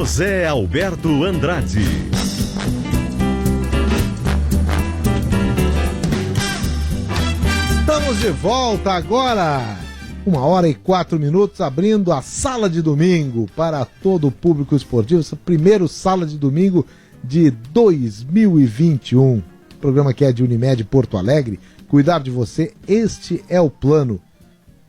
José Alberto Andrade. Estamos de volta agora, 1h04, abrindo a Sala de Domingo para todo o público esportivo, esse primeiro Sala de Domingo de 2021. Programa que é de Unimed Porto Alegre, cuidar de você, este é o plano.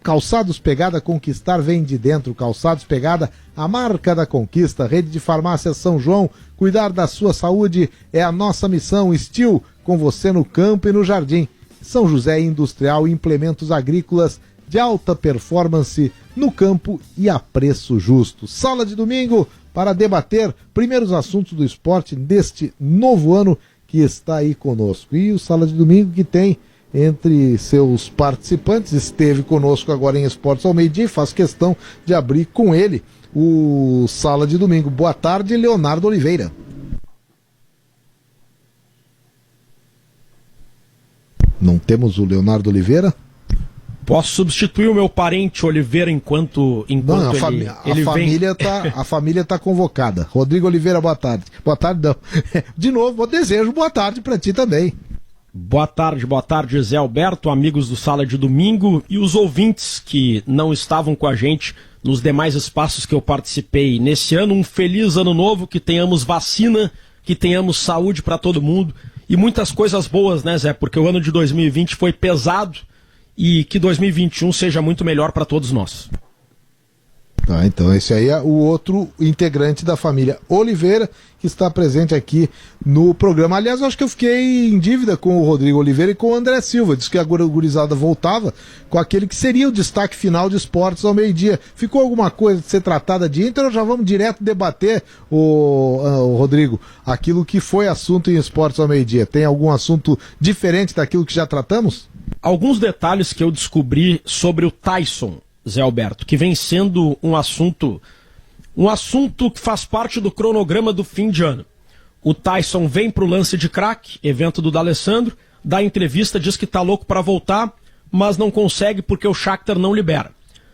Calçados Pegada, conquistar vem de dentro. Calçados Pegada, a marca da conquista. Rede de Farmácia São João, cuidar da sua saúde é a nossa missão. Steel, com você no campo e no jardim. São José Industrial, implementos agrícolas de alta performance no campo e a preço justo. Sala de Domingo para debater primeiros assuntos do esporte deste novo ano que está aí conosco. E o Sala de Domingo que tem entre seus participantes, esteve conosco agora em Esportes ao Meio-Dia e faço questão de abrir com ele o Sala de Domingo. Boa tarde, Leonardo Oliveira. Não temos o Leonardo Oliveira? Posso substituir o meu parente Oliveira enquanto não, a família tá convocada. Rodrigo Oliveira, boa tarde. Boa tarde, não. De novo, desejo boa tarde para ti também. Boa tarde, Zé Alberto, amigos do Sala de Domingo e os ouvintes que não estavam com a gente nos demais espaços que eu participei nesse ano. Um feliz ano novo, que tenhamos vacina, que tenhamos saúde para todo mundo e muitas coisas boas, né, Zé? Porque o ano de 2020 foi pesado e que 2021 seja muito melhor para todos nós. Tá, então esse aí é o outro integrante da família Oliveira que está presente aqui no programa. Aliás, eu acho que eu fiquei em dívida com o Rodrigo Oliveira e com o André Silva. Disse que a gurizada voltava com aquele que seria o destaque final de Esportes ao Meio-Dia. Ficou alguma coisa de ser tratada de Inter ou já vamos direto debater, o Rodrigo, aquilo que foi assunto em Esportes ao Meio-Dia? Tem algum assunto diferente daquilo que já tratamos? Alguns detalhes que eu descobri sobre o Tyson, Zé Alberto, que vem sendo um assunto que faz parte do cronograma do fim de ano. O Tyson vem pro Lance de Crack, evento do D'Alessandro, dá entrevista, diz que tá louco para voltar, mas não consegue porque o Shakhtar não libera.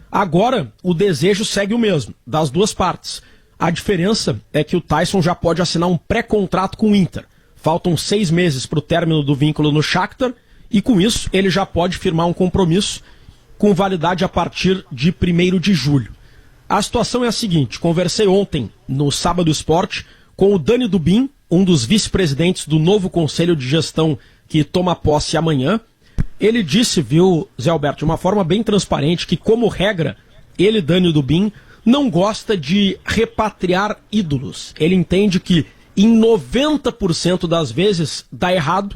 Agora, o desejo segue o mesmo, das duas partes. A diferença é que o Tyson já pode assinar um pré-contrato com o Inter. Faltam 6 meses pro término do vínculo no Shakhtar, e com isso ele já pode firmar um compromisso com validade a partir de 1º de julho. A situação é a seguinte: conversei ontem, no Sábado Esporte, com o Dani Dubin, um dos vice-presidentes do novo Conselho de Gestão que toma posse amanhã. Ele disse, viu, Zé Alberto, de uma forma bem transparente, que como regra, ele, Dani Dubin, não gosta de repatriar ídolos. Ele entende que em 90% das vezes dá errado,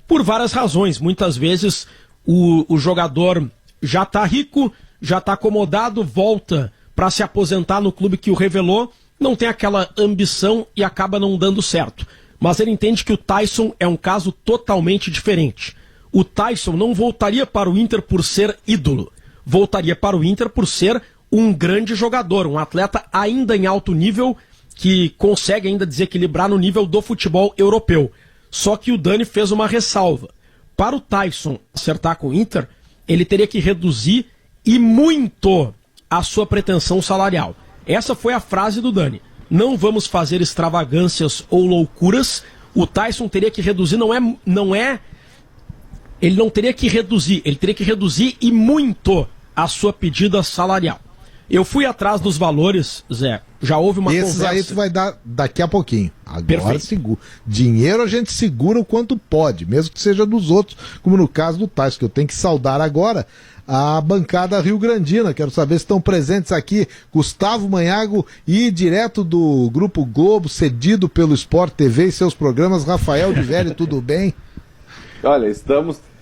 por várias razões. Muitas vezes o jogador já está rico, já está acomodado, volta para se aposentar no clube que o revelou, não tem aquela ambição e acaba não dando certo. Mas ele entende que o Tyson é um caso totalmente diferente. O Tyson não voltaria para o Inter por ser ídolo, voltaria para o Inter por ser um grande jogador, um atleta ainda em alto nível, que consegue ainda desequilibrar no nível do futebol europeu. Só que o Dani fez uma ressalva. Para o Tyson acertar com o Inter, ele teria que reduzir e muito a sua pretensão salarial. Essa foi a frase do Dani. Não vamos fazer extravagâncias ou loucuras. O Tyson teria que reduzir, ele não teria que reduzir, ele teria que reduzir e muito a sua pedida salarial. Eu fui atrás dos valores, Zé, já houve uma conversa. Esses aí tu vai dar daqui a pouquinho. Agora segura. Dinheiro a gente segura o quanto pode, mesmo que seja dos outros, como no caso do Tyson, que eu tenho que saudar agora a bancada rio-grandina. Quero saber se estão presentes aqui Gustavo Manhago e direto do Grupo Globo, cedido pelo Sport TV e seus programas, Rafael de Velho, tudo bem? Olha,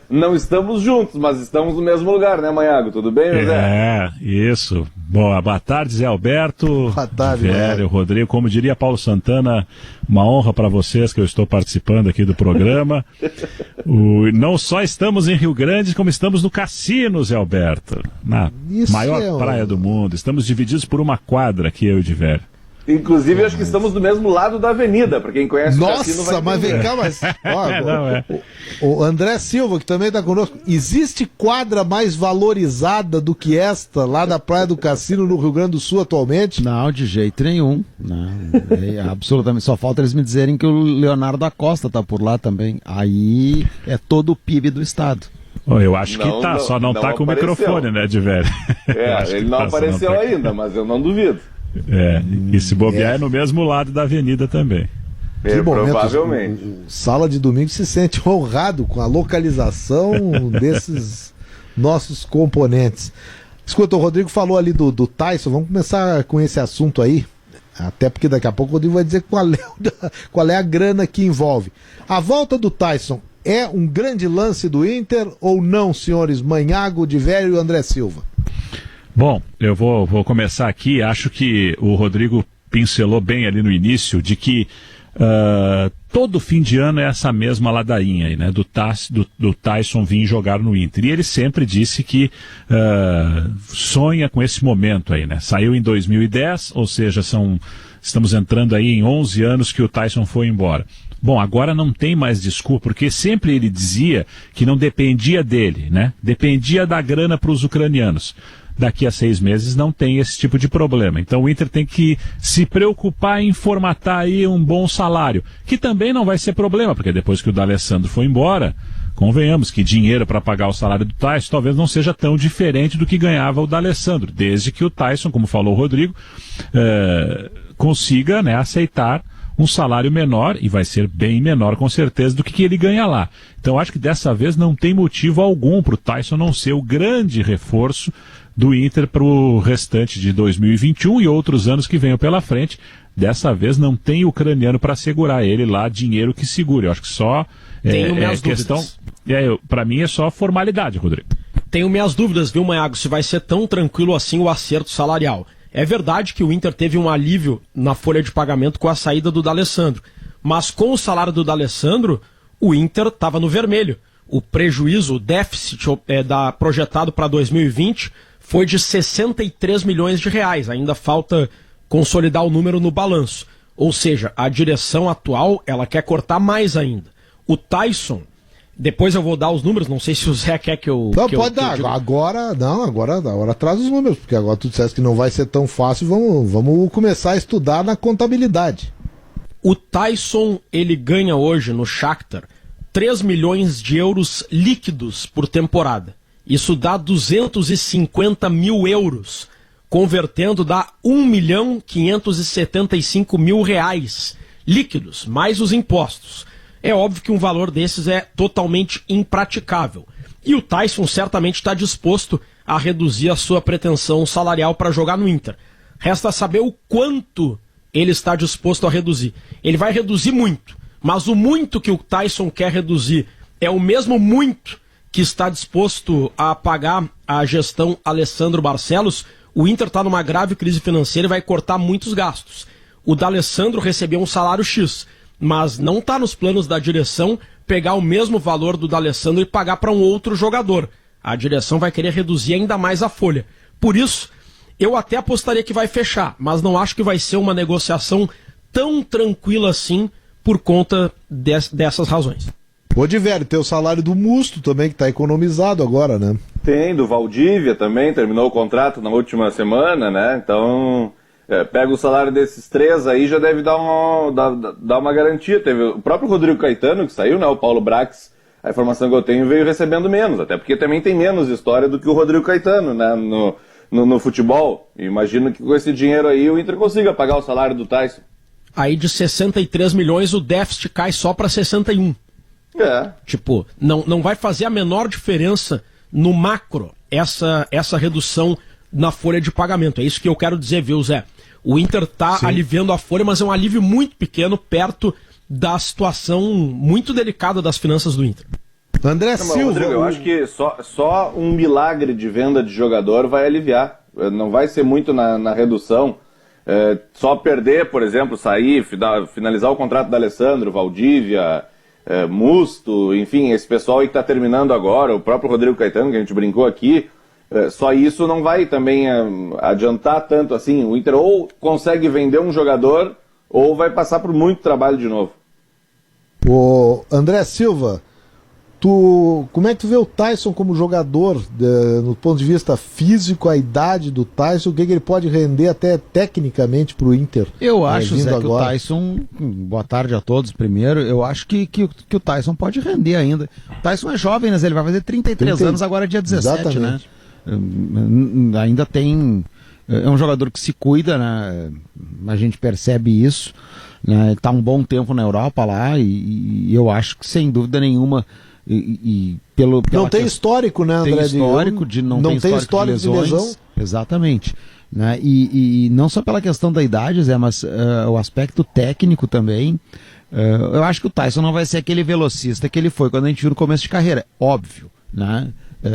não estamos juntos, mas estamos no mesmo lugar, né, Manhago? Tudo bem, José? Isso. Boa tarde, Zé Alberto. Boa tarde, Velho, Rodrigo. Como diria Paulo Santana, uma honra para vocês que eu estou participando aqui do programa. Não só estamos em Rio Grande, como estamos no Cassino, Zé Alberto. Na maior praia do mundo. Estamos divididos por uma quadra aqui, eu e de Velho. Inclusive, acho que estamos do mesmo lado da avenida, para quem conhece o cassino vai Nossa, mas vem cá, mas... Ó, o André Silva, que também está conosco, existe quadra mais valorizada do que esta, lá na Praia do Cassino, no Rio Grande do Sul, atualmente? Não, de jeito nenhum. Não, absolutamente. Só falta eles me dizerem que o Leonardo da Costa tá por lá também. Aí é todo o PIB do estado. Eu acho que tá, só não tá com o microfone, né, de velho? Ele não apareceu ainda, mas eu não duvido. E se bobear é no mesmo lado da avenida também. Provavelmente. O Sala de Domingo se sente honrado com a localização desses nossos componentes. Escuta, o Rodrigo falou ali do Tyson, vamos começar com esse assunto aí, até porque daqui a pouco o Rodrigo vai dizer qual é a grana que envolve. A volta do Tyson é um grande lance do Inter ou não, senhores Manhago, de Velho e André Silva? Bom, eu vou começar aqui. Acho que o Rodrigo pincelou bem ali no início de que todo fim de ano é essa mesma ladainha aí, né? Do Tyson vir jogar no Inter. E ele sempre disse que sonha com esse momento aí, né? Saiu em 2010, ou seja, estamos entrando aí em 11 anos que o Tyson foi embora. Bom, agora não tem mais desculpa, porque sempre ele dizia que não dependia dele, né? Dependia da grana para os ucranianos. Daqui a 6 meses não tem esse tipo de problema. Então o Inter tem que se preocupar em formatar aí um bom salário, que também não vai ser problema, porque depois que o D'Alessandro foi embora, convenhamos que dinheiro para pagar o salário do Tyson talvez não seja tão diferente do que ganhava o D'Alessandro, desde que o Tyson, como falou o Rodrigo, consiga, né, aceitar um salário menor, e vai ser bem menor com certeza do que ele ganha lá. Então acho que dessa vez não tem motivo algum para o Tyson não ser o grande reforço do Inter para o restante de 2021 e outros anos que venham pela frente. Dessa vez não tem ucraniano para segurar ele lá, dinheiro que segure. Eu acho que só Tenho minhas questão. Para mim é só formalidade, Rodrigo. Tenho minhas dúvidas, viu, Maiago, se vai ser tão tranquilo assim o acerto salarial. É verdade que o Inter teve um alívio na folha de pagamento com a saída do D'Alessandro, mas com o salário do D'Alessandro, o Inter estava no vermelho. O prejuízo, o déficit projetado para 2020 foi de 63 milhões de reais. Ainda falta consolidar o número no balanço. Ou seja, a direção atual ela quer cortar mais ainda. O Tyson, depois eu vou dar os números, não sei se o Zé quer que eu... Não, pode dar, agora traz os números, porque agora tu disseste que não vai ser tão fácil, vamos começar a estudar na contabilidade. O Tyson, ele ganha hoje no Shakhtar 3 milhões de euros líquidos por temporada. Isso dá 250 mil euros. Convertendo dá 1.575.000 reais líquidos, mais os impostos. É óbvio que um valor desses é totalmente impraticável. E o Tyson certamente está disposto a reduzir a sua pretensão salarial para jogar no Inter. Resta saber o quanto ele está disposto a reduzir. Ele vai reduzir muito, mas o muito que o Tyson quer reduzir é o mesmo muito que está disposto a pagar a gestão Alessandro Barcelos. O Inter está numa grave crise financeira e vai cortar muitos gastos. O D'Alessandro recebeu um salário X, mas não está nos planos da direção pegar o mesmo valor do D'Alessandro e pagar para um outro jogador. A direção vai querer reduzir ainda mais a folha. Por isso, eu até apostaria que vai fechar, mas não acho que vai ser uma negociação tão tranquila assim por conta dessas razões. Ô, Diverio, tem o salário do Musto também, que está economizado agora, né? Tem, do Valdívia também, terminou o contrato na última semana, né? Então, pega o salário desses 3 aí, já deve dar uma garantia. Teve o próprio Rodrigo Caetano, que saiu, né? O Paulo Brax, a informação que eu tenho, veio recebendo menos, até porque também tem menos história do que o Rodrigo Caetano, né? No futebol. Imagino que com esse dinheiro aí o Inter consiga pagar o salário do Tyson. Aí de 63 milhões o déficit cai só para 61. Tipo, não vai fazer a menor diferença no macro essa redução na folha de pagamento. É isso que eu quero dizer, viu, Zé? O Inter tá aliviando a folha, mas é um alívio muito pequeno perto da situação muito delicada das finanças do Inter. André Silva... Rodrigo, eu acho que só um milagre de venda de jogador vai aliviar. Não vai ser muito na redução. Só perder, por exemplo, sair, finalizar o contrato da Alessandro, Valdívia... Musto, enfim, esse pessoal aí que está terminando agora, o próprio Rodrigo Caetano, que a gente brincou aqui, só isso não vai também adiantar tanto assim. O Inter ou consegue vender um jogador ou vai passar por muito trabalho de novo. O André Silva, como é que tu vê o Taison como jogador, no ponto de vista físico, a idade do Taison, o que ele pode render até tecnicamente pro Inter? Eu acho, vindo Zé, que agora? o Taison, boa tarde a todos primeiro, eu acho que o Taison pode render ainda. O Taison é jovem, né, Zé? Ele vai fazer 33 anos agora dia 17, Exatamente. né? Ainda tem... É um jogador que se cuida, né? A gente percebe isso, né? Tá um bom tempo na Europa lá e eu acho que sem dúvida nenhuma não tem histórico, né, André? Tem histórico não tem histórico de lesões, lesão. Exatamente, né? E não só pela questão da idade, Zé, mas o aspecto técnico também. Eu acho que o Taison não vai ser aquele velocista que ele foi quando a gente viu no começo de carreira, óbvio, né?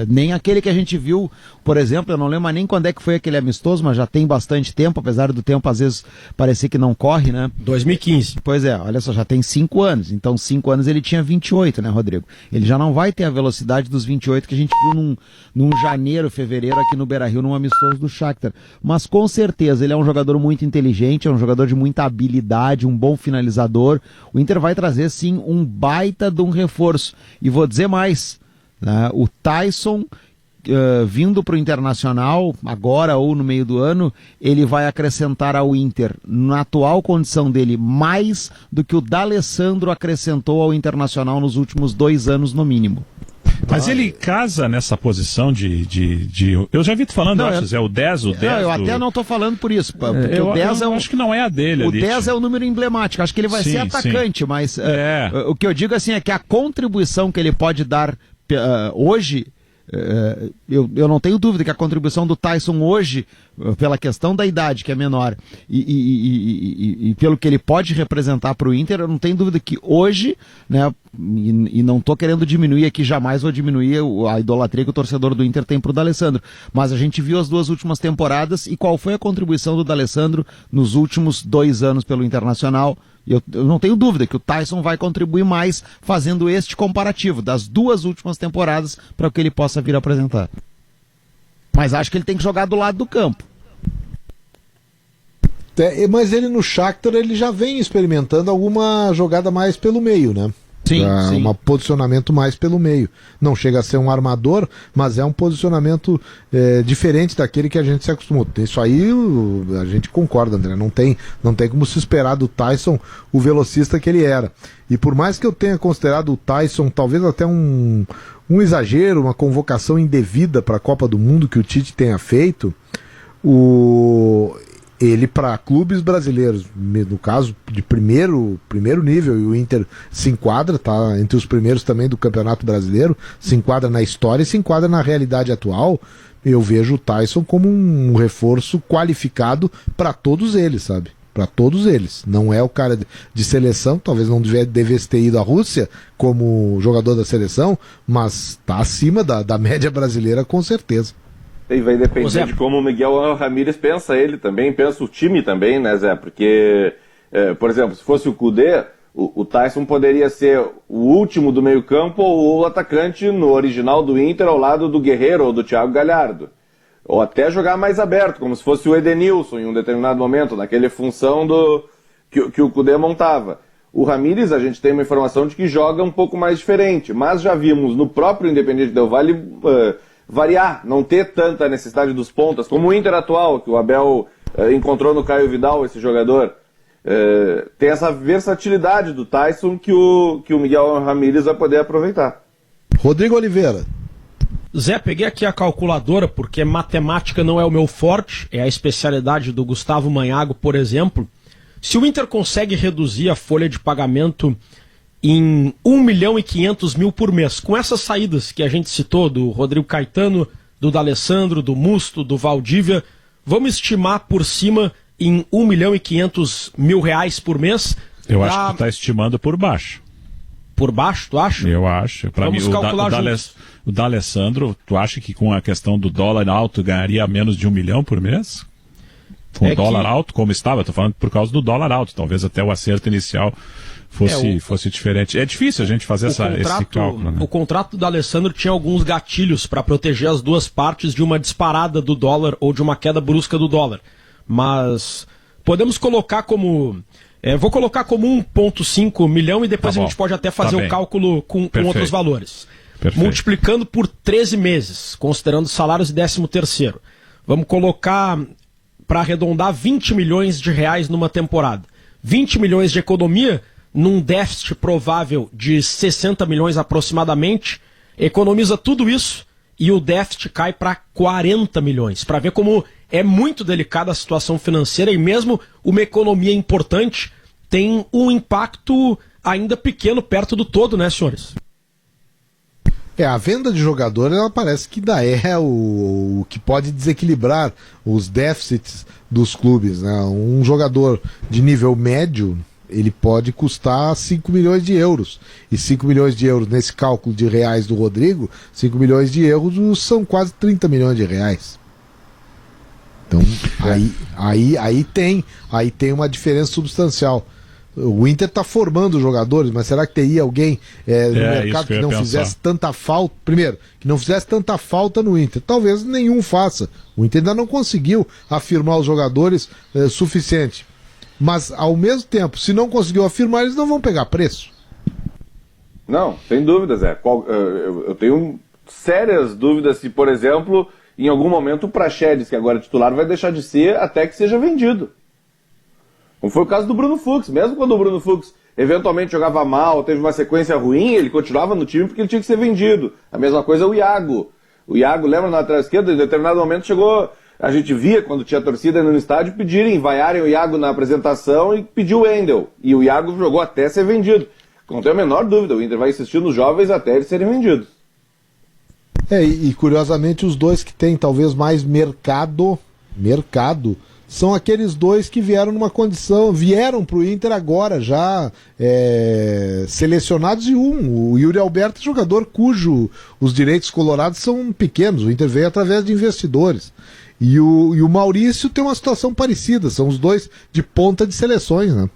Nem aquele que a gente viu, por exemplo, eu não lembro nem quando é que foi aquele amistoso, mas já tem bastante tempo, apesar do tempo às vezes parecer que não corre, né? 2015. Pois é, olha só, já tem 5 anos, então 5 anos ele tinha 28, né, Rodrigo? Ele já não vai ter a velocidade dos 28 que a gente viu num janeiro, fevereiro aqui no Beira-Rio, num amistoso do Shakhtar, mas com certeza ele é um jogador muito inteligente, é um jogador de muita habilidade, um bom finalizador. O Inter vai trazer sim um baita de um reforço, e vou dizer mais, né? O Taison, vindo para o Internacional, agora ou no meio do ano, ele vai acrescentar ao Inter, na atual condição dele, mais do que o D'Alessandro acrescentou ao Internacional nos últimos 2 anos, no mínimo. Mas ele casa nessa posição de... Eu já vi tu falando, Não, eu acho, Zé, o 10, o 10 eu até não estou falando por isso, porque o 10 eu acho que não é a dele. O ali, 10 é o número emblemático, acho que ele vai ser atacante, mas o que eu digo assim é que a contribuição que ele pode dar hoje, eu não tenho dúvida que a contribuição do Taison hoje, pela questão da idade, que é menor, e pelo que ele pode representar para o Inter, eu não tenho dúvida que hoje, né, e não estou querendo diminuir aqui, jamais vou diminuir a idolatria que o torcedor do Inter tem para o D'Alessandro, mas a gente viu as 2 últimas temporadas e qual foi a contribuição do D'Alessandro nos últimos 2 anos pelo Internacional. Eu não tenho dúvida que o Taison vai contribuir mais fazendo este comparativo das 2 últimas temporadas para o que ele possa vir a apresentar. Mas acho que ele tem que jogar do lado do campo. Mas ele no Shakhtar ele já vem experimentando alguma jogada mais pelo meio, né? Sim. Um posicionamento mais pelo meio. Não chega a ser um armador, mas é um posicionamento diferente daquele que a gente se acostumou. Isso aí a gente concorda, André. Não tem como se esperar do Taison o velocista que ele era. E por mais que eu tenha considerado o Taison talvez até um exagero, uma convocação indevida para a Copa do Mundo que o Tite tenha feito, ele para clubes brasileiros, no caso de primeiro nível, e o Inter se enquadra, tá entre os primeiros também do Campeonato Brasileiro, se enquadra na história e se enquadra na realidade atual. Eu vejo o Taison como um reforço qualificado para todos eles, sabe? Para todos eles. Não é o cara de seleção, talvez não devesse ter ido à Rússia como jogador da seleção, mas está acima da média brasileira com certeza. E vai depender de como o Miguel Ramírez pensa ele também, pensa o time também, né, Zé? Porque, por exemplo, se fosse o Kudê, o Taison poderia ser o último do meio campo ou o atacante no original do Inter ao lado do Guerreiro ou do Thiago Galhardo. Ou até jogar mais aberto, como se fosse o Edenilson em um determinado momento, naquela função que o Kudê montava. O Ramírez, a gente tem uma informação de que joga um pouco mais diferente, mas já vimos no próprio Independiente Del Valle variar, não ter tanta necessidade dos pontas, como o Inter atual, que o Abel encontrou no Caio Vidal, esse jogador. Tem essa versatilidade do Taison que o Miguel Ramírez vai poder aproveitar. Rodrigo Oliveira. Zé, peguei aqui a calculadora, porque matemática não é o meu forte, é a especialidade do Gustavo Manhago, por exemplo. Se o Inter consegue reduzir a folha de pagamento em 1.500.000 por mês, com essas saídas que a gente citou, do Rodrigo Caetano, do D'Alessandro, do Musto, do Valdívia, vamos estimar por cima em 1.500.000 reais por mês? Eu acho que tu está estimando por baixo. Por baixo, tu acha? Eu acho. Para mim, o D'Alessandro, tu acha que com a questão do dólar alto ganharia menos de 1 milhão por mês? Com o dólar alto, como estava, estou falando por causa do dólar alto, talvez até o acerto inicial fosse diferente. É difícil a gente fazer esse cálculo. Né? O contrato do Alessandro tinha alguns gatilhos para proteger as duas partes de uma disparada do dólar ou de uma queda brusca do dólar. Mas podemos colocar como... vou colocar como 1,5 milhão e depois a gente pode até fazer o cálculo com outros valores. Perfeito. Multiplicando por 13 meses, considerando salários e 13º. Vamos colocar... para arredondar 20 milhões de reais numa temporada. 20 milhões de economia, num déficit provável de 60 milhões aproximadamente, economiza tudo isso e o déficit cai para 40 milhões. Para ver como é muito delicada a situação financeira e mesmo uma economia importante tem um impacto ainda pequeno perto do todo, né, senhores? A venda de jogadores, ela parece que ainda é o que pode desequilibrar os déficits dos clubes, né? Um jogador de nível médio, ele pode custar 5 milhões de euros. E 5 milhões de euros, nesse cálculo de reais do Rodrigo, 5 milhões de euros são quase 30 milhões de reais. Então, aí tem uma diferença substancial. O Inter está formando jogadores, mas será que teria alguém no mercado que não fizesse tanta falta? Primeiro, que não fizesse tanta falta no Inter. Talvez nenhum faça. O Inter ainda não conseguiu afirmar os jogadores suficiente. Mas, ao mesmo tempo, se não conseguiu afirmar, eles não vão pegar preço. Não, sem dúvidas. Eu tenho sérias dúvidas se, por exemplo, em algum momento o Praxedes, que agora é titular, vai deixar de ser até que seja vendido. Como foi o caso do Bruno Fux. Mesmo quando o Bruno Fux eventualmente jogava mal, teve uma sequência ruim, ele continuava no time porque ele tinha que ser vendido. A mesma coisa o Iago. O Iago, lembra, na lateral esquerda, em determinado momento chegou... A gente via, quando tinha torcida no estádio, vaiarem o Iago na apresentação e pediu o Wendel. E o Iago jogou até ser vendido. Não tenho a menor dúvida, o Inter vai insistir nos jovens até eles serem vendidos. E curiosamente os dois que têm talvez mais mercado, são aqueles dois que vieram para o Inter agora, já selecionados, e o Yuri Alberto é jogador cujo os direitos colorados são pequenos, o Inter veio através de investidores. E o Maurício tem uma situação parecida, são os dois de ponta de seleções, né?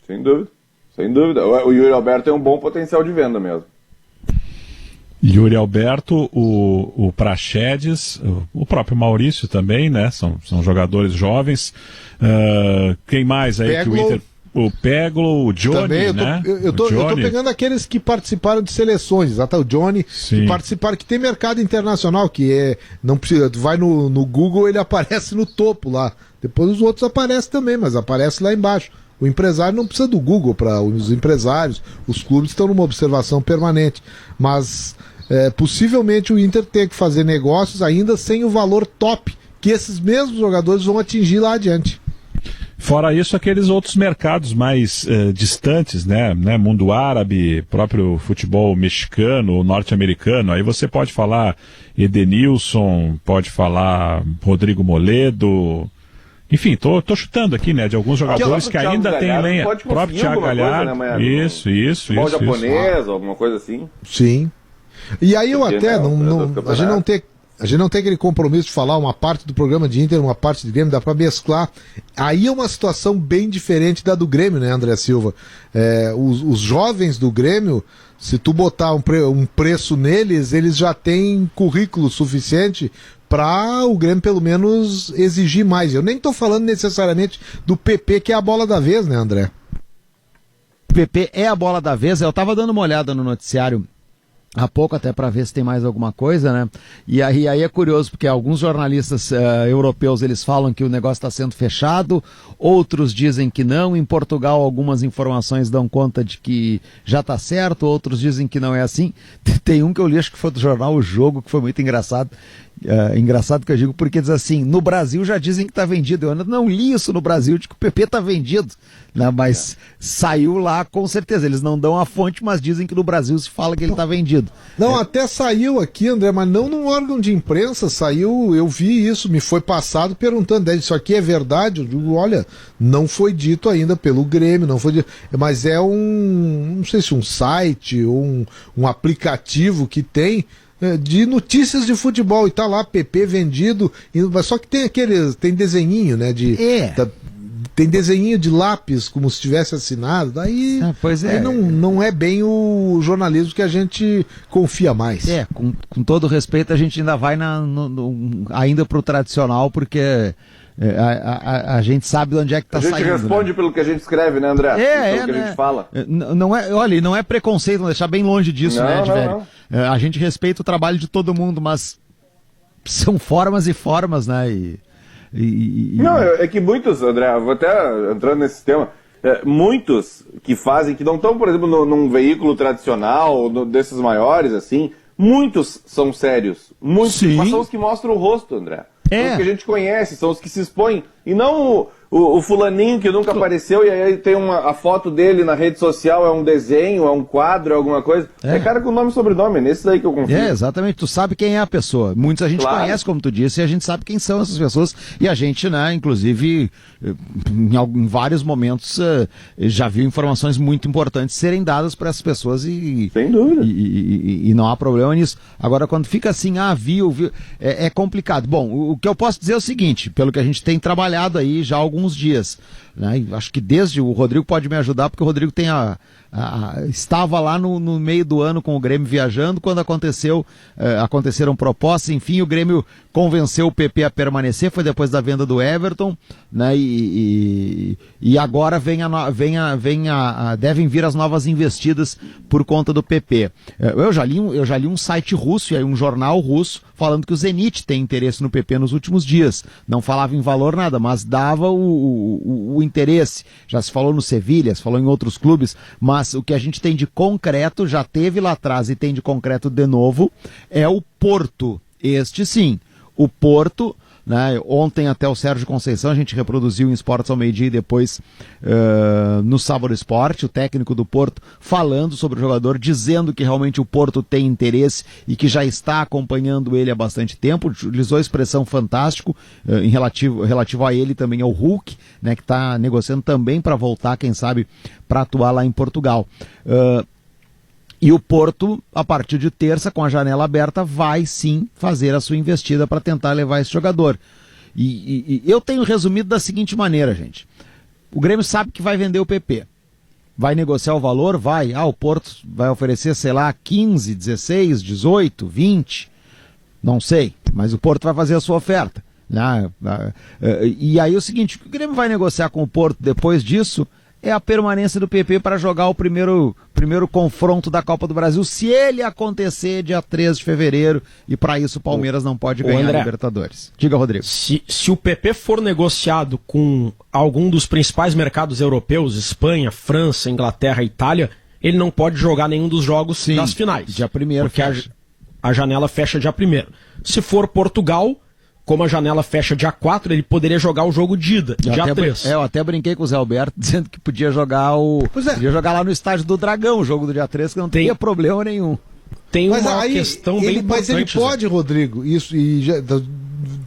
Sem dúvida. O Yuri Alberto tem um bom potencial de venda mesmo. Yuri Alberto, o Praxedes, o próprio Maurício também, né? São jogadores jovens. Quem mais aí que o Inter... O Peglo, o Johnny, também, né? Eu tô pegando aqueles que participaram de seleções, exato, o Johnny, que participaram, que tem mercado internacional, que não precisa, tu vai no Google, ele aparece no topo lá. Depois os outros aparecem também, mas aparece lá embaixo. O empresário não precisa do Google, para os empresários, os clubes estão numa observação permanente. Mas possivelmente o Inter tem que fazer negócios ainda sem o valor top que esses mesmos jogadores vão atingir lá adiante. Fora isso, aqueles outros mercados mais distantes, né? Mundo árabe, próprio futebol mexicano, norte-americano. Aí você pode falar Edenilson, pode falar Rodrigo Moledo. Enfim, tô chutando aqui, né? De alguns jogadores que ainda tem lenha. O próprio Thiago Galhardo. Né, isso. Futebol japonês, alguma coisa assim. Sim. E aí eu até, a gente não tem aquele compromisso de falar uma parte do programa de Inter, uma parte de Grêmio, dá para mesclar. Aí é uma situação bem diferente da do Grêmio, né, André Silva? Os jovens do Grêmio, se tu botar um preço neles, eles já têm currículo suficiente para o Grêmio pelo menos exigir mais. Eu nem tô falando necessariamente do PP, que é a bola da vez, né, André? O PP é a bola da vez. Eu tava dando uma olhada no noticiário há pouco, até para ver se tem mais alguma coisa, né? E aí é curioso, porque alguns jornalistas europeus, eles falam que o negócio está sendo fechado, outros dizem que não. Em Portugal, algumas informações dão conta de que já está certo, outros dizem que não é assim. Tem um que eu li, acho que foi do jornal O Jogo, que foi muito engraçado. Engraçado que eu digo, porque diz assim, no Brasil já dizem que está vendido. Eu não li isso no Brasil, de que o PP está vendido, né? Mas saiu lá com certeza. Eles não dão a fonte, mas dizem que no Brasil se fala que ele está vendido. Não, até saiu aqui, André, mas não num órgão de imprensa. Saiu, eu vi isso, me foi passado perguntando, isso aqui é verdade? Eu digo, olha, não foi dito ainda pelo Grêmio, não foi dito, mas é não sei se um site ou um aplicativo que tem de notícias de futebol, e tá lá PP vendido, só que tem desenhinho, né, tem desenhinho de lápis, como se tivesse assinado, daí, aí não é bem o jornalismo que a gente confia mais. Com todo respeito, a gente ainda vai ainda pro tradicional, porque a gente sabe de onde é que tá saindo. A gente responde, né, pelo que a gente escreve, né, André? Pelo que a gente fala. Olha, não é preconceito, vamos deixar bem longe disso, velho? A gente respeita o trabalho de todo mundo, mas são formas e formas, né? Não, é que muitos, André, vou até entrando nesse tema, muitos que fazem, que não estão, por exemplo, num veículo tradicional, desses maiores, assim, muitos são sérios. Muitos, mas são os que mostram o rosto, André. São os que a gente conhece, são os que se expõem. E não o fulaninho que nunca apareceu e aí tem a foto dele na rede social, é um desenho, é um quadro, é alguma coisa. É cara com nome e sobrenome, é nesse daí que eu confio. Exatamente, tu sabe quem é a pessoa. Muitos a gente conhece, como tu disse, e a gente sabe quem são essas pessoas. E a gente, né, inclusive, em vários momentos, já viu informações muito importantes serem dadas para essas pessoas sem dúvida. E não há problema nisso. Agora, quando fica assim, viu, é complicado. Bom, o que eu posso dizer é o seguinte, pelo que a gente tem trabalhado aí já há alguns dias, né? Acho que desde o Rodrigo pode me ajudar, porque o Rodrigo tem estava lá no meio do ano com o Grêmio viajando, quando aconteceram propostas, enfim, o Grêmio convenceu o PP a permanecer, foi depois da venda do Everton, né? E agora devem vir as novas investidas por conta do PP. Eu já li um site russo e aí um jornal russo falando que o Zenit tem interesse no PP nos últimos dias. Não falava em valor nada, mas dava o interesse. Já se falou no Sevilha, se falou em outros clubes, mas o que a gente tem de concreto, já teve lá atrás e tem de concreto de novo, é o Porto. Este sim, o Porto, né? Ontem até o Sérgio Conceição, a gente reproduziu em Esportes ao meio-dia e depois no Sábado Esporte, o técnico do Porto falando sobre o jogador, dizendo que realmente o Porto tem interesse e que já está acompanhando ele há bastante tempo, utilizou a expressão fantástico em relativo a ele também ao Hulk, né, que está negociando também para voltar, quem sabe, para atuar lá em Portugal. E o Porto, a partir de terça, com a janela aberta, vai sim fazer a sua investida para tentar levar esse jogador. E eu tenho resumido da seguinte maneira, gente. O Grêmio sabe que vai vender o PP. Vai negociar o valor? Vai. O Porto vai oferecer, sei lá, 15, 16, 18, 20. Não sei. Mas o Porto vai fazer a sua oferta. E aí o seguinte, o que o Grêmio vai negociar com o Porto depois disso é a permanência do PP para jogar o primeiro confronto da Copa do Brasil, se ele acontecer dia 13 de fevereiro, e para isso o Palmeiras não pode ganhar a Libertadores. Diga, Rodrigo. Se o PP for negociado com algum dos principais mercados europeus, Espanha, França, Inglaterra, Itália, ele não pode jogar nenhum dos jogos das finais. Dia 1º. Porque a janela fecha dia 1º. Se for Portugal, como a janela fecha dia 4, ele poderia jogar o jogo de ida, dia 3. Eu até brinquei com o Zé Alberto, dizendo que podia jogar podia jogar lá no estádio do Dragão, o jogo do dia 3, que não teria problema nenhum. Tem uma questão bem importante. Mas ele pode, Rodrigo, isso,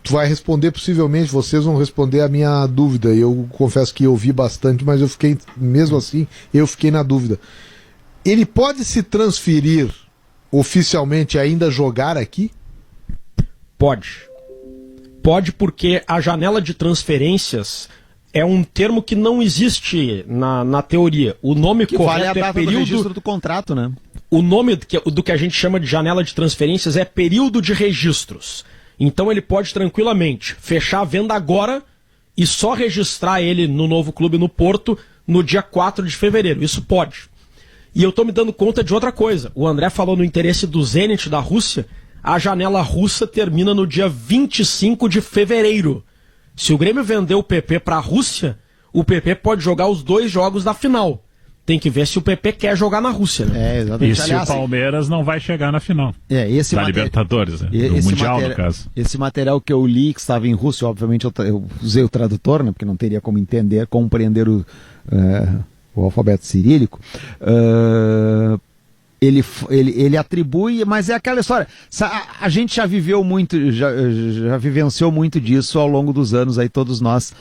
tu vai responder, possivelmente, vocês vão responder a minha dúvida. Eu confesso que eu vi bastante, mas eu fiquei, mesmo assim, na dúvida. Ele pode se transferir oficialmente e ainda jogar aqui? Pode. Pode, porque a janela de transferências é um termo que não existe na teoria. O nome que correto vale a data período do registro do contrato, né? O nome do que a gente chama de janela de transferências é período de registros. Então ele pode tranquilamente fechar a venda agora e só registrar ele no novo clube no Porto no dia 4 de fevereiro. Isso pode. E eu estou me dando conta de outra coisa. O André falou no interesse do Zenit da Rússia. A janela russa termina no dia 25 de fevereiro. Se o Grêmio vender o PP para a Rússia, o PP pode jogar os 2 jogos da final. Tem que ver se o PP quer jogar na Rússia, né? Exatamente. E se o Palmeiras não vai chegar na final da Libertadores, né? Do Mundial, no caso. Esse material que eu li, que estava em russo, obviamente eu usei o tradutor, né? Porque não teria como compreender o alfabeto cirílico. Ele atribui, mas é aquela história. A gente já viveu muito, já vivenciou muito disso ao longo dos anos, aí todos nós,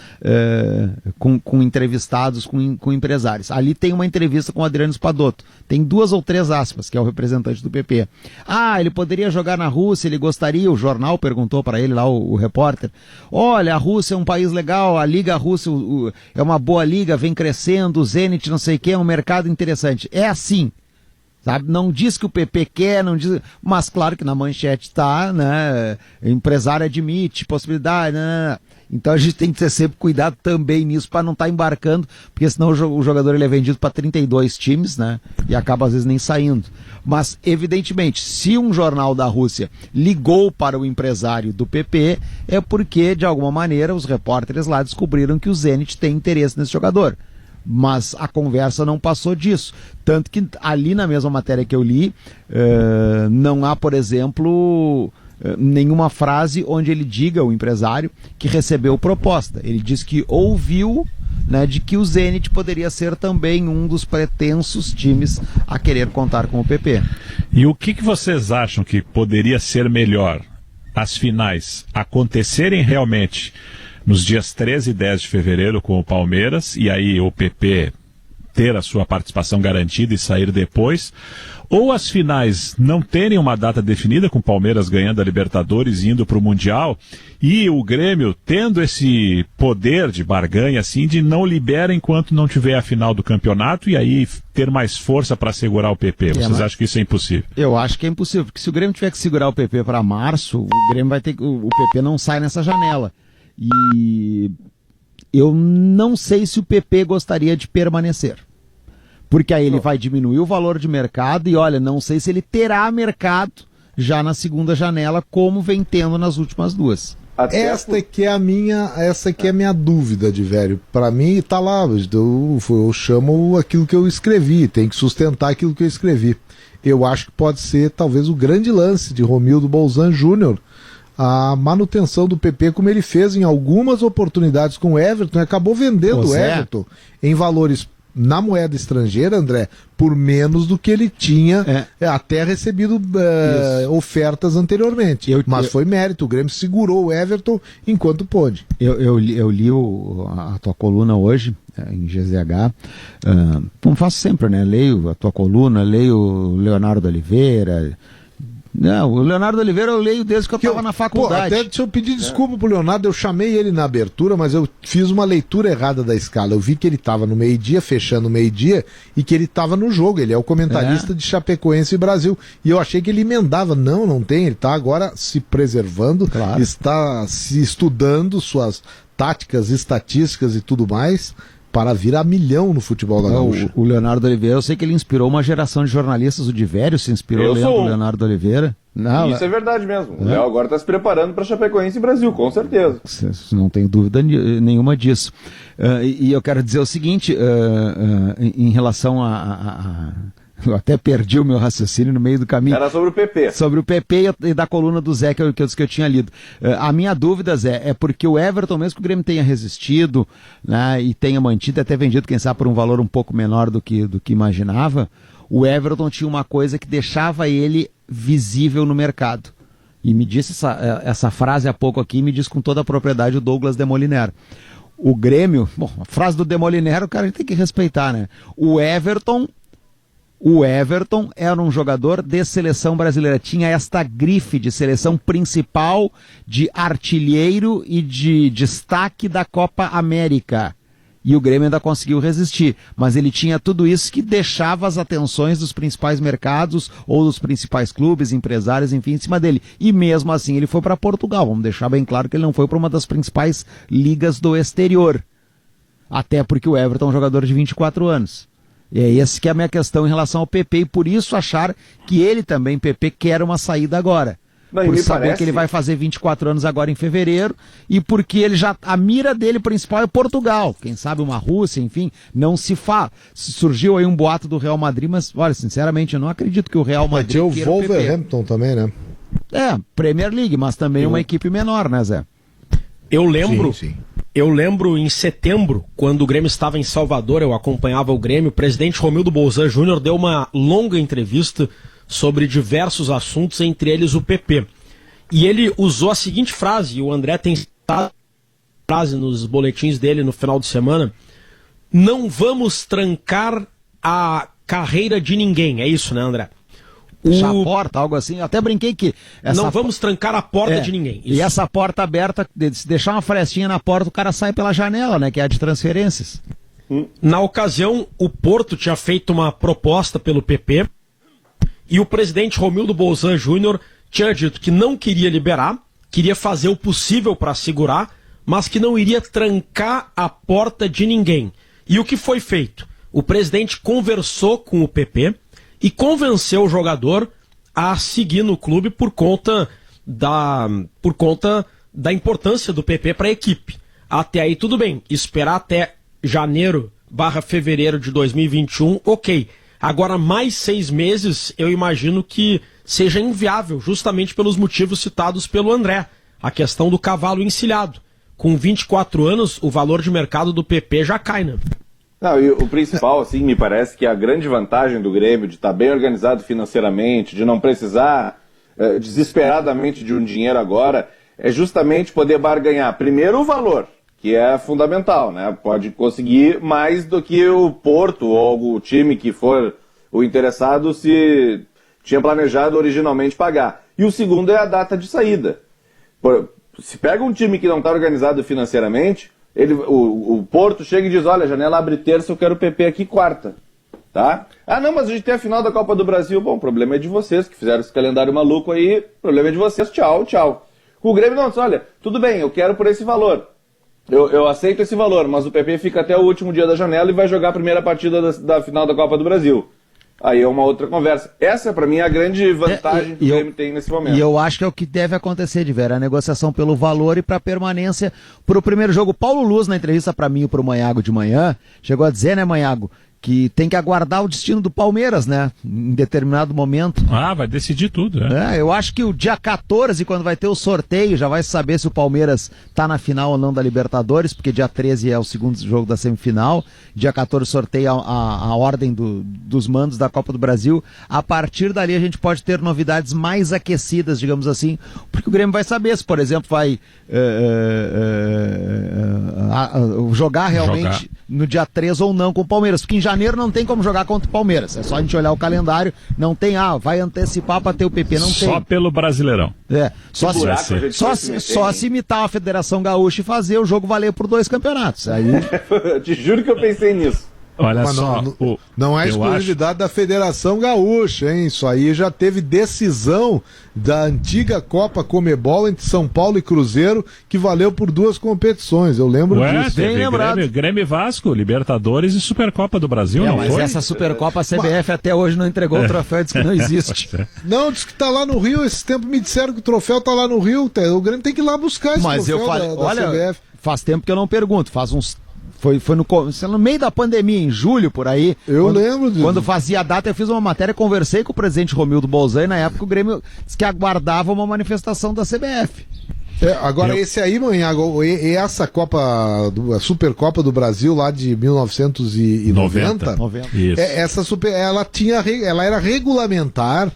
com entrevistados, com empresários. Ali tem uma entrevista com o Adriano Spadotto. Tem 2 ou 3 aspas, que é o representante do PP. Ele poderia jogar na Rússia, ele gostaria, o jornal perguntou para ele lá, o repórter. Olha, a Rússia é um país legal, a Liga Russa é uma boa liga, vem crescendo, o Zenit não sei o que, é um mercado interessante. É assim. Sabe? Não diz que o PP quer, não diz, mas claro que na manchete está, né? Empresário admite possibilidade, né? Então a gente tem que ter sempre cuidado também nisso para não estar embarcando, porque senão o jogador ele é vendido para 32 times, né? E acaba às vezes nem saindo. Mas evidentemente, se um jornal da Rússia ligou para o empresário do PP, é porque de alguma maneira os repórteres lá descobriram que o Zenit tem interesse nesse jogador. Mas a conversa não passou disso. Tanto que ali na mesma matéria que eu li, não há, por exemplo, nenhuma frase onde ele diga, o empresário, que recebeu proposta. Ele diz que ouviu, né, de que o Zenit poderia ser também um dos pretensos times a querer contar com o PP. E o que vocês acham que poderia ser melhor? As finais acontecerem realmente nos dias 13 e 10 de fevereiro com o Palmeiras, e aí o PP ter a sua participação garantida e sair depois, ou as finais não terem uma data definida, com o Palmeiras ganhando a Libertadores e indo para o Mundial, e o Grêmio tendo esse poder de barganha, assim, de não libera enquanto não tiver a final do campeonato, e aí ter mais força para segurar o PP. Vocês acham que isso é impossível? Eu acho que é impossível, porque se o Grêmio tiver que segurar o PP para março, o Grêmio vai ter que, o PP não sai nessa janela. E eu não sei se o PP gostaria de permanecer. Porque aí ele vai diminuir o valor de mercado e, olha, não sei se ele terá mercado já na segunda janela, como vem tendo nas últimas 2. Essa que é a minha dúvida, de velho. Para mim, tá lá, eu chamo aquilo que eu escrevi, tem que sustentar aquilo que eu escrevi. Eu acho que pode ser, talvez, o grande lance de Romildo Bolzan Júnior, a manutenção do PP, como ele fez em algumas oportunidades com o Everton, e acabou vendendo o Everton em valores na moeda estrangeira, André, por menos do que ele tinha até recebido ofertas anteriormente. Mas foi mérito, o Grêmio segurou o Everton enquanto pôde. Eu li a tua coluna hoje, em GZH, como faço sempre, né? Leio a tua coluna, leio o Leonardo Oliveira. Não, o Leonardo Oliveira eu leio desde que eu estava na faculdade. Até deixa eu pedir desculpa pro Leonardo, eu chamei ele na abertura, mas eu fiz uma leitura errada da escala. Eu vi que ele estava no meio-dia, fechando o meio-dia, e que ele estava no jogo. Ele é o comentarista de Chapecoense e Brasil. E eu achei que ele emendava. Não tem. Ele está agora se preservando, está se estudando suas táticas, estatísticas e tudo mais, para vir a milhão no futebol da Gaúcha. O Leonardo Oliveira, eu sei que ele inspirou uma geração de jornalistas, o Divério se inspirou lendo o Leonardo Oliveira. Não, isso é verdade mesmo. O Léo agora está se preparando para Chapecoense e Brasil, com certeza. Não tenho dúvida nenhuma disso. E eu quero dizer o seguinte, em relação eu até perdi o meu raciocínio no meio do caminho. Era sobre o PP. Sobre o PP e da coluna do Zé que eu tinha lido. A minha dúvida, Zé, é porque o Everton, mesmo que o Grêmio tenha resistido, né, e tenha mantido, até vendido, quem sabe, por um valor um pouco menor do que imaginava, o Everton tinha uma coisa que deixava ele visível no mercado. E me disse essa frase há pouco aqui, me diz com toda a propriedade o Douglas Demoliner. O Grêmio, a frase do Demoliner o cara tem que respeitar, né? O Everton era um jogador de seleção brasileira, tinha esta grife de seleção principal, de artilheiro e de destaque da Copa América. E o Grêmio ainda conseguiu resistir, mas ele tinha tudo isso que deixava as atenções dos principais mercados ou dos principais clubes, empresários, enfim, em cima dele. E mesmo assim ele foi para Portugal, vamos deixar bem claro que ele não foi para uma das principais ligas do exterior. Até porque o Everton é um jogador de 24 anos. E é essa que é a minha questão em relação ao PP, e por isso achar que ele também, PP, quer uma saída agora. Por saber que ele vai fazer 24 anos agora em fevereiro, e porque ele a mira dele principal é Portugal, quem sabe uma Rússia, enfim, não se fala. Surgiu aí um boato do Real Madrid, mas, olha, sinceramente, eu não acredito que o Real Madrid tinha o Wolverhampton também, né? Premier League, mas também uma equipe menor, né, Zé? Eu lembro eu lembro em setembro, quando o Grêmio estava em Salvador, eu acompanhava o Grêmio, o presidente Romildo Bolzan Júnior deu uma longa entrevista sobre diversos assuntos, entre eles o PP. E ele usou a seguinte frase, e o André tem citado a frase nos boletins dele no final de semana: não vamos trancar a carreira de ninguém. É isso, né, André? Fechar a porta, algo assim. Eu até brinquei que... Não vamos trancar a porta de ninguém. Isso. E essa porta aberta, se deixar uma frestinha na porta, o cara sai pela janela, né? Que é a de transferências. Na ocasião, o Porto tinha feito uma proposta pelo PP e o presidente Romildo Bolzan Júnior tinha dito que não queria liberar, queria fazer o possível para segurar, mas que não iria trancar a porta de ninguém. E o que foi feito? O presidente conversou com o PP e convenceu o jogador a seguir no clube por conta da importância do PP para a equipe. Até aí tudo bem, esperar até janeiro/fevereiro de 2021, ok. Agora mais 6 meses eu imagino que seja inviável, justamente pelos motivos citados pelo André. A questão do cavalo encilhado. Com 24 anos, o valor de mercado do PP já cai, né? Não, e o principal, assim, me parece que a grande vantagem do Grêmio de estar bem organizado financeiramente, de não precisar desesperadamente de um dinheiro agora, é justamente poder barganhar, primeiro, o valor, que é fundamental, né? Pode conseguir mais do que o Porto ou o time que for o interessado se tinha planejado originalmente pagar. E o segundo é a data de saída. Se pega um time que não está organizado financeiramente... O Porto chega e diz, olha, a janela abre terça, eu quero o PP aqui quarta, tá? Ah, não, mas a gente tem a final da Copa do Brasil. Bom, o problema é de vocês, que fizeram esse calendário maluco aí, o problema é de vocês, tchau, tchau. Com o Grêmio não, diz, olha, tudo bem, eu quero por esse valor, eu aceito esse valor, mas o PP fica até o último dia da janela e vai jogar a primeira partida da final da Copa do Brasil. Aí é uma outra conversa. Essa, pra mim, é a grande vantagem que o Grêmio tem nesse momento. E eu acho que é o que deve acontecer, de ver a negociação pelo valor e pra permanência pro primeiro jogo. Paulo Luz, na entrevista pra mim e pro Manhago de manhã, chegou a dizer, né, Manhago, que tem que aguardar o destino do Palmeiras, né, em determinado momento. Ah, vai decidir tudo, né? Eu acho que o dia 14, quando vai ter o sorteio, já vai saber se o Palmeiras tá na final ou não da Libertadores, porque dia 13 é o segundo jogo da semifinal, dia 14 sorteia a ordem dos mandos da Copa do Brasil. A partir dali a gente pode ter novidades mais aquecidas, digamos assim, porque o Grêmio vai saber se, por exemplo, vai jogar realmente no dia 3 ou não com o Palmeiras, porque em janeiro não tem como jogar contra o Palmeiras, é só a gente olhar o calendário, não tem, vai antecipar para ter o PP, não tem. Só pelo Brasileirão. Só se imitar a Federação Gaúcha e fazer o jogo valer por 2 campeonatos. Aí... Eu te juro que eu pensei nisso. Olha só, não é exclusividade da Federação Gaúcha, hein? Isso aí já teve decisão da antiga Copa Comebol entre São Paulo e Cruzeiro, que valeu por 2 competições. Eu lembro disso. Bem lembrado. Grêmio e Vasco, Libertadores e Supercopa do Brasil, não mas foi? Essa Supercopa a CBF até hoje não entregou o troféu, diz que não existe. Não, diz que tá lá no Rio. Esse tempo me disseram que o troféu tá lá no Rio. O Grêmio tem que ir lá buscar esse troféu da CBF. Faz tempo que eu não pergunto, faz uns... Foi no meio da pandemia, em julho, por aí. Lembro disso. Quando fazia a data, eu fiz uma matéria, conversei com o presidente Romildo Bolzan, e na época o Grêmio disse que aguardava uma manifestação da CBF. Agora, esse aí, Manhago, essa Copa, a Supercopa do Brasil lá de 1990, ela era regulamentar,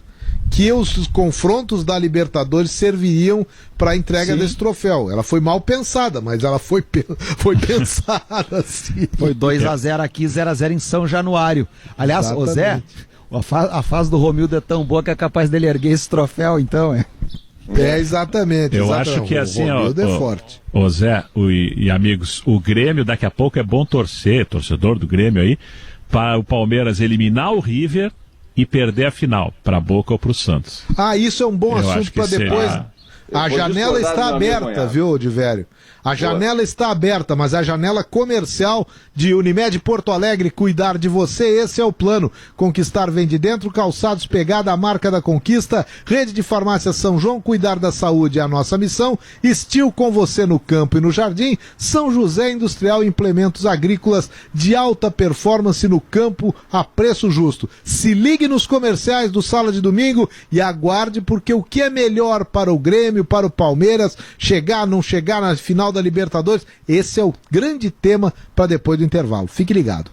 que os confrontos da Libertadores serviriam para a entrega desse troféu. Ela foi mal pensada, mas ela foi pensada assim. Foi 2-0 aqui, 0-0 em São Januário. Aliás, o Zé, a fase do Romildo é tão boa que é capaz dele erguer esse troféu, então, exatamente. Eu acho que assim, é forte. Ô Zé e amigos, o Grêmio daqui a pouco é bom torcedor do Grêmio aí, para o Palmeiras eliminar o River e perder a final, para a Boca ou para o Santos. Isso é um bom assunto para depois. A janela está aberta, viu, Odivério? A janela está aberta, mas a janela comercial de Unimed Porto Alegre cuidar de você, esse é o plano. Conquistar vem de dentro, calçados pegada, a marca da conquista, rede de farmácia São João, cuidar da saúde é a nossa missão, Estil com você no campo e no jardim, São José Industrial Implementos Agrícolas de alta performance no campo a preço justo. Se ligue nos comerciais do Sala de Domingo e aguarde, porque o que é melhor para o Grêmio Grêmio, para o Palmeiras, chegar, não chegar na final da Libertadores? Esse é o grande tema para depois do intervalo. Fique ligado.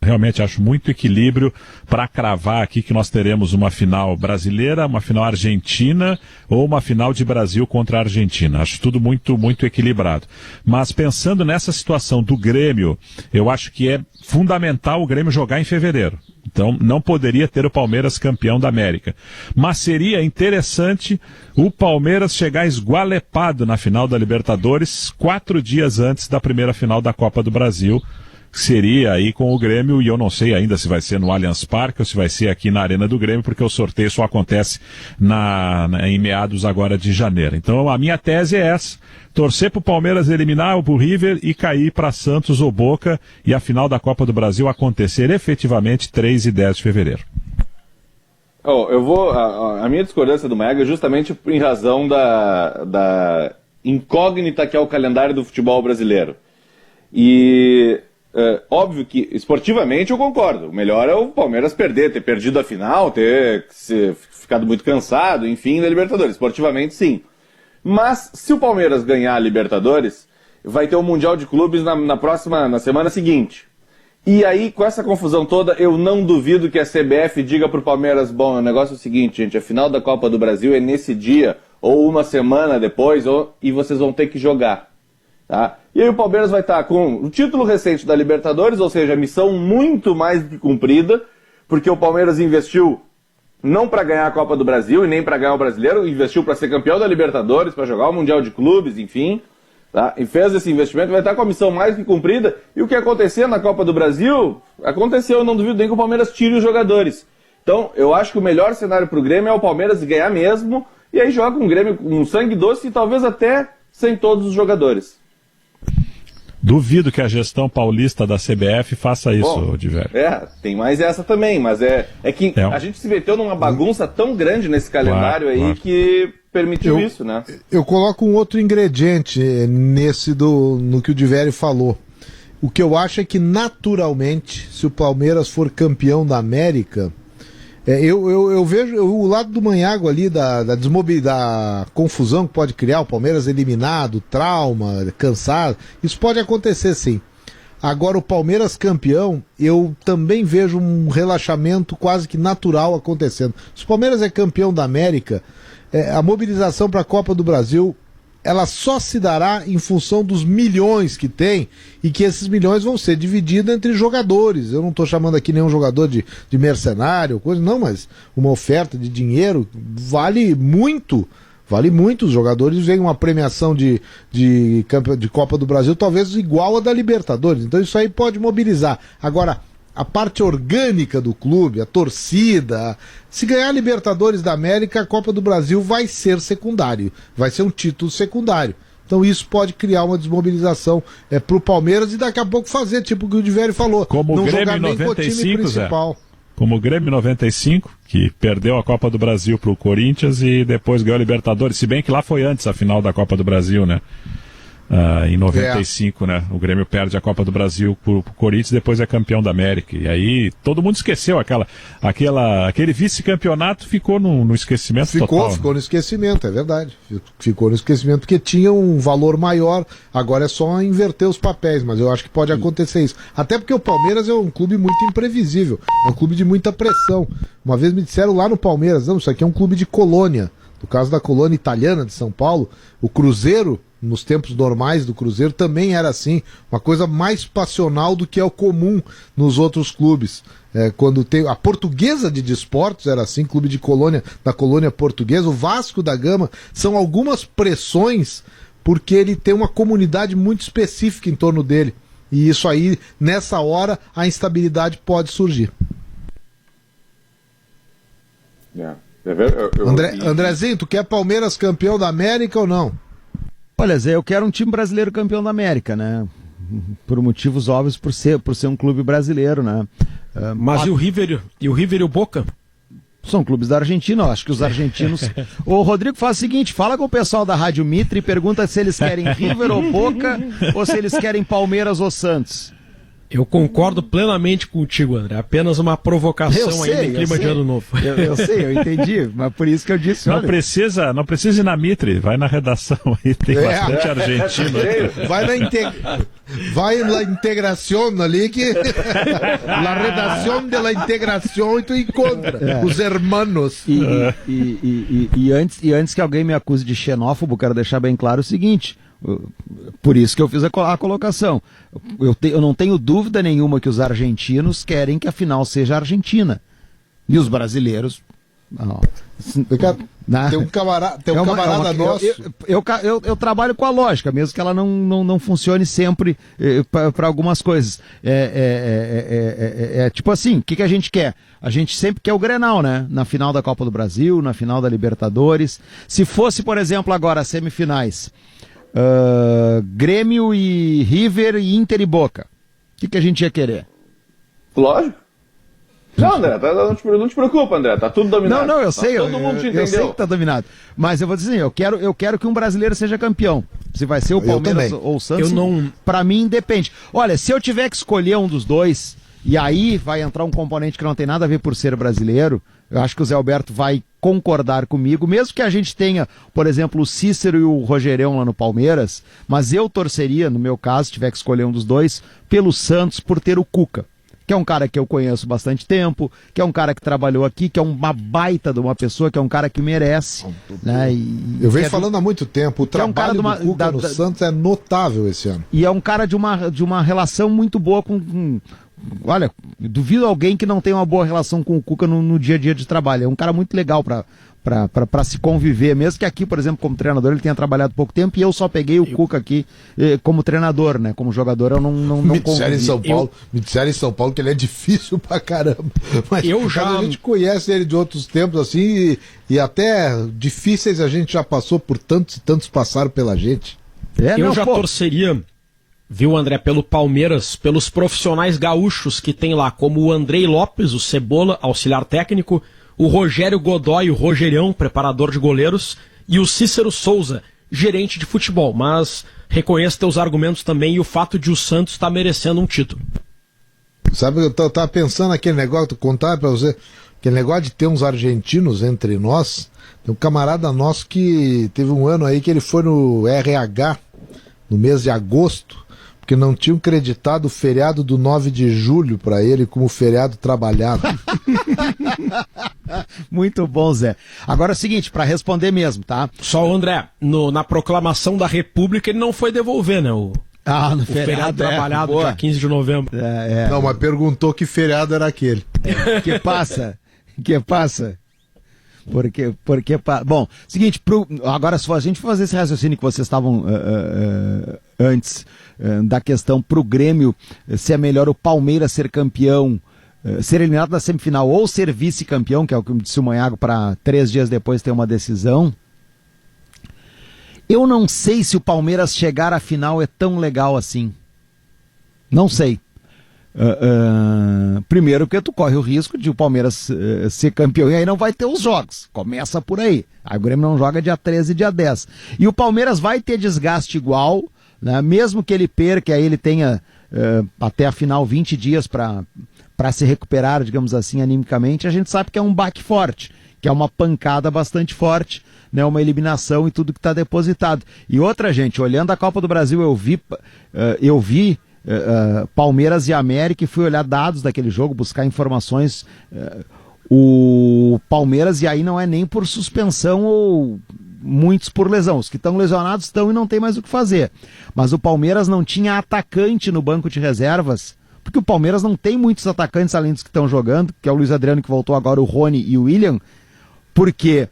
Realmente acho muito equilíbrio para cravar aqui que nós teremos uma final brasileira, uma final argentina ou uma final de Brasil contra a Argentina. Acho tudo muito, muito equilibrado. Mas pensando nessa situação do Grêmio, eu acho que é fundamental o Grêmio jogar em fevereiro. Então não poderia ter o Palmeiras campeão da América. Mas seria interessante o Palmeiras chegar esgualepado na final da Libertadores 4 dias antes da primeira final da Copa do Brasil. Seria aí com o Grêmio, e eu não sei ainda se vai ser no Allianz Parque ou se vai ser aqui na Arena do Grêmio, porque o sorteio só acontece em meados agora de janeiro. Então a minha tese é essa: torcer para o Palmeiras eliminar o River e cair para Santos ou Boca, e a final da Copa do Brasil acontecer efetivamente 3 e 10 de fevereiro. A minha discordância do Mega é justamente em razão da incógnita que é o calendário do futebol brasileiro. E óbvio que esportivamente eu concordo. O melhor é o Palmeiras ter perdido a final, ter ficado muito cansado, enfim, da Libertadores. Esportivamente, sim. Mas se o Palmeiras ganhar a Libertadores, vai ter o Mundial de Clubes na semana seguinte. E aí, com essa confusão toda, eu não duvido que a CBF diga pro Palmeiras: bom, o negócio é o seguinte, gente, a final da Copa do Brasil é nesse dia, ou uma semana depois, e vocês vão ter que jogar. Tá? E aí o Palmeiras vai estar com o título recente da Libertadores, ou seja, a missão muito mais do que cumprida, porque o Palmeiras investiu não para ganhar a Copa do Brasil e nem para ganhar o Brasileiro, investiu para ser campeão da Libertadores, para jogar o Mundial de Clubes, enfim, tá? E fez esse investimento, vai estar com a missão mais do que cumprida, e o que acontecer na Copa do Brasil, aconteceu, eu não duvido nem que o Palmeiras tire os jogadores. Então, eu acho que o melhor cenário para o Grêmio é o Palmeiras ganhar mesmo, e aí joga um Grêmio com sangue doce e talvez até sem todos os jogadores. Duvido que a gestão paulista da CBF faça isso, Diverio. Tem mais essa também, mas é que a gente se meteu numa bagunça tão grande nesse calendário claro. Que permitiu isso, né? Eu coloco um outro ingrediente no que o Diverio falou. O que eu acho é que, naturalmente, se o Palmeiras for campeão da América, eu vejo o lado do Manhago ali, da confusão que pode criar, o Palmeiras eliminado, trauma, cansado, isso pode acontecer sim. Agora o Palmeiras campeão, eu também vejo um relaxamento quase que natural acontecendo. Se o Palmeiras é campeão da América, a mobilização para a Copa do Brasil, ela só se dará em função dos milhões que tem, e que esses milhões vão ser divididos entre jogadores. Eu não estou chamando aqui nenhum jogador de mercenário, coisa, não, mas uma oferta de dinheiro vale muito. Vale muito. Os jogadores veem uma premiação de Copa do Brasil talvez igual a da Libertadores. Então isso aí pode mobilizar. Agora, a parte orgânica do clube, a torcida, se ganhar a Libertadores da América, a Copa do Brasil vai ser secundário, vai ser um título secundário. Então isso pode criar uma desmobilização para o Palmeiras e daqui a pouco fazer, tipo o que o Diverio falou, como não o Grêmio jogar nem 95, com o time principal. Zé. Como o Grêmio 95, que perdeu a Copa do Brasil para o Corinthians e depois ganhou a Libertadores, se bem que lá foi antes a final da Copa do Brasil, né? Em 95, né? O Grêmio perde a Copa do Brasil pro Corinthians, depois é campeão da América. E aí todo mundo esqueceu aquele vice-campeonato, ficou no esquecimento total. Ficou no esquecimento, é verdade. Ficou no esquecimento porque tinha um valor maior. Agora é só inverter os papéis, mas eu acho que pode acontecer isso. Até porque o Palmeiras é um clube muito imprevisível, é um clube de muita pressão. Uma vez me disseram lá no Palmeiras, não, isso aqui é um clube de colônia. No caso da colônia italiana de São Paulo, o Cruzeiro, nos tempos normais do Cruzeiro, também era assim, uma coisa mais passional do que é o comum nos outros clubes. Quando tem a Portuguesa de Desportos era assim, clube de colônia, da colônia portuguesa. O Vasco da Gama, são algumas pressões porque ele tem uma comunidade muito específica em torno dele, e isso aí, nessa hora, a instabilidade pode surgir. Andrezinho, tu quer Palmeiras campeão da América ou não? Olha, Zé, eu quero um time brasileiro campeão da América, né? Por motivos óbvios, por ser um clube brasileiro, né? Mas e o River e o Boca? São clubes da Argentina, eu acho que os argentinos... O Rodrigo faz o seguinte, fala com o pessoal da Rádio Mitre e pergunta se eles querem River ou Boca ou se eles querem Palmeiras ou Santos. Eu concordo plenamente contigo, André. Apenas uma provocação ainda em clima de ano novo. Eu sei, eu entendi, mas por isso que eu disse, não precisa ir na Mitre, vai na redação aí, tem bastante argentino. Vai na integração ali, que na redação de la integração e tu encontra os hermanos. E antes que alguém me acuse de xenófobo, quero deixar bem claro o seguinte... Por isso que eu fiz a colocação. Eu não tenho dúvida nenhuma que os argentinos querem que a final seja argentina. E os brasileiros... Tem um camarada nosso. Eu trabalho com a lógica, mesmo que ela não funcione sempre para algumas coisas. Tipo assim, o que a gente quer? A gente sempre quer o Grenal, né? Na final da Copa do Brasil, na final da Libertadores. Se fosse, por exemplo, agora as semifinais... Grêmio e River e Inter e Boca. O que a gente ia querer? Lógico. Não, André, não te preocupa, André, tá tudo dominado. Não, eu sei, todo mundo te entendeu. Eu sei que tá dominado. Mas eu vou dizer, eu quero que um brasileiro seja campeão. Se vai ser o Palmeiras ou o Santos, pra mim depende. Olha, se eu tiver que escolher um dos dois, e aí vai entrar um componente que não tem nada a ver por ser brasileiro, eu acho que o Zé Alberto vai concordar comigo, mesmo que a gente tenha, por exemplo, o Cícero e o Rogerão lá no Palmeiras, mas eu torceria, no meu caso, se tiver que escolher um dos dois, pelo Santos por ter o Cuca, que é um cara que eu conheço bastante tempo, que é um cara que trabalhou aqui, que é uma baita de uma pessoa, que é um cara que merece. Né? Eu venho falando há muito tempo, o trabalho do Cuca no Santos é notável esse ano. E é um cara de uma relação muito boa com olha, duvido alguém que não tenha uma boa relação com o Cuca no dia a dia de trabalho. É um cara muito legal para se conviver, mesmo que aqui, por exemplo, como treinador, ele tenha trabalhado pouco tempo e eu só peguei o Cuca aqui como treinador, né? Como jogador, eu não me disseram em São Paulo que ele é difícil pra caramba. Mas a gente conhece ele de outros tempos assim e até difíceis a gente já passou por tantos e tantos passaram pela gente. Torceria, viu, André, pelo Palmeiras, pelos profissionais gaúchos que tem lá, como o Andrei Lopes, o Cebola, auxiliar técnico, o Rogério Godoy, o Rogerão, preparador de goleiros, e o Cícero Souza, gerente de futebol. Mas reconheço teus argumentos também e o fato de o Santos estar merecendo um título. Sabe, eu tava pensando aquele negócio, contar pra você, aquele negócio de ter uns argentinos entre nós. Tem um camarada nosso que teve um ano aí que ele foi no RH, no mês de agosto, porque não tinham creditado o feriado do 9 de julho para ele como feriado trabalhado. Muito bom, Zé. Agora é o seguinte, para responder mesmo, tá? Só o André, na proclamação da República ele não foi devolver, né? O feriado trabalhado dia 15 de novembro. Não, mas perguntou que feriado era aquele. Que passa? Bom, seguinte, agora se a gente fazer esse raciocínio que vocês estavam antes da questão pro Grêmio, se é melhor o Palmeiras ser campeão, ser eliminado da semifinal ou ser vice-campeão, que é o que me disse o Manhago, para 3 dias depois ter uma decisão, eu não sei se o Palmeiras chegar à final é tão legal assim. Não sei. Primeiro porque tu corre o risco de o Palmeiras ser campeão e aí não vai ter os jogos, começa por aí o Grêmio não joga dia 13 e dia 10 e o Palmeiras vai ter desgaste igual, né? Mesmo que ele perca, aí ele tenha até a final 20 dias para se recuperar, digamos assim, animicamente. A gente sabe que é um baque forte, que é uma pancada bastante forte, né? Uma eliminação e tudo que está depositado. E outra, gente, olhando a Copa do Brasil, eu vi Palmeiras e América e fui olhar dados daquele jogo, buscar informações. O Palmeiras, e aí não é nem por suspensão ou muitos por lesão, os que estão lesionados estão e não tem mais o que fazer, mas o Palmeiras não tinha atacante no banco de reservas, porque o Palmeiras não tem muitos atacantes além dos que estão jogando, que é o Luiz Adriano que voltou agora, o Rony e o William, porque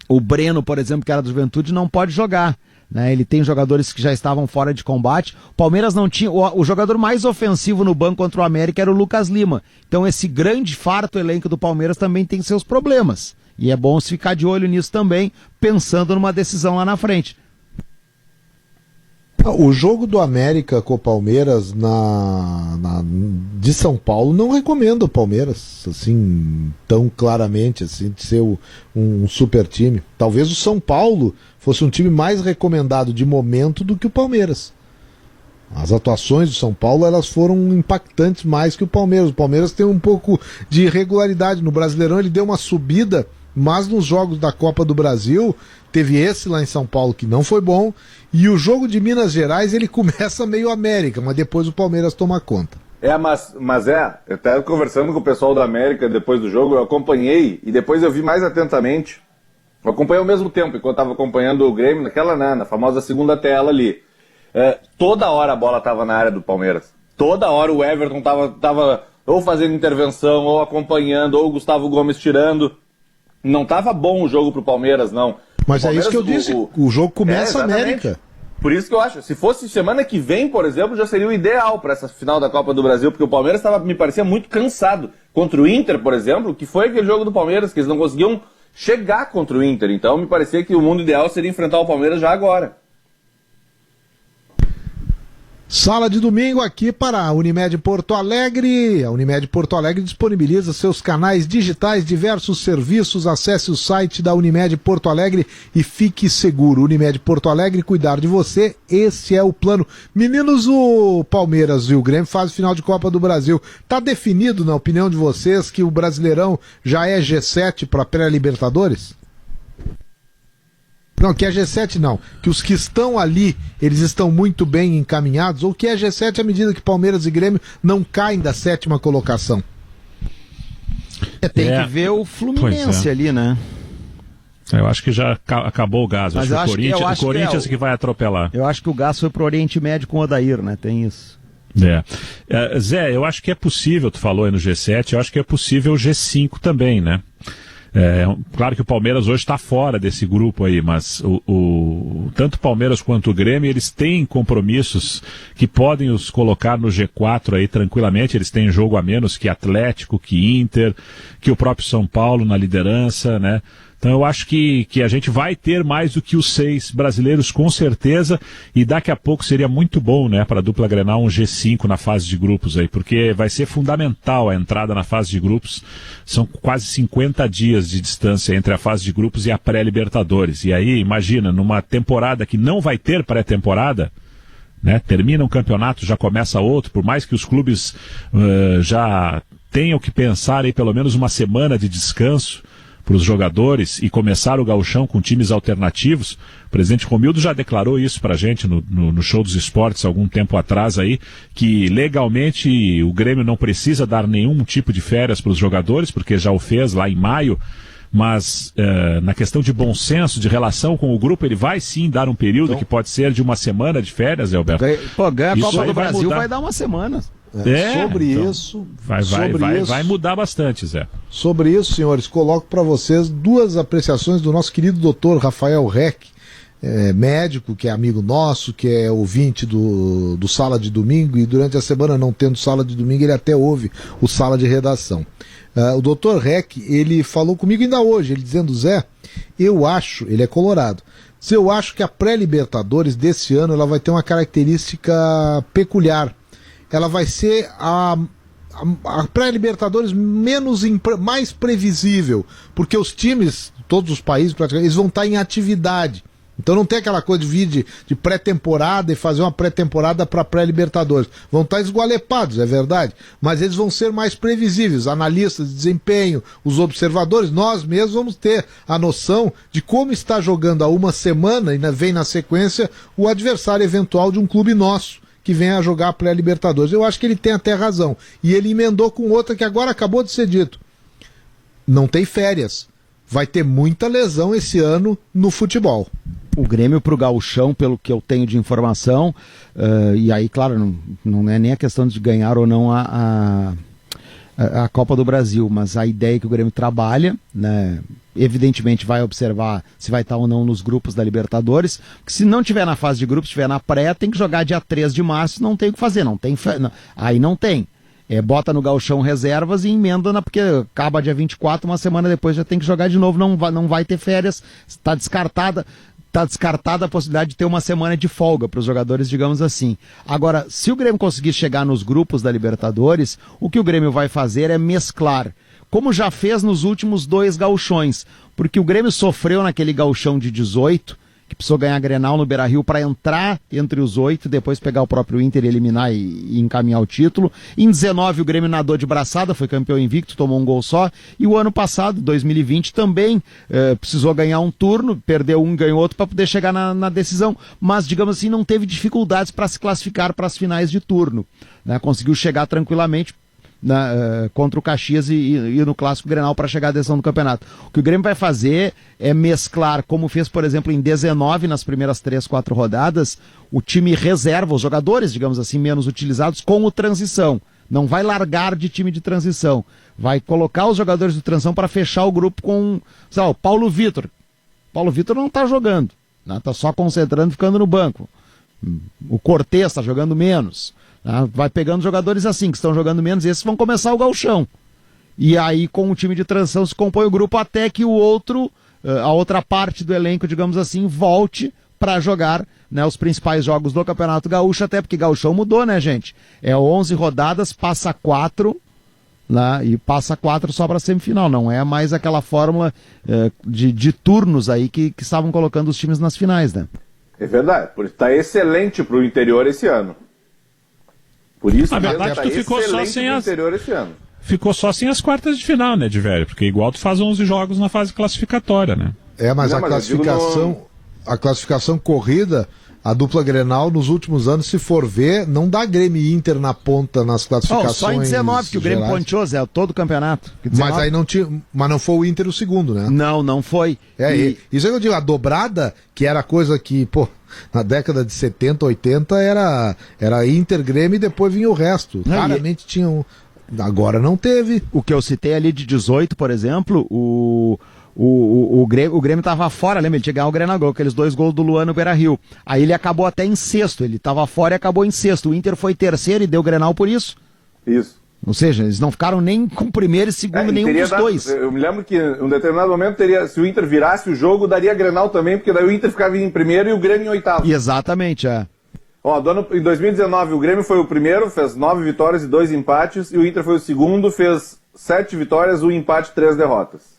o Breno, por exemplo, que era do Juventude, não pode jogar. Né, ele tem jogadores que já estavam fora de combate. O Palmeiras não tinha. O jogador mais ofensivo no banco contra o América era o Lucas Lima. Então esse grande farto elenco do Palmeiras também tem seus problemas. E é bom se ficar de olho nisso também, pensando numa decisão lá na frente. O jogo do América com o Palmeiras de São Paulo não recomenda o Palmeiras assim tão claramente assim de ser um super time. Talvez o São Paulo fosse um time mais recomendado de momento do que o Palmeiras. As atuações do São Paulo, elas foram impactantes mais que o Palmeiras. O Palmeiras tem um pouco de irregularidade. No Brasileirão ele deu uma subida, mas nos jogos da Copa do Brasil, teve esse lá em São Paulo que não foi bom, e o jogo de Minas Gerais ele começa meio América, mas depois o Palmeiras toma conta. Eu até conversando com o pessoal da América depois do jogo, eu acompanhei, e depois eu vi mais atentamente. Eu acompanhei ao mesmo tempo, enquanto estava acompanhando o Grêmio, na famosa segunda tela ali. Toda hora a bola estava na área do Palmeiras. Toda hora o Everton estava ou fazendo intervenção, ou acompanhando, ou o Gustavo Gomes tirando. Não estava bom o jogo pro Palmeiras, não. Mas é isso que eu disse, o jogo começa América. Por isso que eu acho, se fosse semana que vem, por exemplo, já seria o ideal para essa final da Copa do Brasil, porque o Palmeiras me parecia muito cansado. Contra o Inter, por exemplo, que foi aquele jogo do Palmeiras, que eles não conseguiam chegar contra o Inter. Então me parecia que o mundo ideal seria enfrentar o Palmeiras já agora. Sala de domingo aqui para a Unimed Porto Alegre. A Unimed Porto Alegre disponibiliza seus canais digitais, diversos serviços. Acesse o site da Unimed Porto Alegre e fique seguro. Unimed Porto Alegre, cuidar de você, esse é o plano. Meninos, o Palmeiras e o Grêmio fazem final de Copa do Brasil. Tá definido, na opinião de vocês, que o Brasileirão já é G7 para pré-Libertadores? Não, que é G7 não, que os que estão ali, eles estão muito bem encaminhados, ou que é G7 à medida que Palmeiras e Grêmio não caem da 7ª colocação. Tem que ver o Fluminense ali, né? Eu acho que já acabou o gás. Acho que o Corinthians que vai atropelar. Eu acho que o gás foi pro Oriente Médio com o Odair, né? Tem isso. Zé, eu acho que é possível, tu falou aí no G7, eu acho que é possível o G5 também, né? Claro que o Palmeiras hoje está fora desse grupo aí, mas tanto o Palmeiras quanto o Grêmio, eles têm compromissos que podem os colocar no G4 aí tranquilamente. Eles têm jogo a menos que Atlético, que Inter, que o próprio São Paulo na liderança, né? Então eu acho que a gente vai ter mais do que os 6 brasileiros com certeza, e daqui a pouco seria muito bom, né, para a dupla Grenal um G5 na fase de grupos aí, porque vai ser fundamental a entrada na fase de grupos. São quase 50 dias de distância entre a fase de grupos e a pré-Libertadores. E aí, imagina, numa temporada que não vai ter pré-temporada, né, termina um campeonato, já começa outro, por mais que os clubes já tenham que pensar aí pelo menos uma semana de descanso para os jogadores e começar o gauchão com times alternativos. O presidente Romildo já declarou isso para a gente no Show dos Esportes algum tempo atrás aí, que legalmente o Grêmio não precisa dar nenhum tipo de férias para os jogadores, porque já o fez lá em maio, mas na questão de bom senso, de relação com o grupo, ele vai sim dar um período que pode ser de uma semana de férias, Alberto. Ganha a Copa do Brasil vai dar uma semana. Vai mudar bastante, Zé. Sobre isso, senhores, coloco para vocês 2 apreciações do nosso querido doutor Rafael Reck, médico, que é amigo nosso, que é ouvinte do Sala de Domingo, e durante a semana, não tendo Sala de Domingo, ele até ouve o Sala de Redação. O doutor Reck, ele falou comigo ainda hoje, ele dizendo: Zé, eu acho, ele é colorado, eu acho que a pré-Libertadores desse ano ela vai ter uma característica peculiar. Ela vai ser a pré-Libertadores mais previsível, porque os times, todos os países praticamente, eles vão estar em atividade. Então não tem aquela coisa de vir de pré-temporada e fazer uma pré-temporada para pré-Libertadores. Vão estar esgualepados, é verdade, mas eles vão ser mais previsíveis. Analistas de desempenho, os observadores, nós mesmos vamos ter a noção de como está jogando há uma semana e vem na sequência o adversário eventual de um clube nosso que venha a jogar a pré-Libertadores. Eu acho que ele tem até razão. E ele emendou com outra que agora acabou de ser dito. Não tem férias. Vai ter muita lesão esse ano no futebol. O Grêmio pro gauchão, pelo que eu tenho de informação, e aí, claro, não é nem a questão de ganhar ou não a Copa do Brasil, mas a ideia que o Grêmio trabalha, né, evidentemente vai observar se vai estar ou não nos grupos da Libertadores, porque se não tiver na fase de grupos, tiver na pré, tem que jogar dia 3 de março, não tem o que fazer, aí não tem. Bota no gauchão reservas e emenda, porque acaba dia 24, uma semana depois já tem que jogar de novo, não vai ter férias, está descartada a possibilidade de ter uma semana de folga para os jogadores, digamos assim. Agora, se o Grêmio conseguir chegar nos grupos da Libertadores, o que o Grêmio vai fazer é mesclar, como já fez nos últimos 2 gauchões, porque o Grêmio sofreu naquele gauchão de 18, que precisou ganhar a Grenal no Beira-Rio para entrar entre os 8, depois pegar o próprio Inter e eliminar e encaminhar o título. Em 19 o Grêmio nadou de braçada, foi campeão invicto, tomou um gol só. E o ano passado, 2020, também precisou ganhar um turno, perdeu um, ganhou outro para poder chegar na decisão. Mas, digamos assim, não teve dificuldades para se classificar para as finais de turno, né? Conseguiu chegar tranquilamente contra o Caxias e no Clássico Grenal para chegar à decisão do campeonato. O que o Grêmio vai fazer é mesclar, como fez, por exemplo, em 19, nas primeiras 3, 4 rodadas, o time reserva, os jogadores, digamos assim, menos utilizados, com o transição. Não vai largar de time de transição. Vai colocar os jogadores de transição para fechar o grupo com, sei lá, o Paulo Vitor. Paulo Vitor não está jogando, né? Está só concentrando, ficando no banco. O Cortez está jogando menos. Vai pegando jogadores assim, que estão jogando menos, e esses vão começar o gauchão. E aí, com o time de transição, se compõe o grupo até que o outro, a outra parte do elenco, digamos assim, volte para jogar, né, os principais jogos do Campeonato Gaúcho, até porque gauchão mudou, né, gente? É 11 rodadas, passa 4, né, e passa 4 só para semifinal. Não é mais aquela fórmula de turnos aí que estavam colocando os times nas finais, né? É verdade, porque está excelente para o interior esse ano. Por isso a verdade é que tu ficou só sem interior esse ano. Ficou só sem as quartas de final, né, de velho? Porque igual tu faz 11 jogos na fase classificatória, né? Mas a classificação corrida, a dupla Grenal nos últimos anos, se for ver, não dá Grêmio e Inter na ponta nas classificações. Só em 19 que o Grêmio ponteou, Zé, todo o campeonato. Mas aí não tinha, mas não foi o Inter o segundo, né? Não foi. Isso é que eu digo, a dobrada, que era coisa que, na década de 70, 80 era Inter, Grêmio e depois vinha o resto. Claramente tinham. Agora não teve. O que eu citei ali de 18, por exemplo, o Grêmio estava fora, lembra? Ele tinha ganhado o Grenal, aqueles 2 gols do Luan no Beira-Rio. Aí ele acabou até em sexto, ele estava fora e acabou em sexto. O Inter foi terceiro e deu o Grenal por isso. Isso. Ou seja, eles não ficaram nem com primeiro e segundo, nenhum dos dois. Eu me lembro que em um determinado momento se o Inter virasse o jogo, daria Grenal também, porque daí o Inter ficava em primeiro e o Grêmio em oitavo. Exatamente, Em 2019 o Grêmio foi o primeiro, fez 9 vitórias e 2 empates, e o Inter foi o segundo, fez 7 vitórias, 1 empate e 3 derrotas.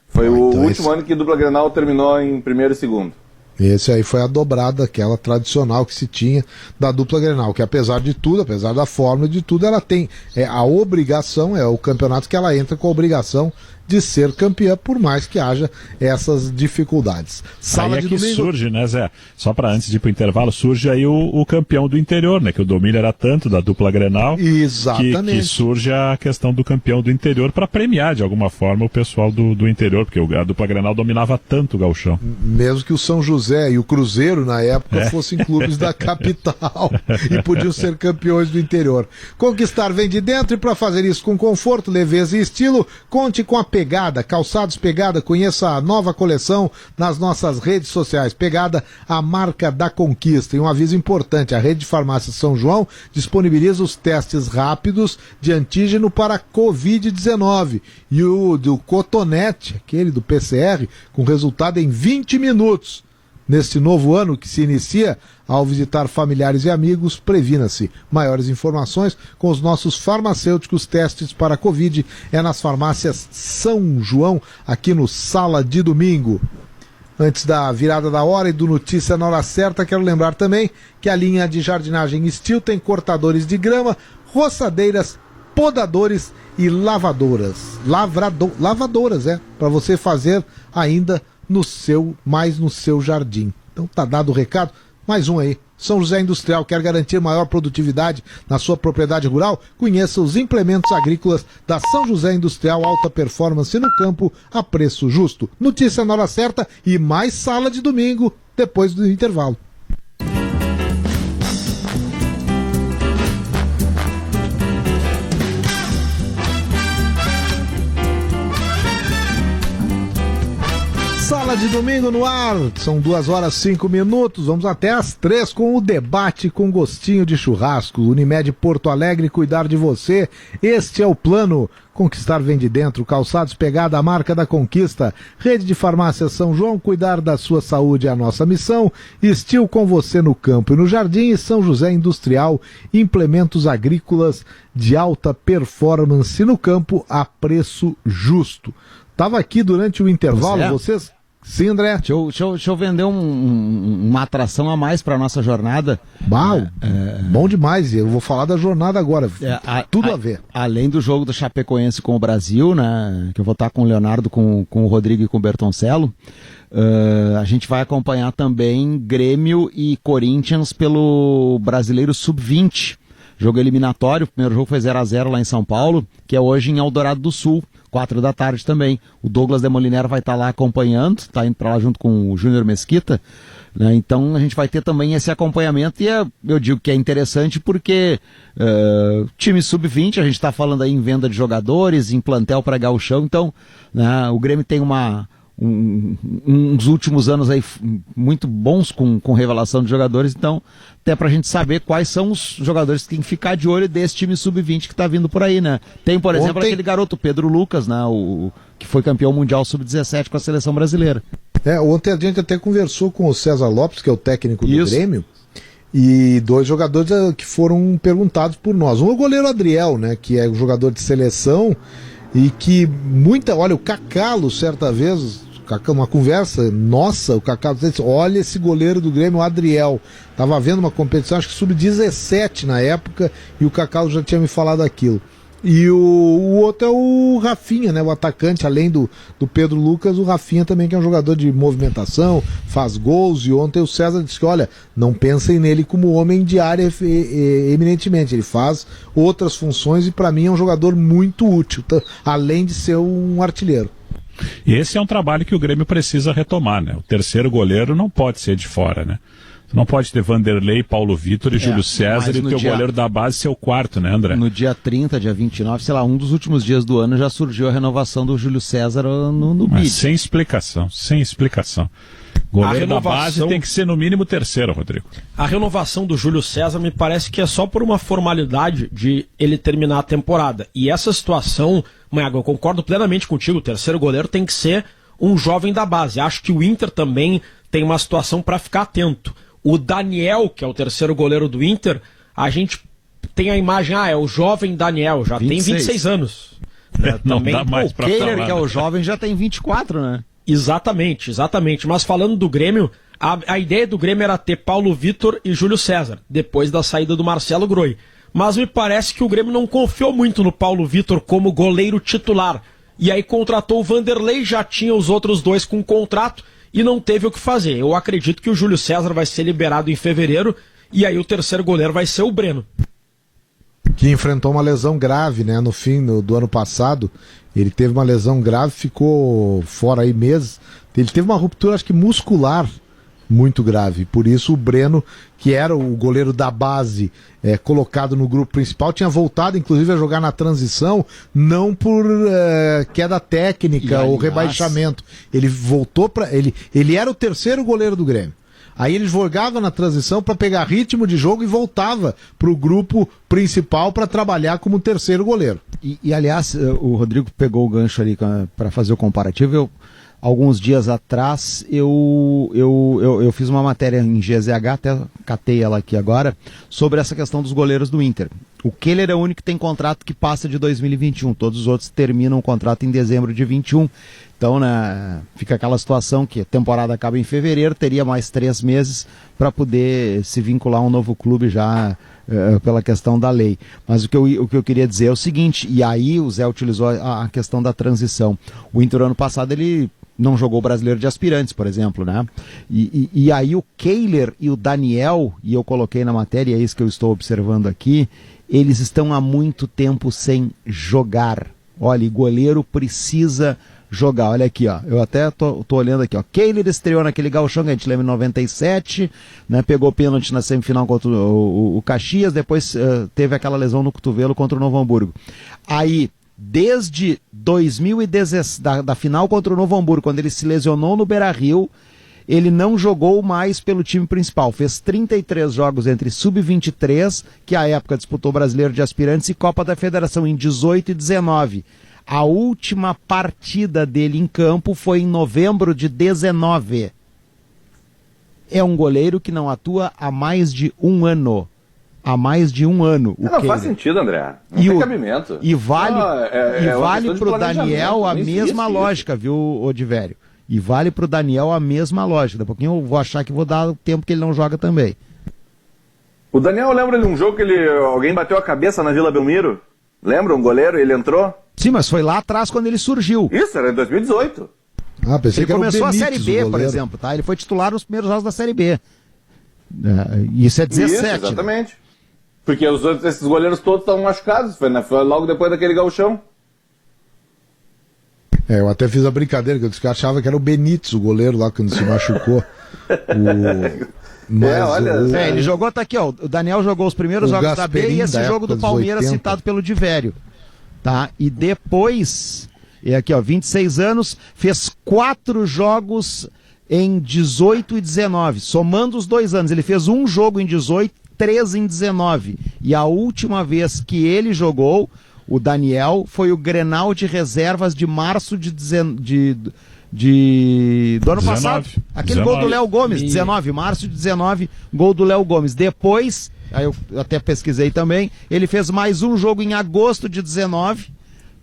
Foi o último ano que a dupla Grenal terminou em primeiro e segundo. Esse aí foi a dobrada, aquela tradicional que se tinha da dupla Grenal, que apesar de tudo, apesar da fórmula de tudo, ela tem a obrigação, é o campeonato que ela entra com a obrigação de ser campeã, por mais que haja essas dificuldades. Sala aí de domingo. Surge, né, Zé? Só para antes de ir pro intervalo, surge aí o campeão do interior, né? Que o domínio era tanto da dupla Grenal. Exatamente. Que surge a questão do campeão do interior para premiar, de alguma forma, o pessoal do interior, porque a dupla Grenal dominava tanto o gauchão. Mesmo que o São José e o Cruzeiro, na época, fossem clubes da capital e podiam ser campeões do interior. Conquistar vem de dentro, e para fazer isso com conforto, leveza e estilo, conte com a Pegada, Calçados Pegada, conheça a nova coleção nas nossas redes sociais. Pegada, a marca da conquista. E um aviso importante, a rede de farmácia São João disponibiliza os testes rápidos de antígeno para Covid-19 e o do Cotonete, aquele do PCR, com resultado em 20 minutos. Neste novo ano que se inicia, ao visitar familiares e amigos, previna-se. Maiores informações com os nossos farmacêuticos. Testes para Covid é nas farmácias São João, aqui no Sala de Domingo. Antes da virada da hora e do Notícia na Hora Certa, quero lembrar também que a linha de jardinagem Steel tem cortadores de grama, roçadeiras, podadores e lavadoras. Lavadoras, para você fazer ainda no seu jardim. Então tá dado o recado. Mais um aí. São José Industrial quer garantir maior produtividade na sua propriedade rural? Conheça os implementos agrícolas da São José Industrial, alta performance no campo a preço justo. Notícia na Hora Certa e mais Sala de Domingo depois do intervalo. Sala de Domingo no ar, são 2h05, vamos até às 3 com o debate com gostinho de churrasco. Unimed Porto Alegre, cuidar de você, este é o plano. Conquistar vem de dentro, Calçados Pegada, a marca da conquista. Rede de farmácia São João, cuidar da sua saúde é a nossa missão. Steel com você no campo e no jardim. E São José Industrial, implementos agrícolas de alta performance no campo a preço justo. Estava aqui durante o intervalo, vocês Sim, André. Deixa eu vender uma atração a mais para nossa jornada. Bom demais. Eu vou falar da jornada agora. Tudo a ver. Além do jogo do Chapecoense com o Brasil, né? Que eu vou estar com o Leonardo, com o Rodrigo e com o Bertoncello. A gente vai acompanhar também Grêmio e Corinthians pelo Brasileiro Sub-20. Jogo eliminatório. O primeiro jogo foi 0-0 lá em São Paulo, que é hoje em Eldorado do Sul. 4 da tarde também. O Douglas de Moliner vai estar lá acompanhando, está indo para lá junto com o Júnior Mesquita, né? Então a gente vai ter também esse acompanhamento e eu digo que é interessante porque time sub-20, a gente está falando aí em venda de jogadores, em plantel para gauchão, então, né, o Grêmio tem uns últimos anos aí muito bons com revelação de jogadores, então até pra gente saber quais são os jogadores que tem que ficar de olho desse time sub-20 que tá vindo por aí, né? Tem, por exemplo, aquele garoto Pedro Lucas, né? Que foi campeão mundial sub-17 com a seleção brasileira. Ontem a gente até conversou com o César Lopes, que é o técnico do Grêmio, e 2 jogadores que foram perguntados por nós. Um é o goleiro Adriel, né? Que é o jogador de seleção e que olha, o Cacalo certa vez, uma conversa nossa, o Cacalo disse, olha esse goleiro do Grêmio, o Adriel, tava vendo uma competição, acho que sub-17 na época, e o Cacalo já tinha me falado aquilo. E o outro é o Rafinha, né, o atacante, além do Pedro Lucas, o Rafinha também, que é um jogador de movimentação, faz gols, e ontem o César disse que, olha, não pensem nele como homem de área eminentemente, ele faz outras funções e para mim é um jogador muito útil, além de ser um artilheiro. Esse é um trabalho que o Grêmio precisa retomar, né? O terceiro goleiro não pode ser de fora, né? Você não pode ter Vanderlei, Paulo Vitor e Júlio César e o teu goleiro da base ser o quarto, né, André? No dia 30, dia 29, sei lá, um dos últimos dias do ano já surgiu a renovação do Júlio César no BID. Sem explicação. Goleiro da base tem que ser no mínimo terceiro, Rodrigo. A renovação do Júlio César me parece que é só por uma formalidade de ele terminar a temporada. E essa situação, Maiago, eu concordo plenamente contigo, o terceiro goleiro tem que ser um jovem da base. Acho que o Inter também tem uma situação para ficar atento. O Daniel, que é o terceiro goleiro do Inter, a gente tem a imagem, é o jovem Daniel, já 26. Tem 26 anos. Não dá mais pra falar. O Kehler, que é o jovem, já tem 24, né? Exatamente. Mas falando do Grêmio, a ideia do Grêmio era ter Paulo Vitor e Júlio César, depois da saída do Marcelo Groi. Mas me parece que o Grêmio não confiou muito no Paulo Vitor como goleiro titular. E aí contratou o Vanderlei, já tinha os outros 2 com contrato e não teve o que fazer. Eu acredito que o Júlio César vai ser liberado em fevereiro e aí o terceiro goleiro vai ser o Breno. Que enfrentou uma lesão grave, né, no fim do ano passado. Ele teve uma lesão grave, ficou fora aí meses. Ele teve uma ruptura, acho que muscular, muito grave. Por isso o Breno, que era o goleiro da base, colocado no grupo principal, tinha voltado inclusive a jogar na transição, não por queda técnica ou rebaixamento. Ele voltou para ele era o terceiro goleiro do Grêmio. Aí ele jogava na transição para pegar ritmo de jogo e voltava para o grupo principal para trabalhar como terceiro goleiro. E aliás, o Rodrigo pegou o gancho ali para fazer o comparativo. Alguns dias atrás eu fiz uma matéria em GZH, até catei ela aqui agora, sobre essa questão dos goleiros do Inter. O Kehler é o único que tem contrato que passa de 2021, todos os outros terminam o contrato em dezembro de 21. Então, né, fica aquela situação que a temporada acaba em fevereiro, teria mais 3 meses para poder se vincular a um novo clube já pela questão da lei. Mas o que eu queria dizer é o seguinte, e aí o Zé utilizou a questão da transição. O Inter ano passado ele não jogou o Brasileiro de Aspirantes, por exemplo, né? E aí o Kehler e o Daniel, e eu coloquei na matéria, é isso que eu estou observando aqui, eles estão há muito tempo sem jogar. Olha, e goleiro precisa jogar. Olha aqui, ó. Eu até tô olhando aqui, ó. Kehler estreou naquele gauchão que a gente lembra em 97, né? Pegou pênalti na semifinal contra o Caxias, depois teve aquela lesão no cotovelo contra o Novo Hamburgo. Aí, desde 2010, da final contra o Novo Hamburgo, quando ele se lesionou no Beira-Rio, ele não jogou mais pelo time principal. Fez 33 jogos entre Sub-23, que à época disputou o Brasileiro de Aspirantes, e Copa da Federação em 18 e 19. A última partida dele em campo foi em novembro de 19. É um goleiro que não atua há mais de um ano. Há mais de um ano. Não faz sentido, André. Não tem cabimento. E vale para o Daniel a mesma lógica, viu, Odivério? E vale pro Daniel a mesma lógica. Daqui a pouquinho eu vou achar que vou dar o tempo que ele não joga também. O Daniel lembra de um jogo que alguém bateu a cabeça na Vila Belmiro? Lembra? Um goleiro, ele entrou? Sim, mas foi lá atrás quando ele surgiu. Isso, era em 2018. Pensei ele que começou era o Benítez, a Série B, por exemplo, tá? Ele foi titular nos primeiros jogos da Série B. Isso é 17. Isso, exatamente. Né? Porque esses goleiros todos estavam machucados. Foi logo depois daquele gauchão. Eu até fiz a brincadeira, que eu disse que eu achava que era o Benítez, o goleiro lá, quando se machucou. Ele jogou, tá aqui, ó. O Daniel jogou os primeiros jogos da B e esse jogo do Palmeiras citado pelo Divério. Tá? E depois, aqui, ó, 26 anos, fez 4 jogos em 18 e 19. Somando os 2 anos, ele fez um jogo em 18, 3 em 19. E a última vez que ele jogou, o Daniel, foi o Grenal de reservas de março do ano 19. Passado. Aquele 19. Gol do Léo Gomes, 19, março de 19, gol do Léo Gomes. Depois, aí eu até pesquisei também, ele fez mais um jogo em agosto de 19,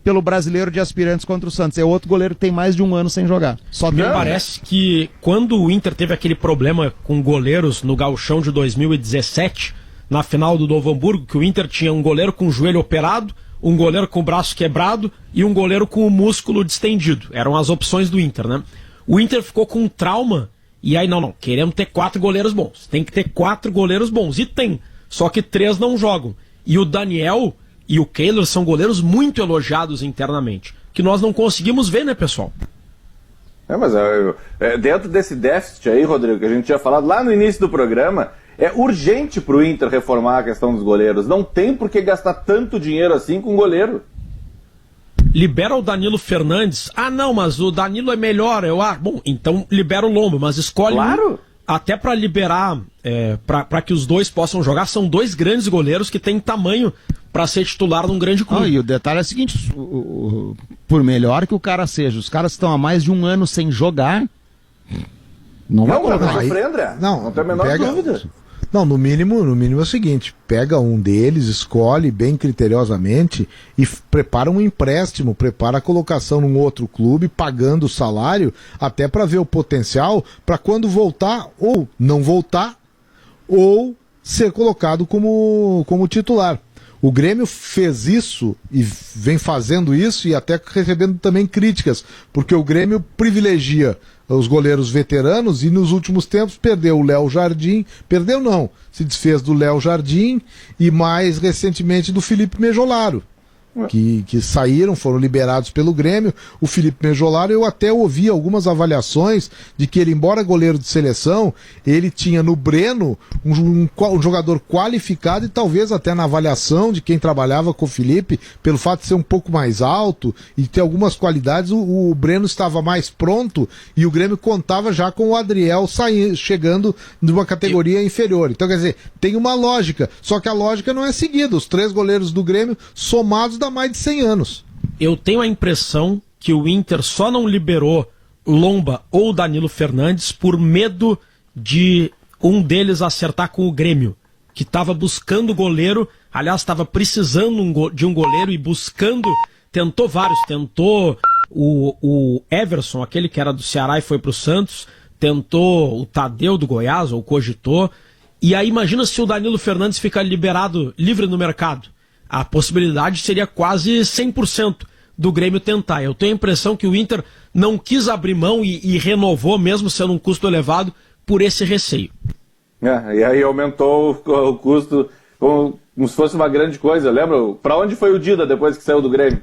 pelo Brasileiro de Aspirantes contra o Santos. É outro goleiro que tem mais de um ano sem jogar. Só me parece que quando o Inter teve aquele problema com goleiros no Gauchão de 2017, na final do Novo Hamburgo, que o Inter tinha um goleiro com o joelho operado, um goleiro com o braço quebrado e um goleiro com o músculo distendido. Eram as opções do Inter, né? O Inter ficou com um trauma e aí, não, queremos ter 4 goleiros bons. Tem que ter 4 goleiros bons. E tem, só que 3 não jogam. E o Daniel e o Keylor são goleiros muito elogiados internamente, que nós não conseguimos ver, né, pessoal? Mas dentro desse déficit aí, Rodrigo, que a gente tinha falado lá no início do programa, é urgente pro Inter reformar a questão dos goleiros. Não tem por que gastar tanto dinheiro assim com goleiro. Libera o Danilo Fernandes. Não, mas o Danilo é melhor. Bom, então libera o Lomba, mas escolhe claro. Até para liberar, para que os dois possam jogar. São 2 grandes goleiros que têm tamanho para ser titular num grande clube. E o detalhe é o seguinte, por melhor que o cara seja, os caras estão há mais de um ano sem jogar, não vai colocar aí. André. Não tem a menor dúvida. Não, no mínimo é o seguinte, pega um deles, escolhe bem criteriosamente e prepara um empréstimo, prepara a colocação num outro clube, pagando o salário, até para ver o potencial, para quando voltar, ou não voltar, ou ser colocado como titular. O Grêmio fez isso e vem fazendo isso e até recebendo também críticas, porque o Grêmio privilegia os goleiros veteranos e nos últimos tempos perdeu o Léo Jardim, perdeu não, se desfez do Léo Jardim e mais recentemente do Felipe Mejolaro, que saíram, foram liberados pelo Grêmio. O Felipe Mejolaro, eu até ouvi algumas avaliações de que ele, embora goleiro de seleção, ele tinha no Breno um jogador qualificado e talvez até na avaliação de quem trabalhava com o Felipe, pelo fato de ser um pouco mais alto e ter algumas qualidades, o Breno estava mais pronto e o Grêmio contava já com o Adriel chegando numa categoria inferior. Então, quer dizer, tem uma lógica, só que a lógica não é seguida. Os 3 goleiros do Grêmio somados dá mais de 100 anos. Eu tenho a impressão que o Inter só não liberou Lomba ou Danilo Fernandes por medo de um deles acertar com o Grêmio, que estava buscando goleiro, aliás, estava precisando de um goleiro e buscando, tentou vários, tentou o Everson, aquele que era do Ceará e foi para o Santos, tentou o Tadeu do Goiás, ou cogitou, e aí imagina se o Danilo Fernandes fica liberado, livre no mercado. A possibilidade seria quase 100% do Grêmio tentar. Eu tenho a impressão que o Inter não quis abrir mão e renovou, mesmo sendo um custo elevado, por esse receio. E aí aumentou o custo como se fosse uma grande coisa. Lembra? Para onde foi o Dida depois que saiu do Grêmio?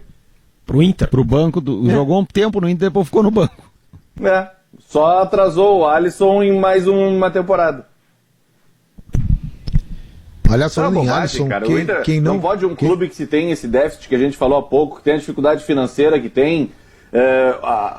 Pro Inter. Pro banco. Jogou um tempo no Inter, depois ficou no banco. Só atrasou o Alisson em mais uma temporada. Aliás, falando em Alisson, cara, quem não pode um clube que se tem esse déficit que a gente falou há pouco, que tem a dificuldade financeira, que tem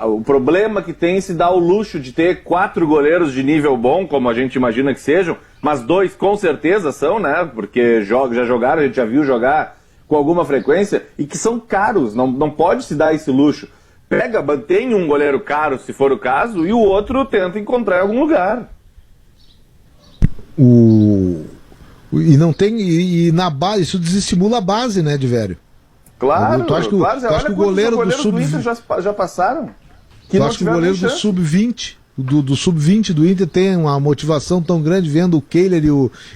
o problema que tem se dá o luxo de ter 4 goleiros de nível bom, como a gente imagina que sejam, mas 2 com certeza são, né? Porque já jogaram, a gente já viu jogar com alguma frequência, e que são caros, não pode se dar esse luxo. Mantém um goleiro caro, se for o caso, e o outro tenta encontrar em algum lugar. E não tem. E na base, isso desestimula a base, né, Divério? Claro, tu acha que o goleiro do Inter já passaram? Eu acho que o goleiro do Sub-20, do Sub-20 do Inter tem uma motivação tão grande vendo o Kehler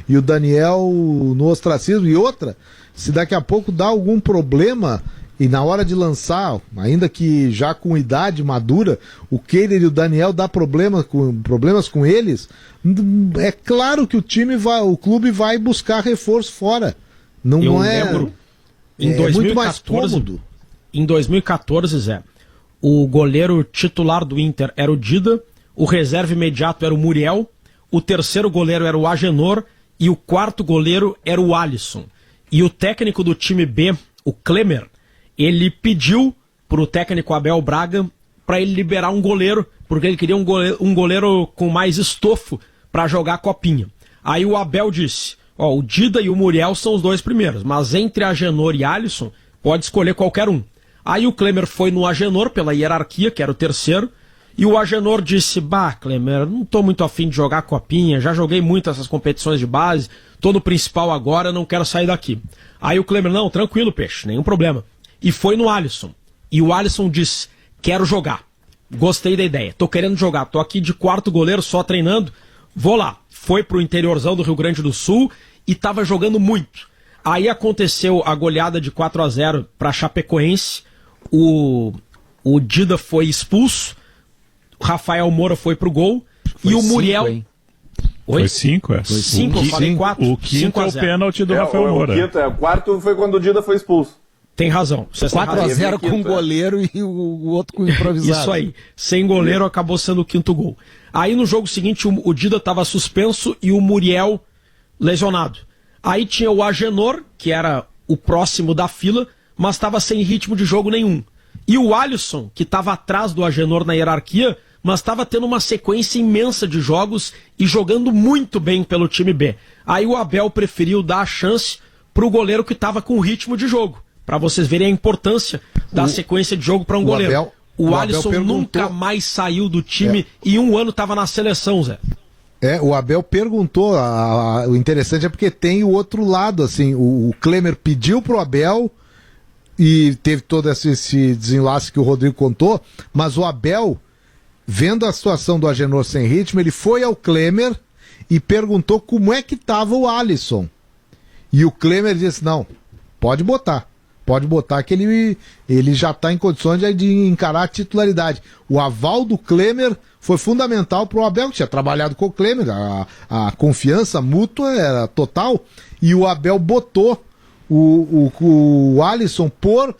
e o Daniel no ostracismo. E outra, se daqui a pouco dá algum problema e na hora de lançar, ainda que já com idade madura, o Kehler e o Daniel dá problemas com eles, é claro que o clube vai buscar reforço fora. Não é. Lembro, em 2014, muito mais cômodo. Em 2014, Zé, o goleiro titular do Inter era o Dida, o reserva imediato era o Muriel, o terceiro goleiro era o Agenor e o quarto goleiro era o Alisson. E o técnico do time B, o Klemer, ele pediu para o técnico Abel Braga para ele liberar um goleiro, porque ele queria um goleiro com mais estofo para jogar a copinha. Aí o Abel disse, o Dida e o Muriel são os dois primeiros, mas entre Agenor e Alisson, pode escolher qualquer um. Aí o Klemer foi no Agenor, pela hierarquia, que era o terceiro, e o Agenor disse, Klemer, não tô muito afim de jogar copinha, já joguei muito essas competições de base, tô no principal agora, não quero sair daqui. Aí o Klemer, não, tranquilo, peixe, nenhum problema. E foi no Alisson. E o Alisson disse, quero jogar. Gostei da ideia, tô querendo jogar, tô aqui de quarto goleiro só treinando, vou lá. Foi pro interiorzão do Rio Grande do Sul e tava jogando muito. Aí aconteceu a goleada de 4-0 pra Chapecoense, o Dida foi expulso, o Rafael Moura foi pro gol, e o Muriel... Foi 5, é. Foi 5, eu falei 4. O quinto é o pênalti do Rafael Moura. O quarto foi quando o Dida foi expulso. Tem razão. 4-0 com o goleiro e o outro com o improvisado. Isso aí. Sem goleiro acabou sendo o quinto gol. Aí no jogo seguinte o Dida estava suspenso e o Muriel lesionado. Aí tinha o Agenor, que era o próximo da fila, mas estava sem ritmo de jogo nenhum. E o Alisson, que estava atrás do Agenor na hierarquia, mas estava tendo uma sequência imensa de jogos e jogando muito bem pelo time B. Aí o Abel preferiu dar a chance para o goleiro que estava com ritmo de jogo. Para vocês verem a importância da sequência de jogo para um goleiro. O Alisson nunca mais saiu do time e um ano estava na seleção, Zé. O Abel perguntou, o interessante é porque tem o outro lado, assim, o Klemer pediu pro Abel e teve todo esse desenlace que o Rodrigo contou, mas o Abel, vendo a situação do Agenor sem ritmo, ele foi ao Klemer e perguntou como é que estava o Alisson. E o Klemer disse, não, pode botar que ele já está em condições de encarar a titularidade. O aval do Klemer foi fundamental para o Abel, que tinha trabalhado com o Klemer, a confiança mútua era total, e o Abel botou o Alisson por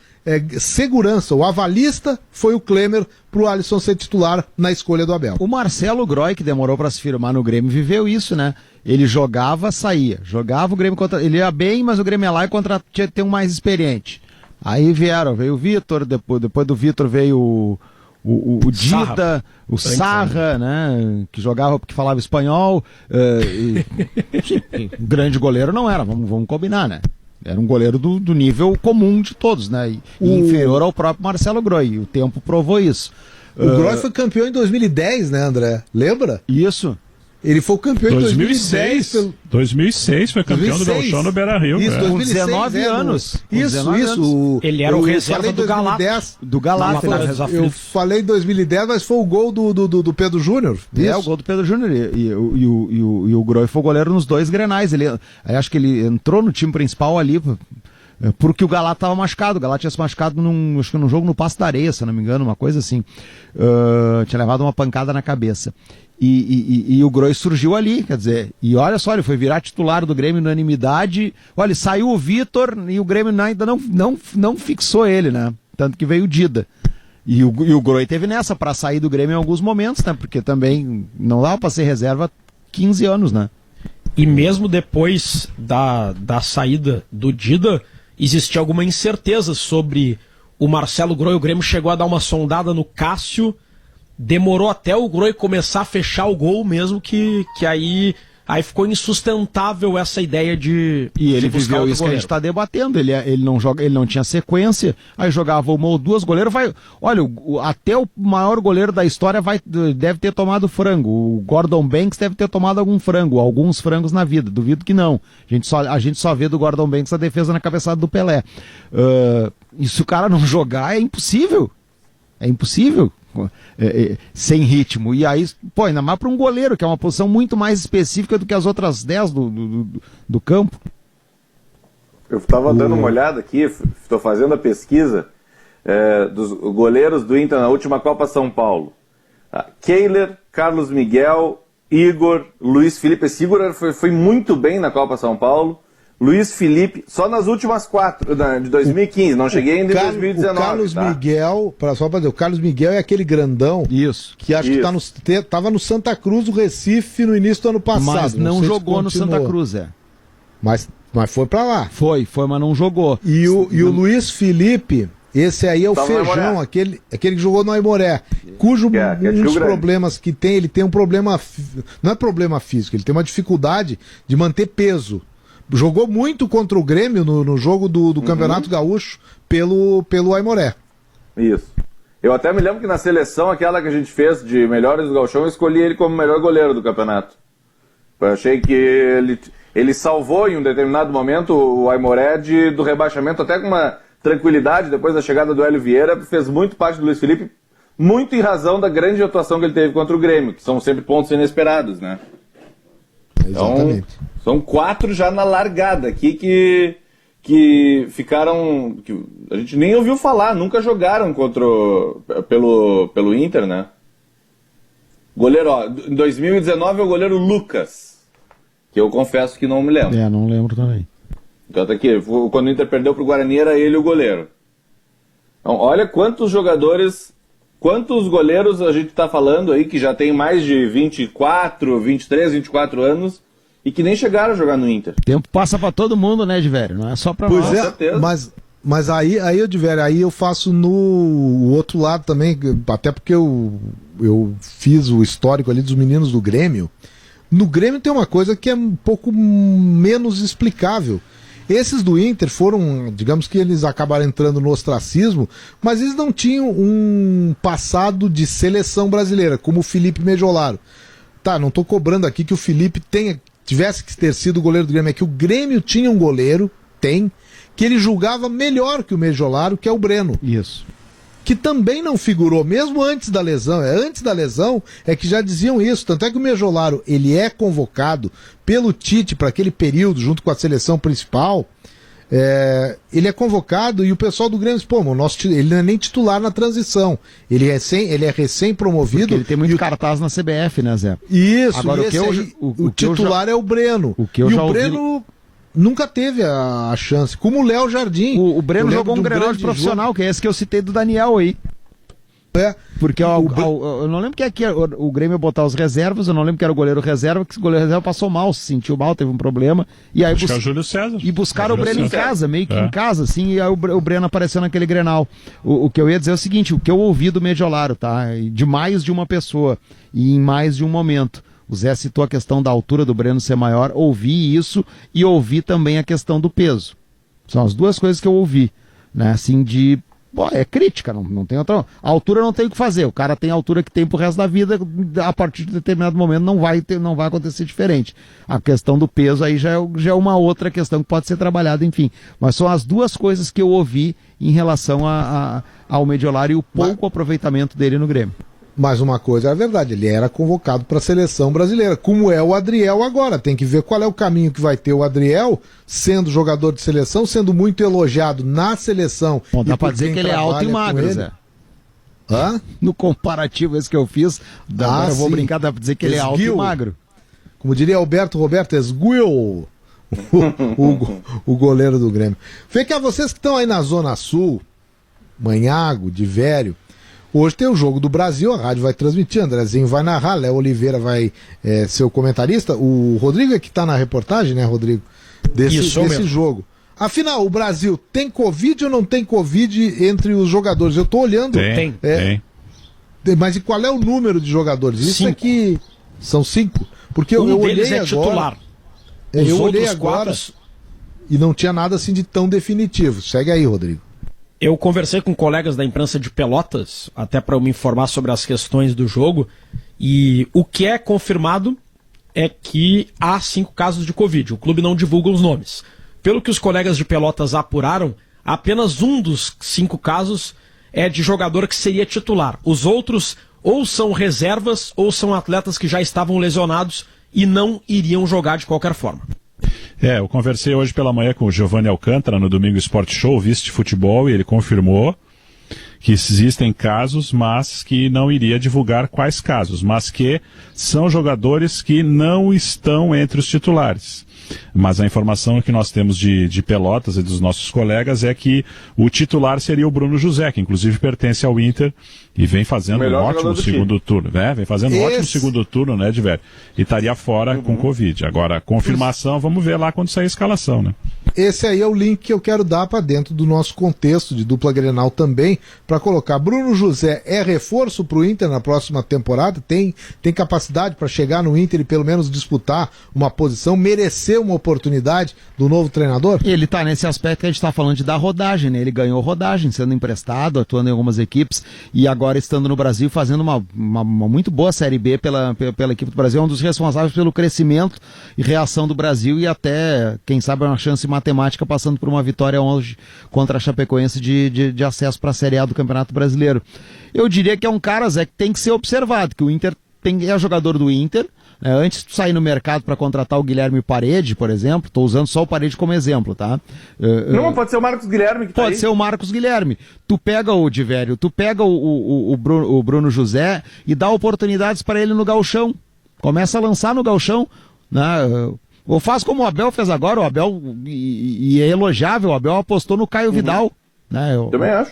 segurança. O avalista foi o Klemer para o Alisson ser titular na escolha do Abel. O Marcelo Groy, que demorou para se firmar no Grêmio, viveu isso, né? Ele jogava, saía. Jogava o Grêmio ele ia bem, mas o Grêmio ia lá e tinha que ter um mais experiente. Aí veio o Vitor, depois do Vitor veio o Dida, o Sarra, né? Que jogava porque falava espanhol. Grande goleiro não era, vamos combinar, né? Era um goleiro do nível comum de todos, né? E inferior ao próprio Marcelo Groy. O tempo provou isso. O Groy foi campeão em 2010, né, André? Lembra? Isso. Ele foi o campeão em 2010. 2006 foi campeão 2006. Do Gauchão no Beira-Rio. Isso, 2006, 19 anos. Isso. Ele era o reserva do Galata. Do Galata. Eu falei em 2010, mas foi o gol do Pedro Júnior. O gol do Pedro Júnior. E o Groy foi goleiro nos 2 Grenais. Acho que ele entrou no time principal ali porque o Galata estava machucado. O Galata tinha se machucado num jogo no Passo da Areia, se não me engano, uma coisa assim. Tinha levado uma pancada na cabeça. E o Groy surgiu ali, quer dizer, e olha só, ele foi virar titular do Grêmio unanimidade. Olha, saiu o Vitor e o Grêmio ainda não fixou ele, né? Tanto que veio o Dida. E o Groy teve nessa para sair do Grêmio em alguns momentos, né? Porque também não dava para ser reserva 15 anos, né? E mesmo depois da saída do Dida, existia alguma incerteza sobre o Marcelo Groy. O Grêmio chegou a dar uma sondada no Cássio. Demorou até o Groy começar a fechar o gol mesmo, que aí ficou insustentável essa ideia de E ele viveu isso que a gente está debatendo. Ele não tinha sequência, aí jogava uma ou duas, goleiro até o maior goleiro da história deve ter tomado frango. O Gordon Banks deve ter tomado alguns frangos na vida, duvido que não. A gente só vê do Gordon Banks a defesa na cabeçada do Pelé. E se o cara não jogar, é impossível. É impossível. sem ritmo. E aí, pô, ainda mais para um goleiro, que é uma posição muito mais específica do que as outras 10 do campo. Eu estava dando uma olhada aqui, estou fazendo a pesquisa dos goleiros do Inter na última Copa São Paulo. Kehler, Carlos Miguel, Igor, Luiz Felipe. Esse Igor foi muito bem na Copa São Paulo. Luiz Felipe, só nas últimas 4, de 2015, não cheguei ainda em 2019. O Carlos Miguel, só para dizer, o Carlos Miguel é aquele grandão que acho que estava no Santa Cruz do Recife no início do ano passado. Mas não jogou no Santa Cruz, Mas foi para lá. Foi, mas não jogou. E o Luiz Felipe, esse aí é o Feijão, aquele que jogou no Aimoré, cujo um dos problemas que tem, ele tem um problema, não é problema físico, ele tem uma dificuldade de manter peso. Jogou muito contra o Grêmio no jogo do Campeonato Gaúcho pelo Aimoré. Isso. Eu até me lembro que na seleção, aquela que a gente fez de melhores do Gauchão, eu escolhi ele como melhor goleiro do campeonato. Eu achei que ele salvou em um determinado momento o Aimoré do rebaixamento, até com uma tranquilidade depois da chegada do Hélio Vieira, fez muito parte do Luiz Felipe, muito em razão da grande atuação que ele teve contra o Grêmio, que são sempre pontos inesperados, né? Exatamente. Então, são 4 já na largada aqui que ficaram... que a gente nem ouviu falar, nunca jogaram pelo Inter, né? Goleiro, em 2019 é o goleiro Lucas, que eu confesso que não me lembro. Não lembro também. Então tá aqui, quando o Inter perdeu pro Guarani era ele o goleiro. Então, olha quantos goleiros a gente tá falando aí que já tem mais de 23, 24 anos e que nem chegaram a jogar no Inter. O tempo passa pra todo mundo, né, Divério? Não é só pra nós. Pois mas aí Divério, aí eu faço no outro lado também, até porque eu fiz o histórico ali dos meninos do Grêmio. No Grêmio tem uma coisa que é um pouco menos explicável. Esses do Inter foram, digamos que eles acabaram entrando no ostracismo, mas eles não tinham um passado de seleção brasileira, como o Felipe Mejolaro. Tá, não tô cobrando aqui que o Felipe tivesse que ter sido o goleiro do Grêmio, é que o Grêmio tinha um goleiro, que ele julgava melhor que o Mejolaro, que é o Breno. Isso. Que também não figurou, mesmo antes da lesão. Antes da lesão é que já diziam isso. Tanto é que o Mejolaro, ele é convocado pelo Tite para aquele período, junto com a seleção principal. Ele é convocado e o pessoal do Grêmio diz, pô, ele não é nem titular na transição. Ele é recém-promovido. Porque ele tem muito cartaz na CBF, né, Zé? Isso. Agora, o titular é o Breno. O Breno... nunca teve a chance. Como o Léo Jardim. O Breno jogou um Grenal de profissional, que é esse que eu citei do Daniel aí. Porque eu não lembro que aqui o Grêmio ia botar os reservas, eu não lembro que era o goleiro reserva, que o goleiro reserva passou mal, se sentiu mal, teve um problema. E aí acho que é o Júlio César. E buscaram o Breno em casa, meio que em casa, assim, e aí o Breno apareceu naquele Grenal. O que eu ia dizer é o seguinte, o que eu ouvi do Mejolaro, tá? De mais de uma pessoa e em mais de um momento. O Zé citou a questão da altura do Breno ser maior, ouvi isso e ouvi também a questão do peso. São as duas coisas que eu ouvi, né? Assim, é crítica, não tem outra... A altura não tem o que fazer, o cara tem a altura que tem pro resto da vida, a partir de determinado momento não vai acontecer diferente. A questão do peso aí já é uma outra questão que pode ser trabalhada, enfim. Mas são as duas coisas que eu ouvi em relação ao Mejolaro e o pouco aproveitamento dele no Grêmio. Mas uma coisa é a verdade, ele era convocado para a seleção brasileira, como é o Adriel agora. Tem que ver qual é o caminho que vai ter o Adriel, sendo jogador de seleção, sendo muito elogiado na seleção. Bom, dá para dizer que ele é alto e magro, Zé. No comparativo esse que eu fiz, eu vou brincar, dá para dizer que ele é alto e magro. Como diria Alberto Roberto, esguiu o goleiro do Grêmio. Vê que a vocês que estão aí na Zona Sul, Manhago, Divério, hoje tem o Jogo do Brasil, a rádio vai transmitir, Andrezinho vai narrar, Léo Oliveira vai ser o comentarista. O Rodrigo é que está na reportagem, né, Rodrigo? Desse jogo. Afinal, o Brasil tem Covid ou não tem Covid entre os jogadores? Eu estou olhando... Tem. Mas e qual é o número de jogadores? Isso 5. aqui são 5. Porque um eu deles olhei é agora, titular. Eu olhei agora e não tinha nada assim de tão definitivo. Segue aí, Rodrigo. Eu conversei com colegas da imprensa de Pelotas, até para me informar sobre as questões do jogo, e o que é confirmado é que há 5 casos de Covid. O clube não divulga os nomes. Pelo que os colegas de Pelotas apuraram, apenas um dos 5 casos é de jogador que seria titular. Os outros ou são reservas ou são atletas que já estavam lesionados e não iriam jogar de qualquer forma. Eu conversei hoje pela manhã com o Giovanni Alcântara no Domingo Esporte Show, vice-futebol, e ele confirmou que existem casos, mas que não iria divulgar quais casos, mas que são jogadores que não estão entre os titulares. Mas a informação que nós temos de Pelotas e dos nossos colegas é que o titular seria o Bruno José, que inclusive pertence ao Inter e vem fazendo um ótimo segundo turno. Vem fazendo um ótimo segundo turno, né, Diver? E estaria fora com Covid. Agora, confirmação, vamos ver lá quando sair a escalação, né? Esse aí é o link que eu quero dar para dentro do nosso contexto de dupla Grenal também, para colocar Bruno José é reforço para o Inter na próxima temporada, tem capacidade para chegar no Inter e pelo menos disputar uma posição, merecer uma oportunidade do novo treinador? Ele está nesse aspecto que a gente está falando de dar rodagem, né? Ele ganhou rodagem, sendo emprestado, atuando em algumas equipes e agora estando no Brasil fazendo uma muito boa Série B pela equipe do Brasil, é um dos responsáveis pelo crescimento e reação do Brasil e até, quem sabe, uma chance matemática passando por uma vitória hoje contra a Chapecoense de acesso para a Série A do Campeonato Brasileiro. Eu diria que é um cara, Zé, que tem que ser observado, que o Inter é jogador do Inter. Antes de sair no mercado para contratar o Guilherme Parede, por exemplo, estou usando só o Parede como exemplo, tá? Não, pode ser o Marcos Guilherme que tá Pode aí. ser o Marcos Guilherme. Tu pega o Divério, tu pega o Bruno José e dá oportunidades para ele no gauchão. Começa a lançar no gauchão, né? Ou faz como o Abel fez agora, o Abel, e é elogiável, o Abel apostou no Caio Vidal. Né? Também acho.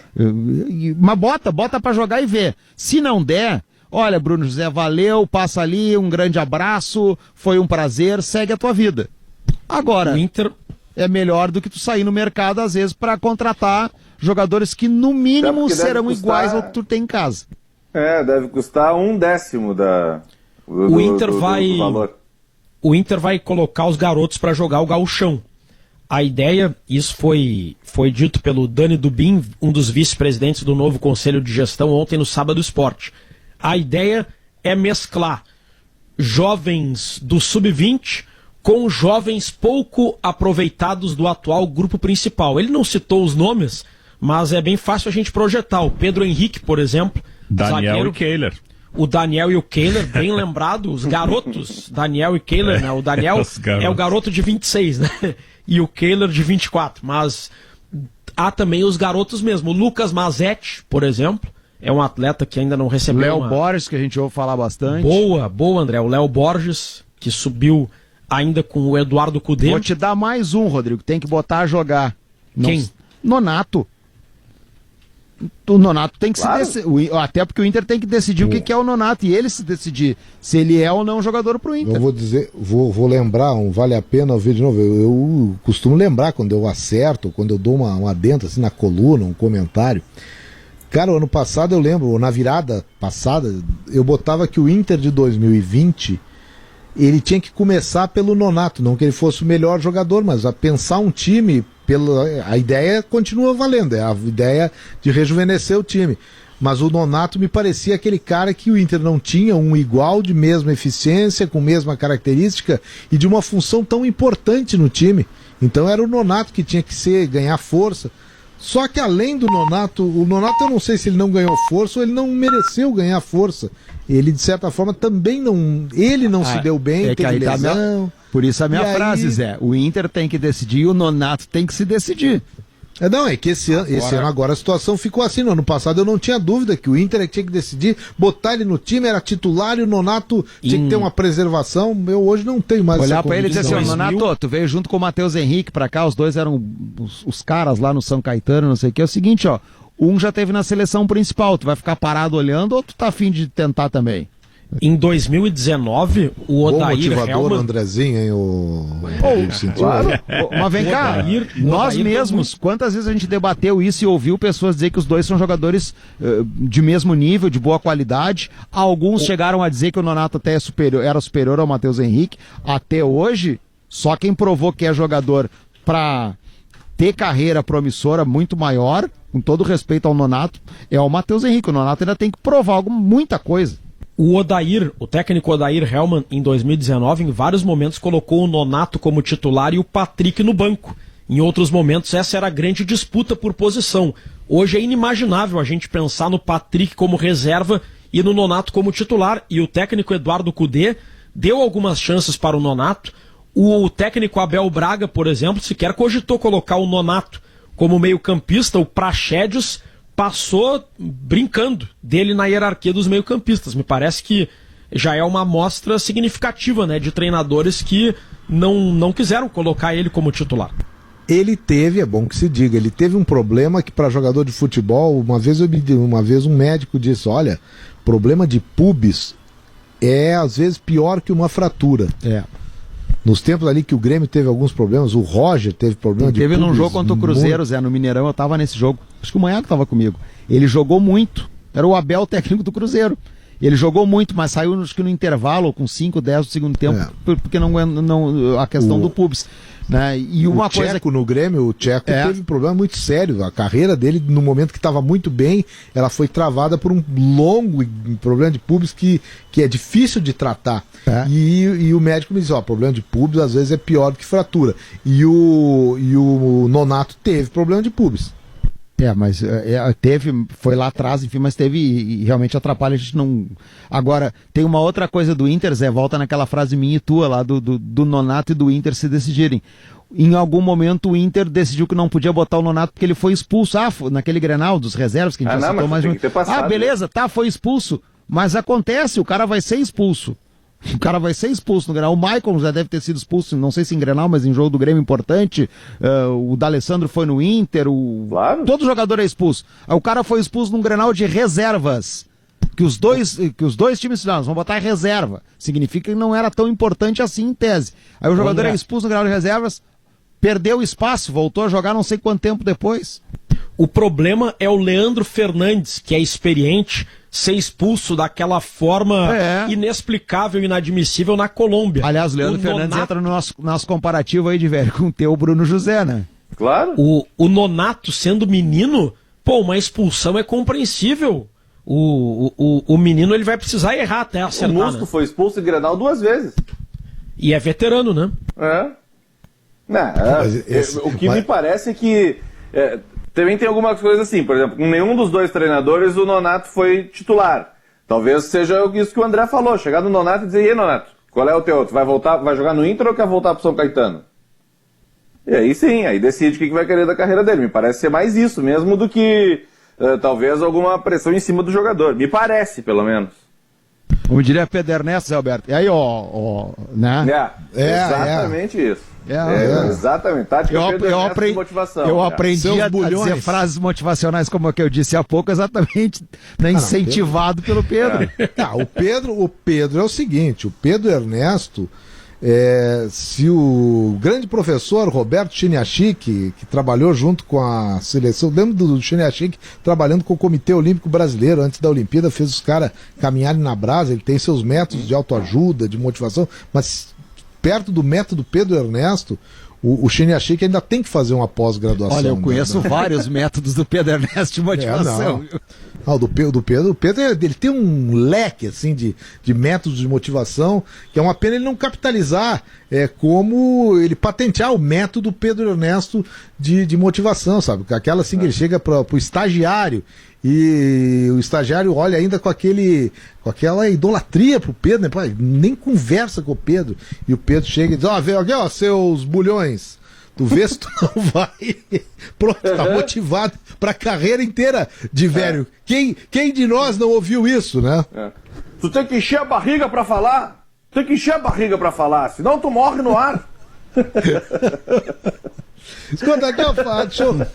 Mas bota para jogar e ver. Se não der, olha, Bruno José, valeu, passa ali, um grande abraço, foi um prazer, segue a tua vida. Agora, O Inter é melhor do que tu sair no mercado, às vezes, para contratar jogadores que, no mínimo, serão iguais ao que tu tem em casa. Deve custar 1/10 O Inter do valor. O Inter vai colocar os garotos para jogar o gauchão. A ideia, isso foi dito pelo Dani Dubin, um dos vice-presidentes do novo Conselho de Gestão, ontem no Sábado Esporte. A ideia é mesclar jovens do Sub-20 com jovens pouco aproveitados do atual grupo principal. Ele não citou os nomes, mas é bem fácil a gente projetar. O Pedro Henrique, por exemplo. Daniel zagueiro, e Kehler. O Daniel e o Kehler, bem lembrado, os garotos, Daniel e Kehler, né? O Daniel é o garoto de 26, né? E o Kehler de 24, mas há também os garotos mesmo. O Lucas Mazetti, por exemplo, é um atleta que ainda não recebeu Léo Borges, que a gente ouve falar bastante. Boa, André. O Léo Borges, que subiu ainda com o Eduardo Cudê. Vou te dar mais um, Rodrigo, tem que botar a jogar. Quem? Nonato. O Nonato tem que Claro. se decidir. Até porque o Inter tem que decidir o que é o Nonato e ele se decidir se ele é ou não jogador pro Inter. Eu vou dizer, vou lembrar, vale a pena ouvir de novo. Eu costumo lembrar quando eu acerto, quando eu dou uma adentro assim na coluna, um comentário. Cara, o ano passado eu lembro, na virada passada, eu botava que o Inter de 2020 ele tinha que começar pelo Nonato, não que ele fosse o melhor jogador, mas a pensar um time, a ideia continua valendo, é a ideia de rejuvenescer o time. Mas o Nonato me parecia aquele cara que o Inter não tinha um igual, de mesma eficiência, com mesma característica e de uma função tão importante no time. Então era o Nonato que tinha que ganhar força. Só que além do Nonato, o Nonato eu não sei se ele não ganhou força ou ele não mereceu ganhar força. Ele, de certa forma, também não... Ele não se deu bem, teve lesão. Por isso a minha frase, Zé. O Inter tem que decidir e o Nonato tem que se decidir. É que esse ano agora a situação ficou assim. No ano passado eu não tinha dúvida que o Inter tinha que decidir, botar ele no time, era titular e o Nonato tinha que ter uma preservação. Eu hoje não tenho mais olhar pra ele e dizer assim, Nonato, tu veio junto com o Matheus Henrique pra cá, os dois eram os caras lá no São Caetano, não sei o que. É o seguinte, ó, um já teve na seleção principal, tu vai ficar parado olhando ou tu tá afim de tentar também? Em 2019, o Odair Helman... Andrezinho, hein? Claro. Mas vem cá, nós mesmos, quantas vezes a gente debateu isso e ouviu pessoas dizer que os dois são jogadores de mesmo nível, de boa qualidade. Alguns chegaram a dizer que o Nonato até era superior ao Matheus Henrique. Até hoje, só quem provou que é jogador pra ter carreira promissora muito maior, com todo respeito ao Nonato, é o Matheus Henrique. O Nonato ainda tem que provar muita coisa. O técnico Odair Helman, em 2019, em vários momentos colocou o Nonato como titular e o Patrick no banco. Em outros momentos, essa era a grande disputa por posição. Hoje é inimaginável a gente pensar no Patrick como reserva e no Nonato como titular. E o técnico Eduardo Cudê deu algumas chances para o Nonato. O técnico Abel Braga, por exemplo, sequer cogitou colocar o Nonato como meio-campista. O Praxedes passou brincando dele na hierarquia dos meio-campistas. Me parece que já é uma amostra significativa, né, de treinadores que não quiseram colocar ele como titular. Ele teve, é bom que se diga, ele teve um problema que para jogador de futebol, uma vez um médico disse, olha, problema de pubis é às vezes pior que uma fratura. Nos tempos ali que o Grêmio teve alguns problemas, o Roger teve problema de pubis. Teve num jogo contra o Cruzeiro, Zé, no Mineirão, eu tava nesse jogo, acho que o Manhago tava comigo. Ele jogou muito, era o Abel, técnico do Cruzeiro. Ele jogou muito, mas saiu acho que no intervalo, com 5, 10 do segundo tempo, porque não a questão do pubis. Né? E uma coisa Tcheco no Grêmio, o Tcheco teve um problema muito sério. A carreira dele, no momento que estava muito bem, ela foi travada por um longo problema de pubis que é difícil de tratar. E o médico me disse, problema de pubis às vezes é pior do que fratura. E o Nonato teve problema de pubis. Mas foi lá atrás, enfim, mas teve e realmente atrapalha, a gente não... Agora, tem uma outra coisa do Inter, Zé, volta naquela frase minha e tua lá, do Nonato e do Inter se decidirem. Em algum momento o Inter decidiu que não podia botar o Nonato porque ele foi expulso, naquele Grenal dos reservas, que a gente já citou mais de um... beleza, foi expulso, mas acontece, o cara vai ser expulso. O cara vai ser expulso no Grenal. O Maicon já deve ter sido expulso, não sei se em Grenal, mas em jogo do Grêmio importante. O D'Alessandro foi no Inter. Claro. Todo jogador é expulso. O cara foi expulso num Grenal de reservas. Que os dois times vão botar em reserva. Significa que não era tão importante assim em tese. Aí o jogador é expulso no Grenal de reservas, perdeu espaço, voltou a jogar não sei quanto tempo depois. O problema é o Leandro Fernandes, que é experiente, ser expulso daquela forma inexplicável e inadmissível na Colômbia. Aliás, o Leandro Fernandes entra no nosso comparativo aí de velho com o teu Bruno José, né? Claro. O Nonato sendo menino, uma expulsão é compreensível. O menino ele vai precisar errar até acertar. O Musco foi expulso em Grenal 2 vezes. E é veterano, né? O que me parece é que... também tem algumas coisas assim, por exemplo, com nenhum dos dois treinadores o Nonato foi titular. Talvez seja isso que o André falou, chegar no Nonato e dizer, e aí, Nonato, qual é o teu? Tu vai jogar no Inter ou quer voltar pro São Caetano? E aí sim, aí decide o que vai querer da carreira dele. Me parece ser mais isso mesmo do que talvez alguma pressão em cima do jogador. Me parece, pelo menos. Como diria Pedro Ernesto, Zé Alberto. E aí, né? Exatamente isso. Exatamente. Tática motivação. Eu aprendi a dizer frases motivacionais como a que eu disse há pouco, exatamente incentivado pelo Pedro. O Pedro é o seguinte, o Pedro Ernesto, se o grande professor Roberto Chiniachik, que trabalhou junto com a seleção, lembro do Chiniachik trabalhando com o Comitê Olímpico Brasileiro antes da Olimpíada, fez os caras caminharem na brasa, ele tem seus métodos de autoajuda, de motivação, mas perto do método Pedro Ernesto, o Chiniachik ainda tem que fazer uma pós-graduação. Olha, eu conheço vários métodos do Pedro Ernesto de motivação. Do Pedro, ele tem um leque assim, de métodos de motivação, que é uma pena ele não capitalizar, como ele patentear o método Pedro Ernesto de motivação, sabe? Aquela assim que ele chega pro estagiário e o estagiário olha ainda com aquela idolatria pro Pedro, né? Pô, nem conversa com o Pedro. E o Pedro chega e diz, vê aqui, seus bulhões. Tu vê se tu não vai. Pronto, tá motivado pra carreira inteira de velho. Quem de nós não ouviu isso, né? Tu tem que encher a barriga pra falar. Senão tu morre no ar. Escuta aqui,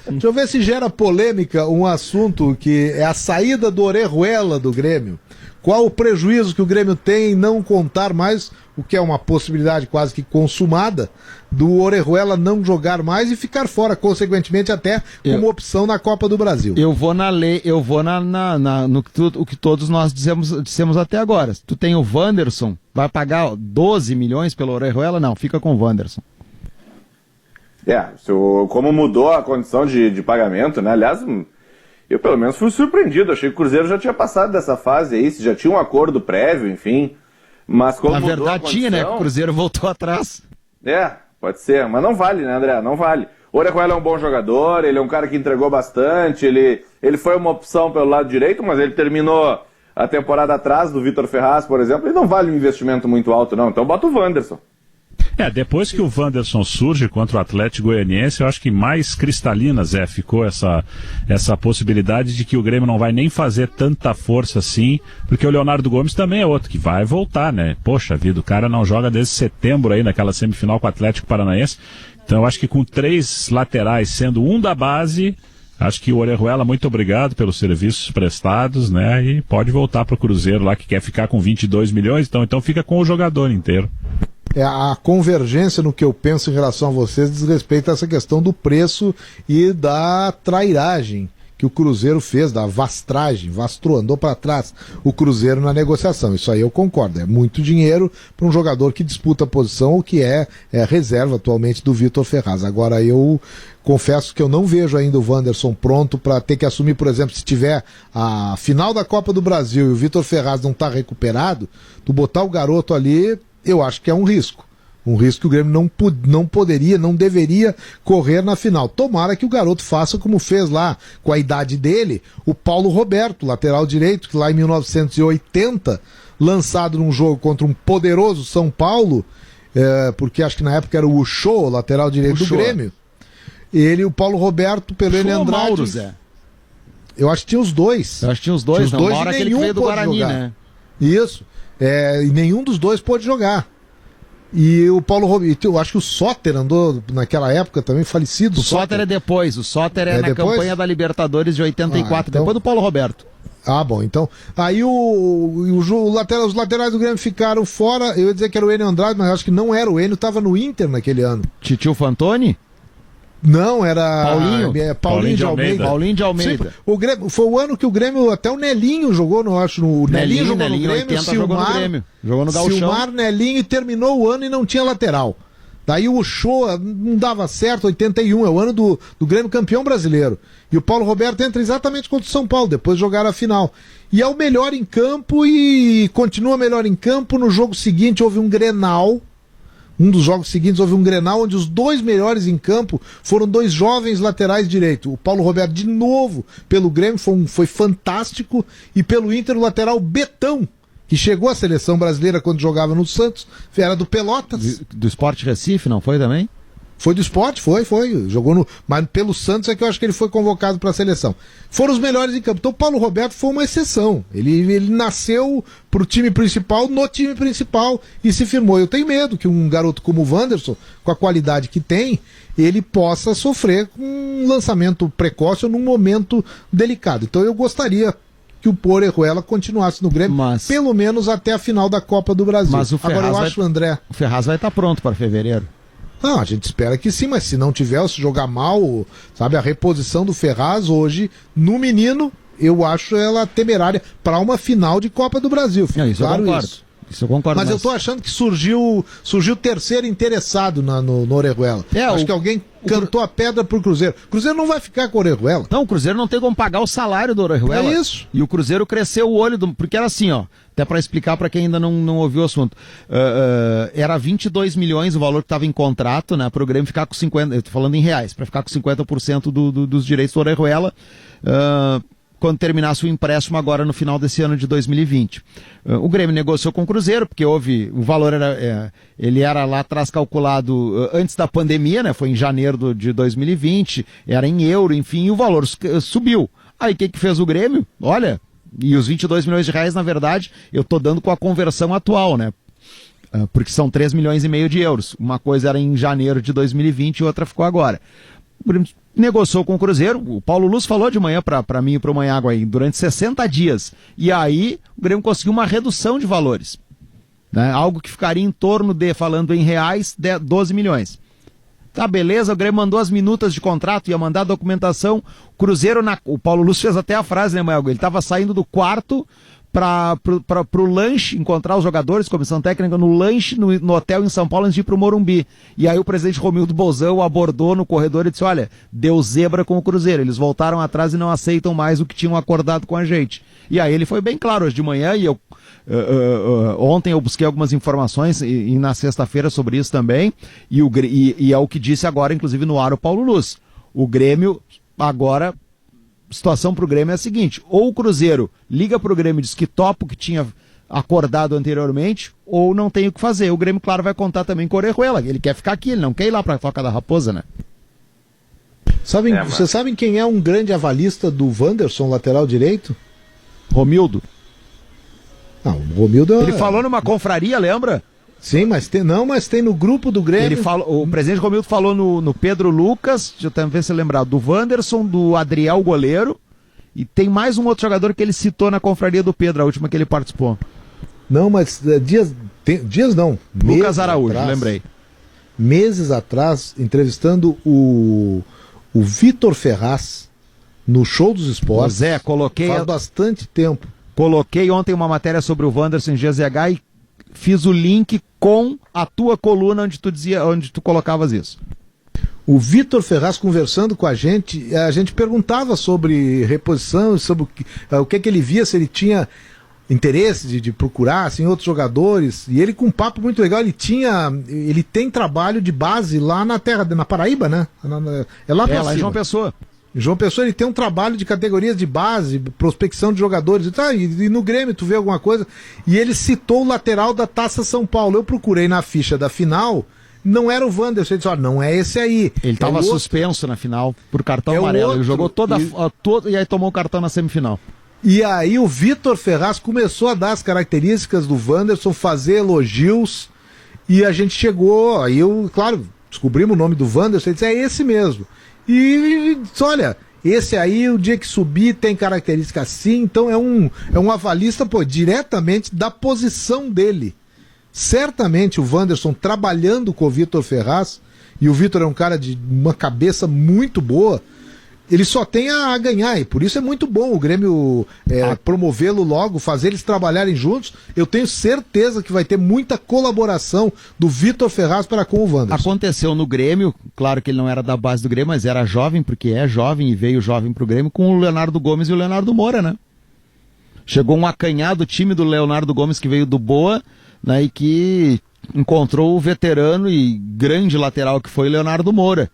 deixa eu ver se gera polêmica um assunto que é a saída do Orejuela do Grêmio. Qual o prejuízo que o Grêmio tem em não contar mais, o que é uma possibilidade quase que consumada, do Orejuela não jogar mais e ficar fora, consequentemente até como opção na Copa do Brasil. Eu vou na lei, no que todos nós dissemos até agora. Tu tem o Wanderson, vai pagar 12 milhões pelo Orejuela? Não, fica com o Wanderson. Como mudou a condição de pagamento, né? Aliás, eu pelo menos fui surpreendido. Achei que o Cruzeiro já tinha passado dessa fase aí, se já tinha um acordo prévio, enfim. Mas como na verdade tinha, né? Que o Cruzeiro voltou atrás. Pode ser. Mas não vale, né, André? Não vale. O Orejuela é um bom jogador, ele é um cara que entregou bastante, ele foi uma opção pelo lado direito, mas ele terminou a temporada atrás do Vitor Ferraz, por exemplo, e não vale um investimento muito alto, não. Então bota o Wanderson. Depois que o Wanderson surge contra o Atlético Goianiense, eu acho que mais cristalina, Zé, ficou essa possibilidade de que o Grêmio não vai nem fazer tanta força assim, porque o Leonardo Gomes também é outro que vai voltar, né? Poxa vida, o cara não joga desde setembro aí naquela semifinal com o Atlético Paranaense. Então eu acho que com 3 laterais, sendo um da base, acho que o Orejuela, muito obrigado pelos serviços prestados, né? E pode voltar pro Cruzeiro lá, que quer ficar com 22 milhões, então fica com o jogador inteiro. A convergência no que eu penso em relação a vocês diz respeito a essa questão do preço e da trairagem que o Cruzeiro fez, da vastragem, andou para trás o Cruzeiro na negociação. Isso aí eu concordo, é muito dinheiro para um jogador que disputa a posição, o que é reserva atualmente do Vitor Ferraz. Agora eu confesso que eu não vejo ainda o Wanderson pronto para ter que assumir, por exemplo, se tiver a final da Copa do Brasil e o Vitor Ferraz não está recuperado, tu botar o garoto ali, eu acho que é um risco. Um risco que o Grêmio não poderia, não deveria correr na final. Tomara que o garoto faça como fez lá, com a idade dele, o Paulo Roberto, lateral direito, que lá em 1980, lançado num jogo contra um poderoso São Paulo, porque acho que na época era o Uchoa, lateral direito do Grêmio. O Paulo Roberto, pelo Enem Andrade. Mauro, Zé. Eu acho que tinha os dois. Eu acho que tinha os dois, não. Mauro é aquele que veio do Guarani, jogar, né? Isso. E nenhum dos dois pôde jogar. E o Paulo Roberto, eu acho que o Soter andou naquela época também, falecido. O Soter é depois, o Soter é na depois? Campanha da Libertadores de 84, então... depois do Paulo Roberto. Bom, então. Aí os laterais do Grêmio ficaram fora. Eu ia dizer que era o Enio Andrade, mas eu acho que não era o Enio, estava no Inter naquele ano. Titio Fantoni? Não, era Paulinho de Almeida. Paulinho de Almeida. Sim, o Grêmio, foi o ano que o Grêmio, até o Nelinho jogou, o Nelinho jogou no Grêmio, jogou no Gauchão. Silmar, Nelinho, e terminou o ano e não tinha lateral. Daí o Uchoa não dava certo, 81, é o ano do Grêmio campeão brasileiro. E o Paulo Roberto entra exatamente contra o São Paulo, depois de jogar a final. E é o melhor em campo e continua melhor em campo. No jogo seguinte houve um Grenal. Um dos jogos seguintes houve um Grenal onde os 2 melhores em campo foram 2 jovens laterais direito. O Paulo Roberto, de novo, pelo Grêmio, foi fantástico. E pelo Inter, o lateral Betão, que chegou à seleção brasileira quando jogava no Santos, era do Pelotas. Do Sport Recife, não foi também? Foi do Sport, foi. Jogou mas pelo Santos é que eu acho que ele foi convocado para a seleção. Foram os melhores em campo. Então o Paulo Roberto foi uma exceção. Ele nasceu pro time principal, no time principal, e se firmou. Eu tenho medo que um garoto como o Wanderson, com a qualidade que tem, ele possa sofrer com um lançamento precoce ou num momento delicado. Então eu gostaria que o Orejuela continuasse no Grêmio, pelo menos até a final da Copa do Brasil. Mas o Ferraz o Ferraz vai estar pronto para fevereiro. Não, a gente espera que sim, mas se não tiver, se jogar mal, sabe, a reposição do Ferraz hoje, no menino, eu acho ela temerária para uma final de Copa do Brasil. Isso claro, eu concordo. Isso eu concordo. Mas eu tô achando que surgiu terceiro interessado no Orejuela. Acho que alguém cantou a pedra pro Cruzeiro. O Cruzeiro não vai ficar com o Orejuela. Não, o Cruzeiro não tem como pagar o salário do Orejuela. É isso. E o Cruzeiro cresceu o olho, porque era assim, até para explicar para quem ainda não ouviu o assunto. Era 22 milhões o valor que estava em contrato, né, pro Grêmio ficar com 50%, eu tô falando em reais, para ficar com 50% dos direitos do Orejuela. Quando terminasse o empréstimo agora no final desse ano de 2020. O Grêmio negociou com o Cruzeiro, porque o valor ele era lá atrás calculado antes da pandemia, né? Foi em janeiro de 2020, era em euro, enfim, e o valor subiu. Aí o que fez o Grêmio? Olha, e os 22 milhões de reais, na verdade, eu tô dando com a conversão atual, né? Porque são 3 milhões e meio de euros. Uma coisa era em janeiro de 2020 e outra ficou agora. O Grêmio negociou com o Cruzeiro, o Paulo Luz falou de manhã para mim e para o Manhago aí, durante 60 dias. E aí o Grêmio conseguiu uma redução de valores. Né? Algo que ficaria em torno de, falando em reais, 12 milhões. Tá, beleza, o Grêmio mandou as minutas de contrato, ia mandar a documentação. O Cruzeiro, o Paulo Luz fez até a frase, né, Manhago? Ele estava saindo do quarto pro lanche, encontrar os jogadores, comissão técnica, no lanche, no hotel em São Paulo, antes de ir pro Morumbi. E aí o presidente Romildo Bolzão abordou no corredor e disse, olha, deu zebra com o Cruzeiro, eles voltaram atrás e não aceitam mais o que tinham acordado com a gente. E aí ele foi bem claro hoje de manhã, e eu ontem eu busquei algumas informações e na sexta-feira sobre isso também, e é o que disse agora, inclusive no ar, o Paulo Luz. O Grêmio, agora, situação pro Grêmio é a seguinte, ou o Cruzeiro liga pro Grêmio e diz que topa o que tinha acordado anteriormente, ou não tem o que fazer. O Grêmio, claro, vai contar também com o Orejuela, ele quer ficar aqui, ele não quer ir lá pra Toca da Raposa, né? Vocês sabem quem é um grande avalista do Wanderson, lateral direito? Romildo. Não, o Romildo... Ele falou numa confraria, lembra? Sim, mas tem no grupo do Grêmio. O presidente Romildo falou no Pedro Lucas, deixa eu até ver se eu lembrar, do Wanderson, do Adriel goleiro, e tem mais um outro jogador que ele citou na confraria do Pedro, a última que ele participou. Não, mas dias não. Lucas Araújo, lembrei. Meses atrás, entrevistando o Vitor Ferraz no Show dos Esportes. Zé, faz bastante tempo. Coloquei ontem uma matéria sobre o Wanderson em GZH e fiz o link com a tua coluna onde tu colocavas isso. O Vitor Ferraz conversando com a gente perguntava sobre reposição, sobre o que ele via, se ele tinha interesse de procurar assim, outros jogadores, e ele com um papo muito legal, ele tem trabalho de base lá na Paraíba, né? É lá em João Pessoa. João Pessoa, ele tem um trabalho de categorias de base, prospecção de jogadores, e no Grêmio tu vê alguma coisa, e ele citou o lateral da Taça São Paulo. Eu procurei na ficha da final, não era o Wanderson, ele disse, não é esse aí. Ele estava suspenso na final por cartão amarelo, ele jogou e aí tomou o cartão na semifinal. E aí o Vitor Ferraz começou a dar as características do Wanderson, fazer elogios, e a gente chegou, aí descobrimos o nome do Wanderson, ele disse, é esse mesmo. E olha, esse aí, o dia que subir, tem característica assim, então é um avalista, diretamente da posição dele. Certamente o Wanderson trabalhando com o Vitor Ferraz, e o Vitor é um cara de uma cabeça muito boa, ele só tem a ganhar, e por isso é muito bom o Grêmio promovê-lo logo, fazer eles trabalharem juntos. Eu tenho certeza que vai ter muita colaboração do Vitor Ferraz para com o Wanderson. Aconteceu no Grêmio, claro que ele não era da base do Grêmio, mas era jovem, porque é jovem e veio jovem pro Grêmio, com o Leonardo Gomes e o Leonardo Moura, né? Chegou um acanhado time do Leonardo Gomes que veio do Boa, né, e que encontrou o veterano e grande lateral que foi o Leonardo Moura.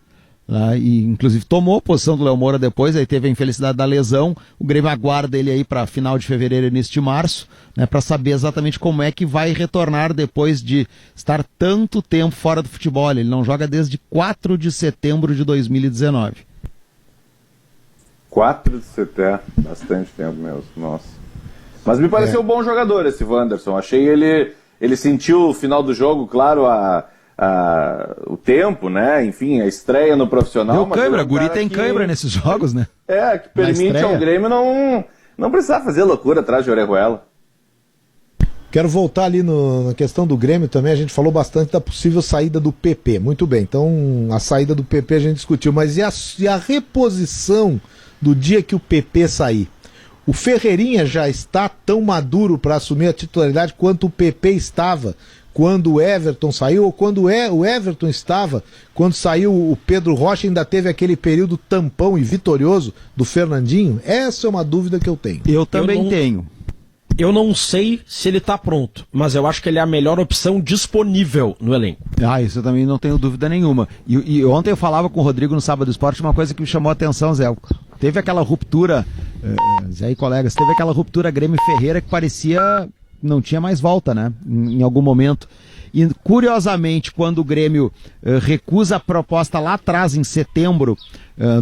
E inclusive tomou a posição do Léo Moura depois, aí teve a infelicidade da lesão. O Grêmio aguarda ele aí para final de fevereiro e início de março, né, para saber exatamente como é que vai retornar depois de estar tanto tempo fora do futebol. Ele não joga desde 4 de setembro de 2019. 4 de setembro, bastante tempo mesmo, nossa. Mas me pareceu um bom jogador esse Wanderson. Achei ele sentiu o final do jogo, claro, o tempo, né? Enfim, a estreia no profissional. Deu câimbra, Guri tem câimbra nesses jogos, né? Que permite ao Grêmio não precisar fazer loucura atrás de Orejuela. Quero voltar ali na questão do Grêmio também. A gente falou bastante da possível saída do PP. Muito bem, então a saída do PP a gente discutiu, mas e a reposição do dia que o PP sair? O Ferreirinha já está tão maduro para assumir a titularidade quanto o PP estava quando o Everton saiu, ou quando o Everton estava, quando saiu o Pedro Rocha, ainda teve aquele período tampão e vitorioso do Fernandinho? Essa é uma dúvida que eu tenho. Eu também tenho. Eu não sei se ele está pronto, mas eu acho que ele é a melhor opção disponível no elenco. Isso eu também não tenho dúvida nenhuma. E ontem eu falava com o Rodrigo no Sábado Esporte, uma coisa que me chamou a atenção, Zé. Teve aquela ruptura, Zé e colegas, teve aquela ruptura Grêmio Ferreira que parecia não tinha mais volta, né? Em algum momento. E curiosamente, quando o Grêmio recusa a proposta lá atrás, em setembro,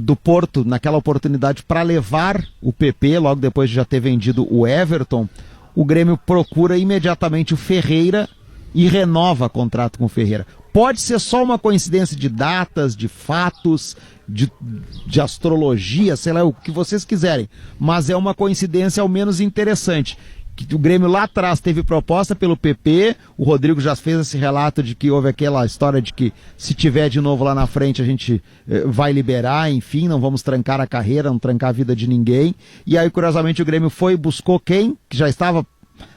do Porto, naquela oportunidade para levar o PP, logo depois de já ter vendido o Everton, o Grêmio procura imediatamente o Ferreira e renova contrato com o Ferreira. Pode ser só uma coincidência de datas, de fatos, de astrologia, sei lá, o que vocês quiserem, mas é uma coincidência ao menos interessante. Que o Grêmio lá atrás teve proposta pelo PP, o Rodrigo já fez esse relato de que houve aquela história de que se tiver de novo lá na frente a gente vai liberar, enfim, não vamos trancar a carreira, não trancar a vida de ninguém. E aí, curiosamente, o Grêmio foi e buscou quem? Que já estava,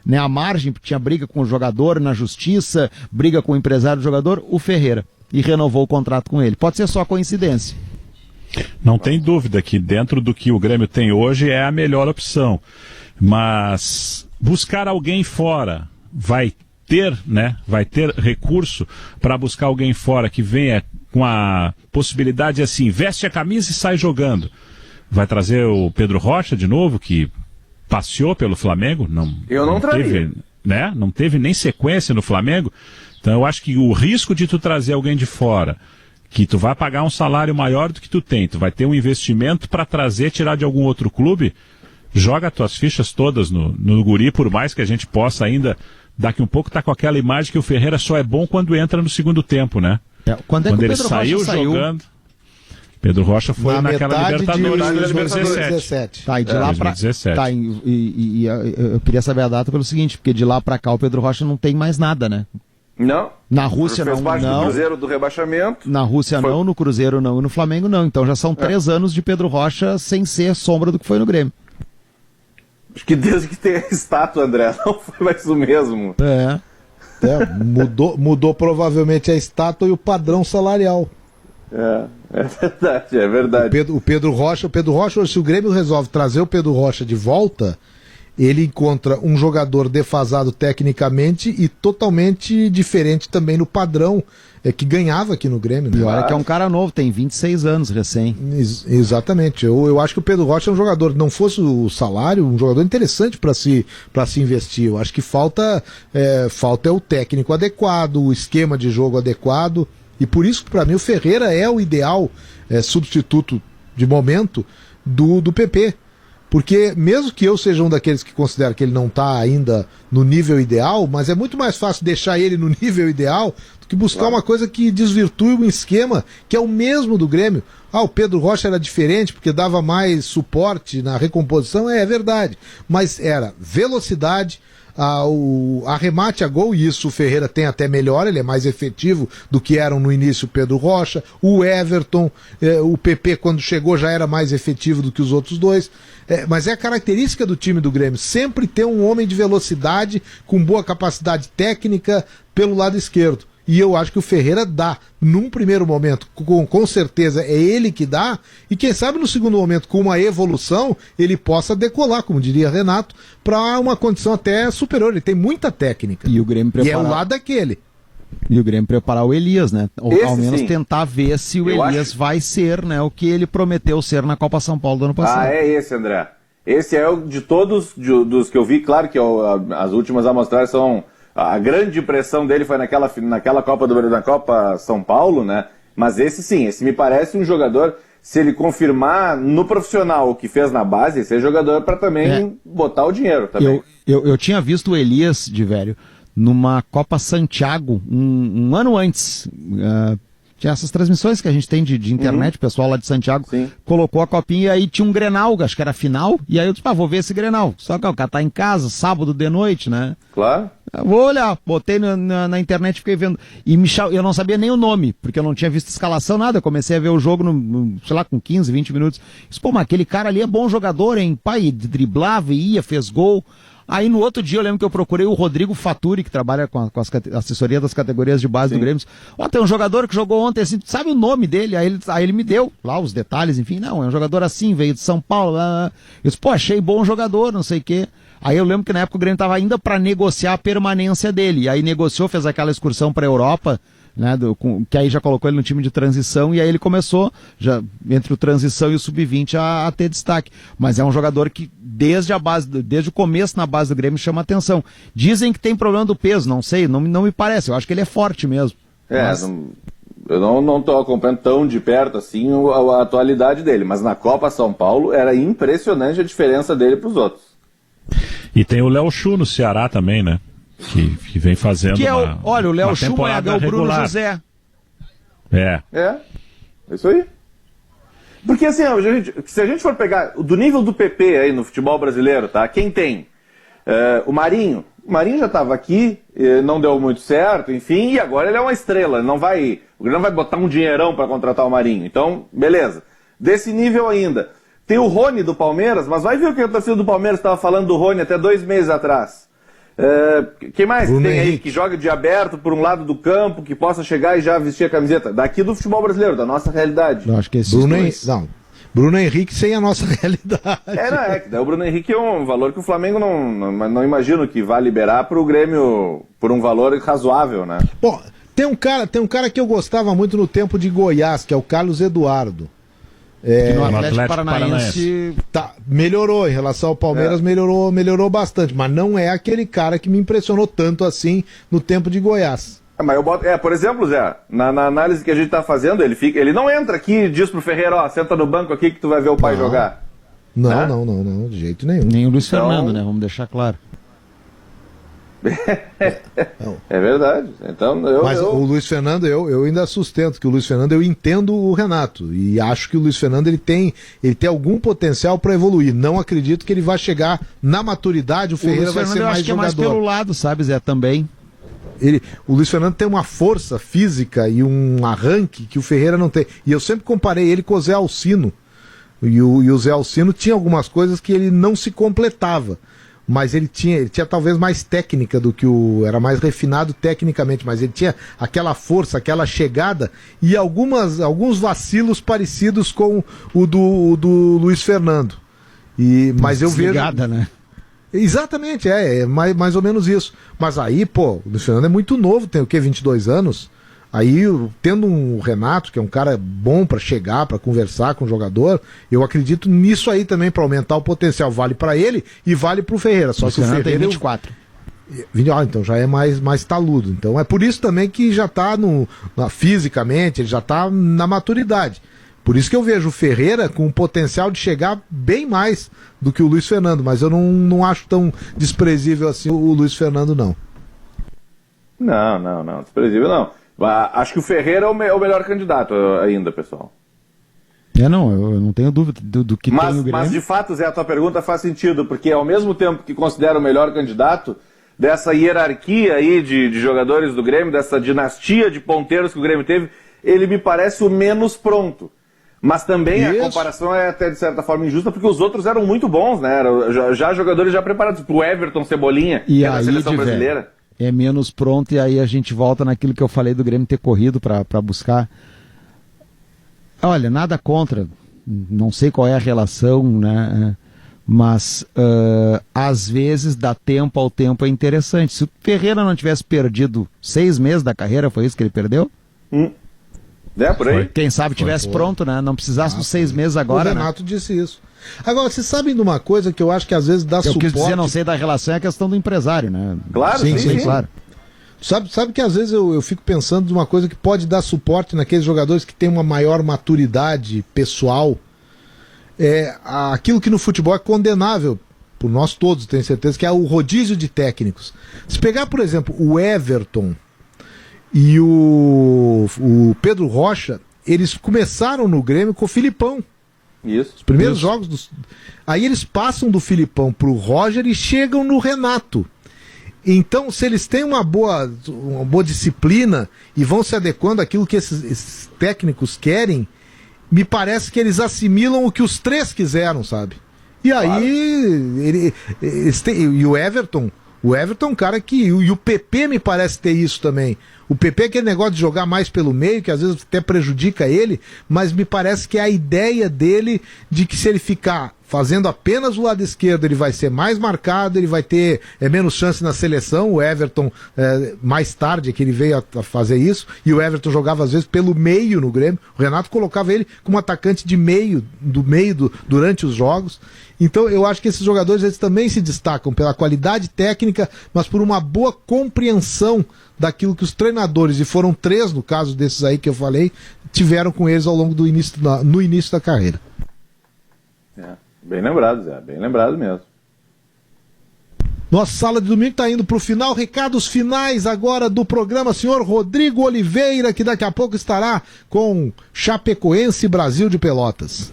né, à margem, porque tinha briga com o jogador na justiça, briga com o empresário do jogador, o Ferreira, e renovou o contrato com ele. Pode ser só coincidência. Não tem dúvida que dentro do que o Grêmio tem hoje é a melhor opção. Mas buscar alguém fora, vai ter recurso para buscar alguém fora que venha com a possibilidade assim, veste a camisa e sai jogando. Vai trazer o Pedro Rocha de novo, que passeou pelo Flamengo, não teve, né? Não teve nem sequência no Flamengo. Então eu acho que o risco de tu trazer alguém de fora, que tu vai pagar um salário maior do que tu tem, tu vai ter um investimento para trazer, tirar de algum outro clube, joga tuas fichas todas no guri, por mais que a gente possa ainda, daqui um pouco, tá com aquela imagem que o Ferreira só é bom quando entra no segundo tempo, né? Quando ele saiu jogando... Pedro Rocha foi naquela Libertadores de 2017. Tá, e de lá pra... 2017. Tá, eu queria saber a data pelo seguinte, porque de lá pra cá o Pedro Rocha não tem mais nada, né? Não. Na Rússia fez parte do Cruzeiro do rebaixamento. Na Rússia não, no Cruzeiro não e no Flamengo não. Então já são 3 anos de Pedro Rocha sem ser sombra do que foi no Grêmio. Acho que desde que tem a estátua, André, não foi mais o mesmo. Mudou provavelmente a estátua e o padrão salarial. É verdade. O Pedro Rocha, se o Grêmio resolve trazer o Pedro Rocha de volta, ele encontra um jogador defasado tecnicamente e totalmente diferente também no padrão que ganhava aqui no Grêmio. Né? E olha que é um cara novo, tem 26 anos recém. Exatamente. Eu acho que o Pedro Rocha é um jogador, não fosse o salário, um jogador interessante para se investir. Eu acho que falta o técnico adequado, o esquema de jogo adequado. E por isso que para mim o Ferreira é o ideal substituto de momento do PP. Porque mesmo que eu seja um daqueles que considera que ele não está ainda no nível ideal, mas é muito mais fácil deixar ele no nível ideal do que buscar uma coisa que desvirtue um esquema que é o mesmo do Grêmio. O Pedro Rocha era diferente porque dava mais suporte na recomposição, é verdade. Mas era velocidade, o arremate a gol, e isso o Ferreira tem até melhor, ele é mais efetivo do que eram no início o Pedro Rocha, o Everton, o PP quando chegou já era mais efetivo do que os outros dois, mas é a característica do time do Grêmio, sempre ter um homem de velocidade, com boa capacidade técnica pelo lado esquerdo. E eu acho que o Ferreira dá, num primeiro momento, com certeza é ele que dá, e quem sabe no segundo momento, com uma evolução, ele possa decolar, como diria Renato, para uma condição até superior. Ele tem muita técnica. E o Grêmio E é o lado daquele. E o Grêmio preparar o Elias, né? Ou ao menos tentar ver se o Elias vai ser, né, o que ele prometeu ser na Copa São Paulo do ano passado. É esse, André. Esse é o de todos, dos que eu vi, claro que as últimas amostragens são... A grande impressão dele foi naquela Copa na Copa São Paulo, né? Mas esse me parece um jogador, se ele confirmar no profissional o que fez na base, esse é jogador para também botar o dinheiro também. Eu tinha visto o Elias, de velho, numa Copa Santiago, um ano antes. Tinha essas transmissões que a gente tem de internet, o pessoal lá de Santiago colocou a copinha e aí tinha um Grenal, acho que era final, e aí eu disse, vou ver esse Grenal. Só que o cara tá em casa, sábado de noite, né? Claro. Vou olhar, botei na internet e fiquei vendo. E eu não sabia nem o nome, porque eu não tinha visto escalação, nada. Eu comecei a ver o jogo, sei lá, com 15, 20 minutos. Disse, mas aquele cara ali é bom jogador, hein? Pai, driblava, ia, fez gol. Aí no outro dia eu lembro que eu procurei o Rodrigo Faturi, que trabalha com a assessoria das categorias de base do Grêmio. Tem um jogador que jogou ontem, assim, sabe o nome dele? Aí ele me deu lá os detalhes, enfim, não, é um jogador assim, veio de São Paulo. Eu disse, achei bom jogador, não sei o quê. Aí eu lembro que na época o Grêmio estava ainda para negociar a permanência dele. E aí negociou, fez aquela excursão para a Europa, né, que aí já colocou ele no time de transição, e aí ele começou, já entre o transição e o sub-20, a ter destaque. Mas é um jogador que desde o começo na base do Grêmio chama atenção. Dizem que tem problema do peso, não sei, não me parece, eu acho que ele é forte mesmo. Eu não estou acompanhando tão de perto assim a atualidade dele, mas na Copa São Paulo era impressionante a diferença dele para os outros. E tem o Léo Chu no Ceará também, né? Que vem fazendo olha, o Léo Chu é o Bruno José. É isso aí. Porque assim, se a gente for pegar do nível do PP aí no futebol brasileiro, tá? Quem tem? O Marinho. O Marinho já estava aqui, não deu muito certo, enfim, e agora ele é uma estrela. O Grêmio não vai botar um dinheirão para contratar o Marinho. Então, beleza. Desse nível ainda. Tem o Rony do Palmeiras, mas vai ver o que a torcida do Palmeiras estava falando do Rony até 2 meses atrás. Quem mais tem aí que joga de aberto por um lado do campo, que possa chegar e já vestir a camiseta? Daqui do futebol brasileiro, da nossa realidade. Eu acho que esse Bruno Henrique sem a nossa realidade. O Bruno Henrique é um valor que o Flamengo não imagino que vai liberar para o Grêmio por um valor razoável, né? Bom, tem um cara que eu gostava muito no tempo de Goiás, que é o Carlos Eduardo. Que no Atlético Paranaense melhorou em relação ao Palmeiras, melhorou bastante, mas não é aquele cara que me impressionou tanto assim no tempo de Goiás. Mas eu boto, por exemplo, Zé, na análise que a gente tá fazendo, ele não entra aqui e diz pro Ferreira, senta no banco aqui que tu vai ver o pai jogar. Não, de jeito nenhum. Nem o Luiz Fernando, né? Vamos deixar claro. É verdade. Então, o Luiz Fernando, eu ainda sustento que o Luiz Fernando, eu entendo o Renato e acho que o Luiz Fernando ele tem algum potencial para evoluir. Não acredito que ele vai chegar na maturidade, o Ferreira vai ser mais jogador. Mais pelo lado, sabe, Zé, também. O Luiz Fernando tem uma força física e um arranque que o Ferreira não tem. E eu sempre comparei ele com o Zé Alcino. E o Zé Alcino tinha algumas coisas que ele não se completava. Mas ele tinha talvez mais técnica do que era mais refinado tecnicamente, mas ele tinha aquela força, aquela chegada e alguns vacilos parecidos com o do Luiz Fernando. Mas eu vejo... né? Exatamente, é mais ou menos isso. Mas aí, o Luiz Fernando é muito novo, tem 22 anos. Aí, tendo um Renato, que é um cara bom para chegar, para conversar com o jogador, eu acredito nisso aí também, para aumentar o potencial. Vale para ele e vale para o Ferreira. Só que o Ferreira tem 24. Então já é mais taludo. Então é por isso também que já está fisicamente, ele já está na maturidade. Por isso que eu vejo o Ferreira com o potencial de chegar bem mais do que o Luiz Fernando, mas eu não acho tão desprezível assim o Luiz Fernando, não. Não, desprezível não. Acho que o Ferreira é o melhor candidato ainda, pessoal. Eu não tenho dúvida do que tem o Grêmio. Mas de fato, Zé, a tua pergunta faz sentido, porque ao mesmo tempo que considero o melhor candidato, dessa hierarquia aí de jogadores do Grêmio, dessa dinastia de ponteiros que o Grêmio teve, ele me parece o menos pronto. Mas também a comparação é até de certa forma injusta, porque os outros eram muito bons, né? Já jogadores já preparados, pro Everton, Cebolinha, que é da seleção brasileira. É menos pronto, e aí a gente volta naquilo que eu falei do Grêmio ter corrido para buscar. Olha, nada contra, não sei qual é a relação, né? Mas às vezes dar tempo ao tempo é interessante. Se o Ferreira não tivesse perdido 6 meses da carreira, foi isso que ele perdeu? Por aí. Quem sabe tivesse pronto, né? Não precisasse dos 6 meses agora. O Renato disse isso. Agora, vocês sabem de uma coisa que eu acho que às vezes dá suporte... Eu quis dizer, não sei da relação, é a questão do empresário, né? Claro, sim. Claro. Sabe que às vezes eu fico pensando de uma coisa que pode dar suporte naqueles jogadores que têm uma maior maturidade pessoal. Aquilo que no futebol é condenável, por nós todos, tenho certeza, que é o rodízio de técnicos. Se pegar, por exemplo, o Everton e o Pedro Rocha, eles começaram no Grêmio com o Filipão. Isso. Os primeiros jogos aí eles passam do Filipão pro Roger e chegam no Renato. Então, se eles têm uma boa disciplina e vão se adequando àquilo que esses técnicos querem, me parece que eles assimilam o que os três quiseram, sabe? E aí e o Everton é um cara que... E o PP me parece ter isso também. O PP é aquele negócio de jogar mais pelo meio, que às vezes até prejudica ele, mas me parece que é a ideia dele de que se ele ficar fazendo apenas o lado esquerdo, ele vai ser mais marcado, ele vai ter menos chance na seleção. O Everton, mais tarde, é que ele veio a fazer isso, e o Everton jogava às vezes pelo meio no Grêmio. O Renato colocava ele como atacante durante os jogos. Então eu acho que esses jogadores eles também se destacam pela qualidade técnica, mas por uma boa compreensão daquilo que os treinadores, e foram 3 no caso desses aí que eu falei, tiveram com eles ao longo no início da carreira. Bem lembrado, Zé, bem lembrado mesmo. Nossa sala de domingo está indo para o final, recados finais agora do programa, senhor Rodrigo Oliveira, que daqui a pouco estará com Chapecoense Brasil de Pelotas.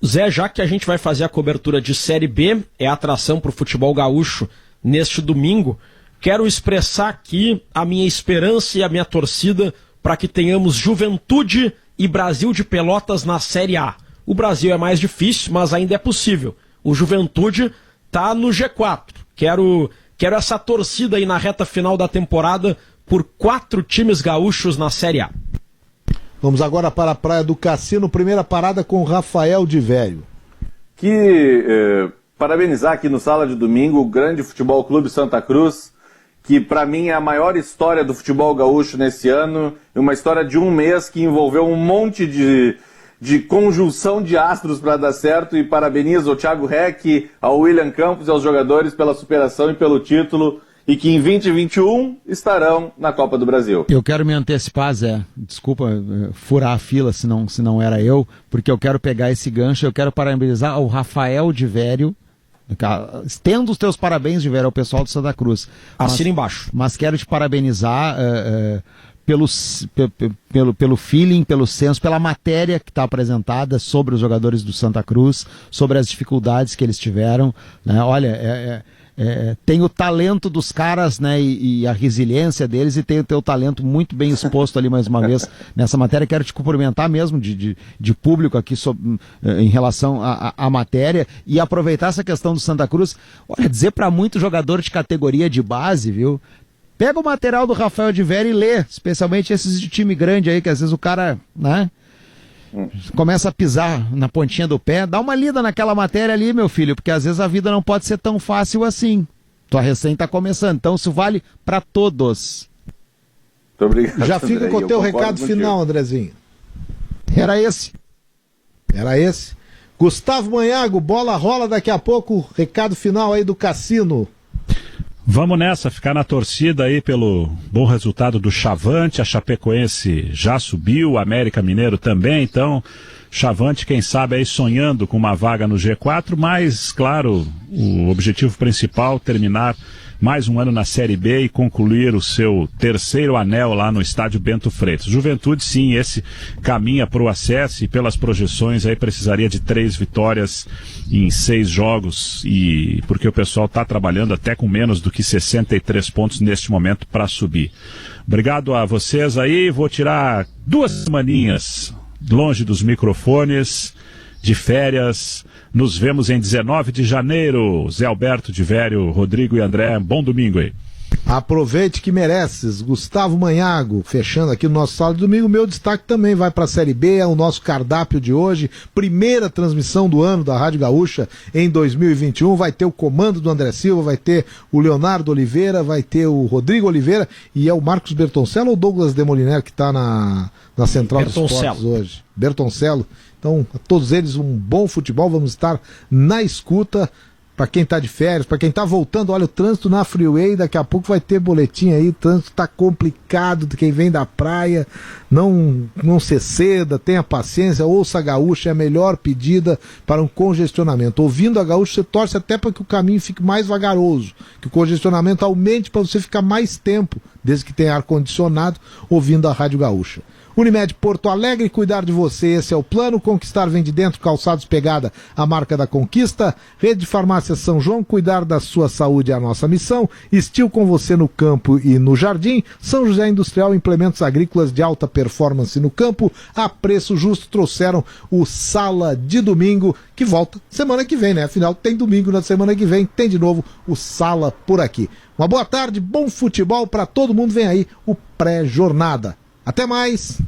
Zé, já que a gente vai fazer a cobertura de Série B, é atração para o futebol gaúcho neste domingo, quero expressar aqui a minha esperança e a minha torcida para que tenhamos Juventude e Brasil de Pelotas na Série A. O Brasil é mais difícil, mas ainda é possível. O Juventude está no G4. Quero essa torcida aí na reta final da temporada por 4 times gaúchos na Série A. Vamos agora para a Praia do Cassino, primeira parada com Rafael de Vério. Parabenizar aqui no Sala de Domingo o Grande Futebol Clube Santa Cruz, que para mim é a maior história do futebol gaúcho nesse ano, uma história de um mês que envolveu um monte de conjunção de astros para dar certo, e parabenizo ao Thiago Reck, ao William Campos e aos jogadores pela superação e pelo título, e que em 2021 estarão na Copa do Brasil. Eu quero me antecipar, Zé, desculpa furar a fila se não era eu, porque eu quero pegar esse gancho, eu quero parabenizar ao Rafael de Vério. Estendo os teus parabéns, de Vério, ao pessoal do Santa Cruz. Assina embaixo. Mas quero te parabenizar pelo feeling, pelo senso, pela matéria que está apresentada sobre os jogadores do Santa Cruz, sobre as dificuldades que eles tiveram, né? Olha, tem o talento dos caras, né, e a resiliência deles, e tem o teu talento muito bem exposto ali mais uma vez nessa matéria. Quero te cumprimentar mesmo de público aqui em relação à matéria, e aproveitar essa questão do Santa Cruz. Olha, dizer para muito jogador de categoria de base, viu? Pega o material do Rafael de Vério e lê, especialmente esses de time grande aí, que às vezes o cara, né, começa a pisar na pontinha do pé. Dá uma lida naquela matéria ali, meu filho, porque às vezes a vida não pode ser tão fácil assim. Tua recém tá começando, então isso vale para todos. Muito obrigado. Já fica com o teu recado final, Andrezinho. Era esse. Gustavo Manhago, bola rola daqui a pouco, recado final aí do Cassino. Vamos nessa, ficar na torcida aí pelo bom resultado do Chavante. A Chapecoense já subiu, o América Mineiro também, então Chavante, quem sabe, aí sonhando com uma vaga no G4, mas, claro, o objetivo principal, terminar mais um ano na Série B e concluir o seu terceiro anel lá no estádio Bento Freitas. Juventude, sim, esse caminha para o acesso, e pelas projeções aí precisaria de 3 vitórias em 6 jogos, e porque o pessoal está trabalhando até com menos do que 63 pontos neste momento para subir. Obrigado a vocês aí, vou tirar 2 semaninhas longe dos microfones, de férias. Nos vemos em 19 de janeiro. Zé Alberto de Vério, Rodrigo e André, bom domingo aí. Aproveite que mereces. Gustavo Manhago, fechando aqui o nosso Sala de Domingo. Meu destaque também vai para a Série B, é o nosso cardápio de hoje. Primeira transmissão do ano da Rádio Gaúcha em 2021. Vai ter o comando do André Silva, vai ter o Leonardo Oliveira, vai ter o Rodrigo Oliveira, e é o Marcos Bertoncello ou Douglas Demoliner que está na Central dos Esportes hoje? Bertoncello. Então, a todos eles, um bom futebol. Vamos estar na escuta. Para quem tá de férias, para quem tá voltando, olha, o trânsito na Freeway, daqui a pouco vai ter boletim aí, o trânsito tá complicado, quem vem da praia, não se ceda, tenha paciência, ouça a Gaúcha, é a melhor pedida para um congestionamento. Ouvindo a Gaúcha, você torce até para que o caminho fique mais vagaroso, que o congestionamento aumente para você ficar mais tempo, desde que tenha ar-condicionado, ouvindo a Rádio Gaúcha. Unimed Porto Alegre, cuidar de você, esse é o plano. Conquistar vem de dentro, calçados pegada, a marca da conquista. Rede de Farmácia São João, cuidar da sua saúde é a nossa missão. Estil com você no campo e no jardim. São José Industrial, implementos agrícolas de alta performance no campo, a preço justo. Trouxeram o Sala de Domingo, que volta semana que vem, né? Afinal, tem domingo na semana que vem, tem de novo o Sala por aqui. Uma boa tarde, bom futebol para todo mundo. Vem aí o pré-jornada. Até mais!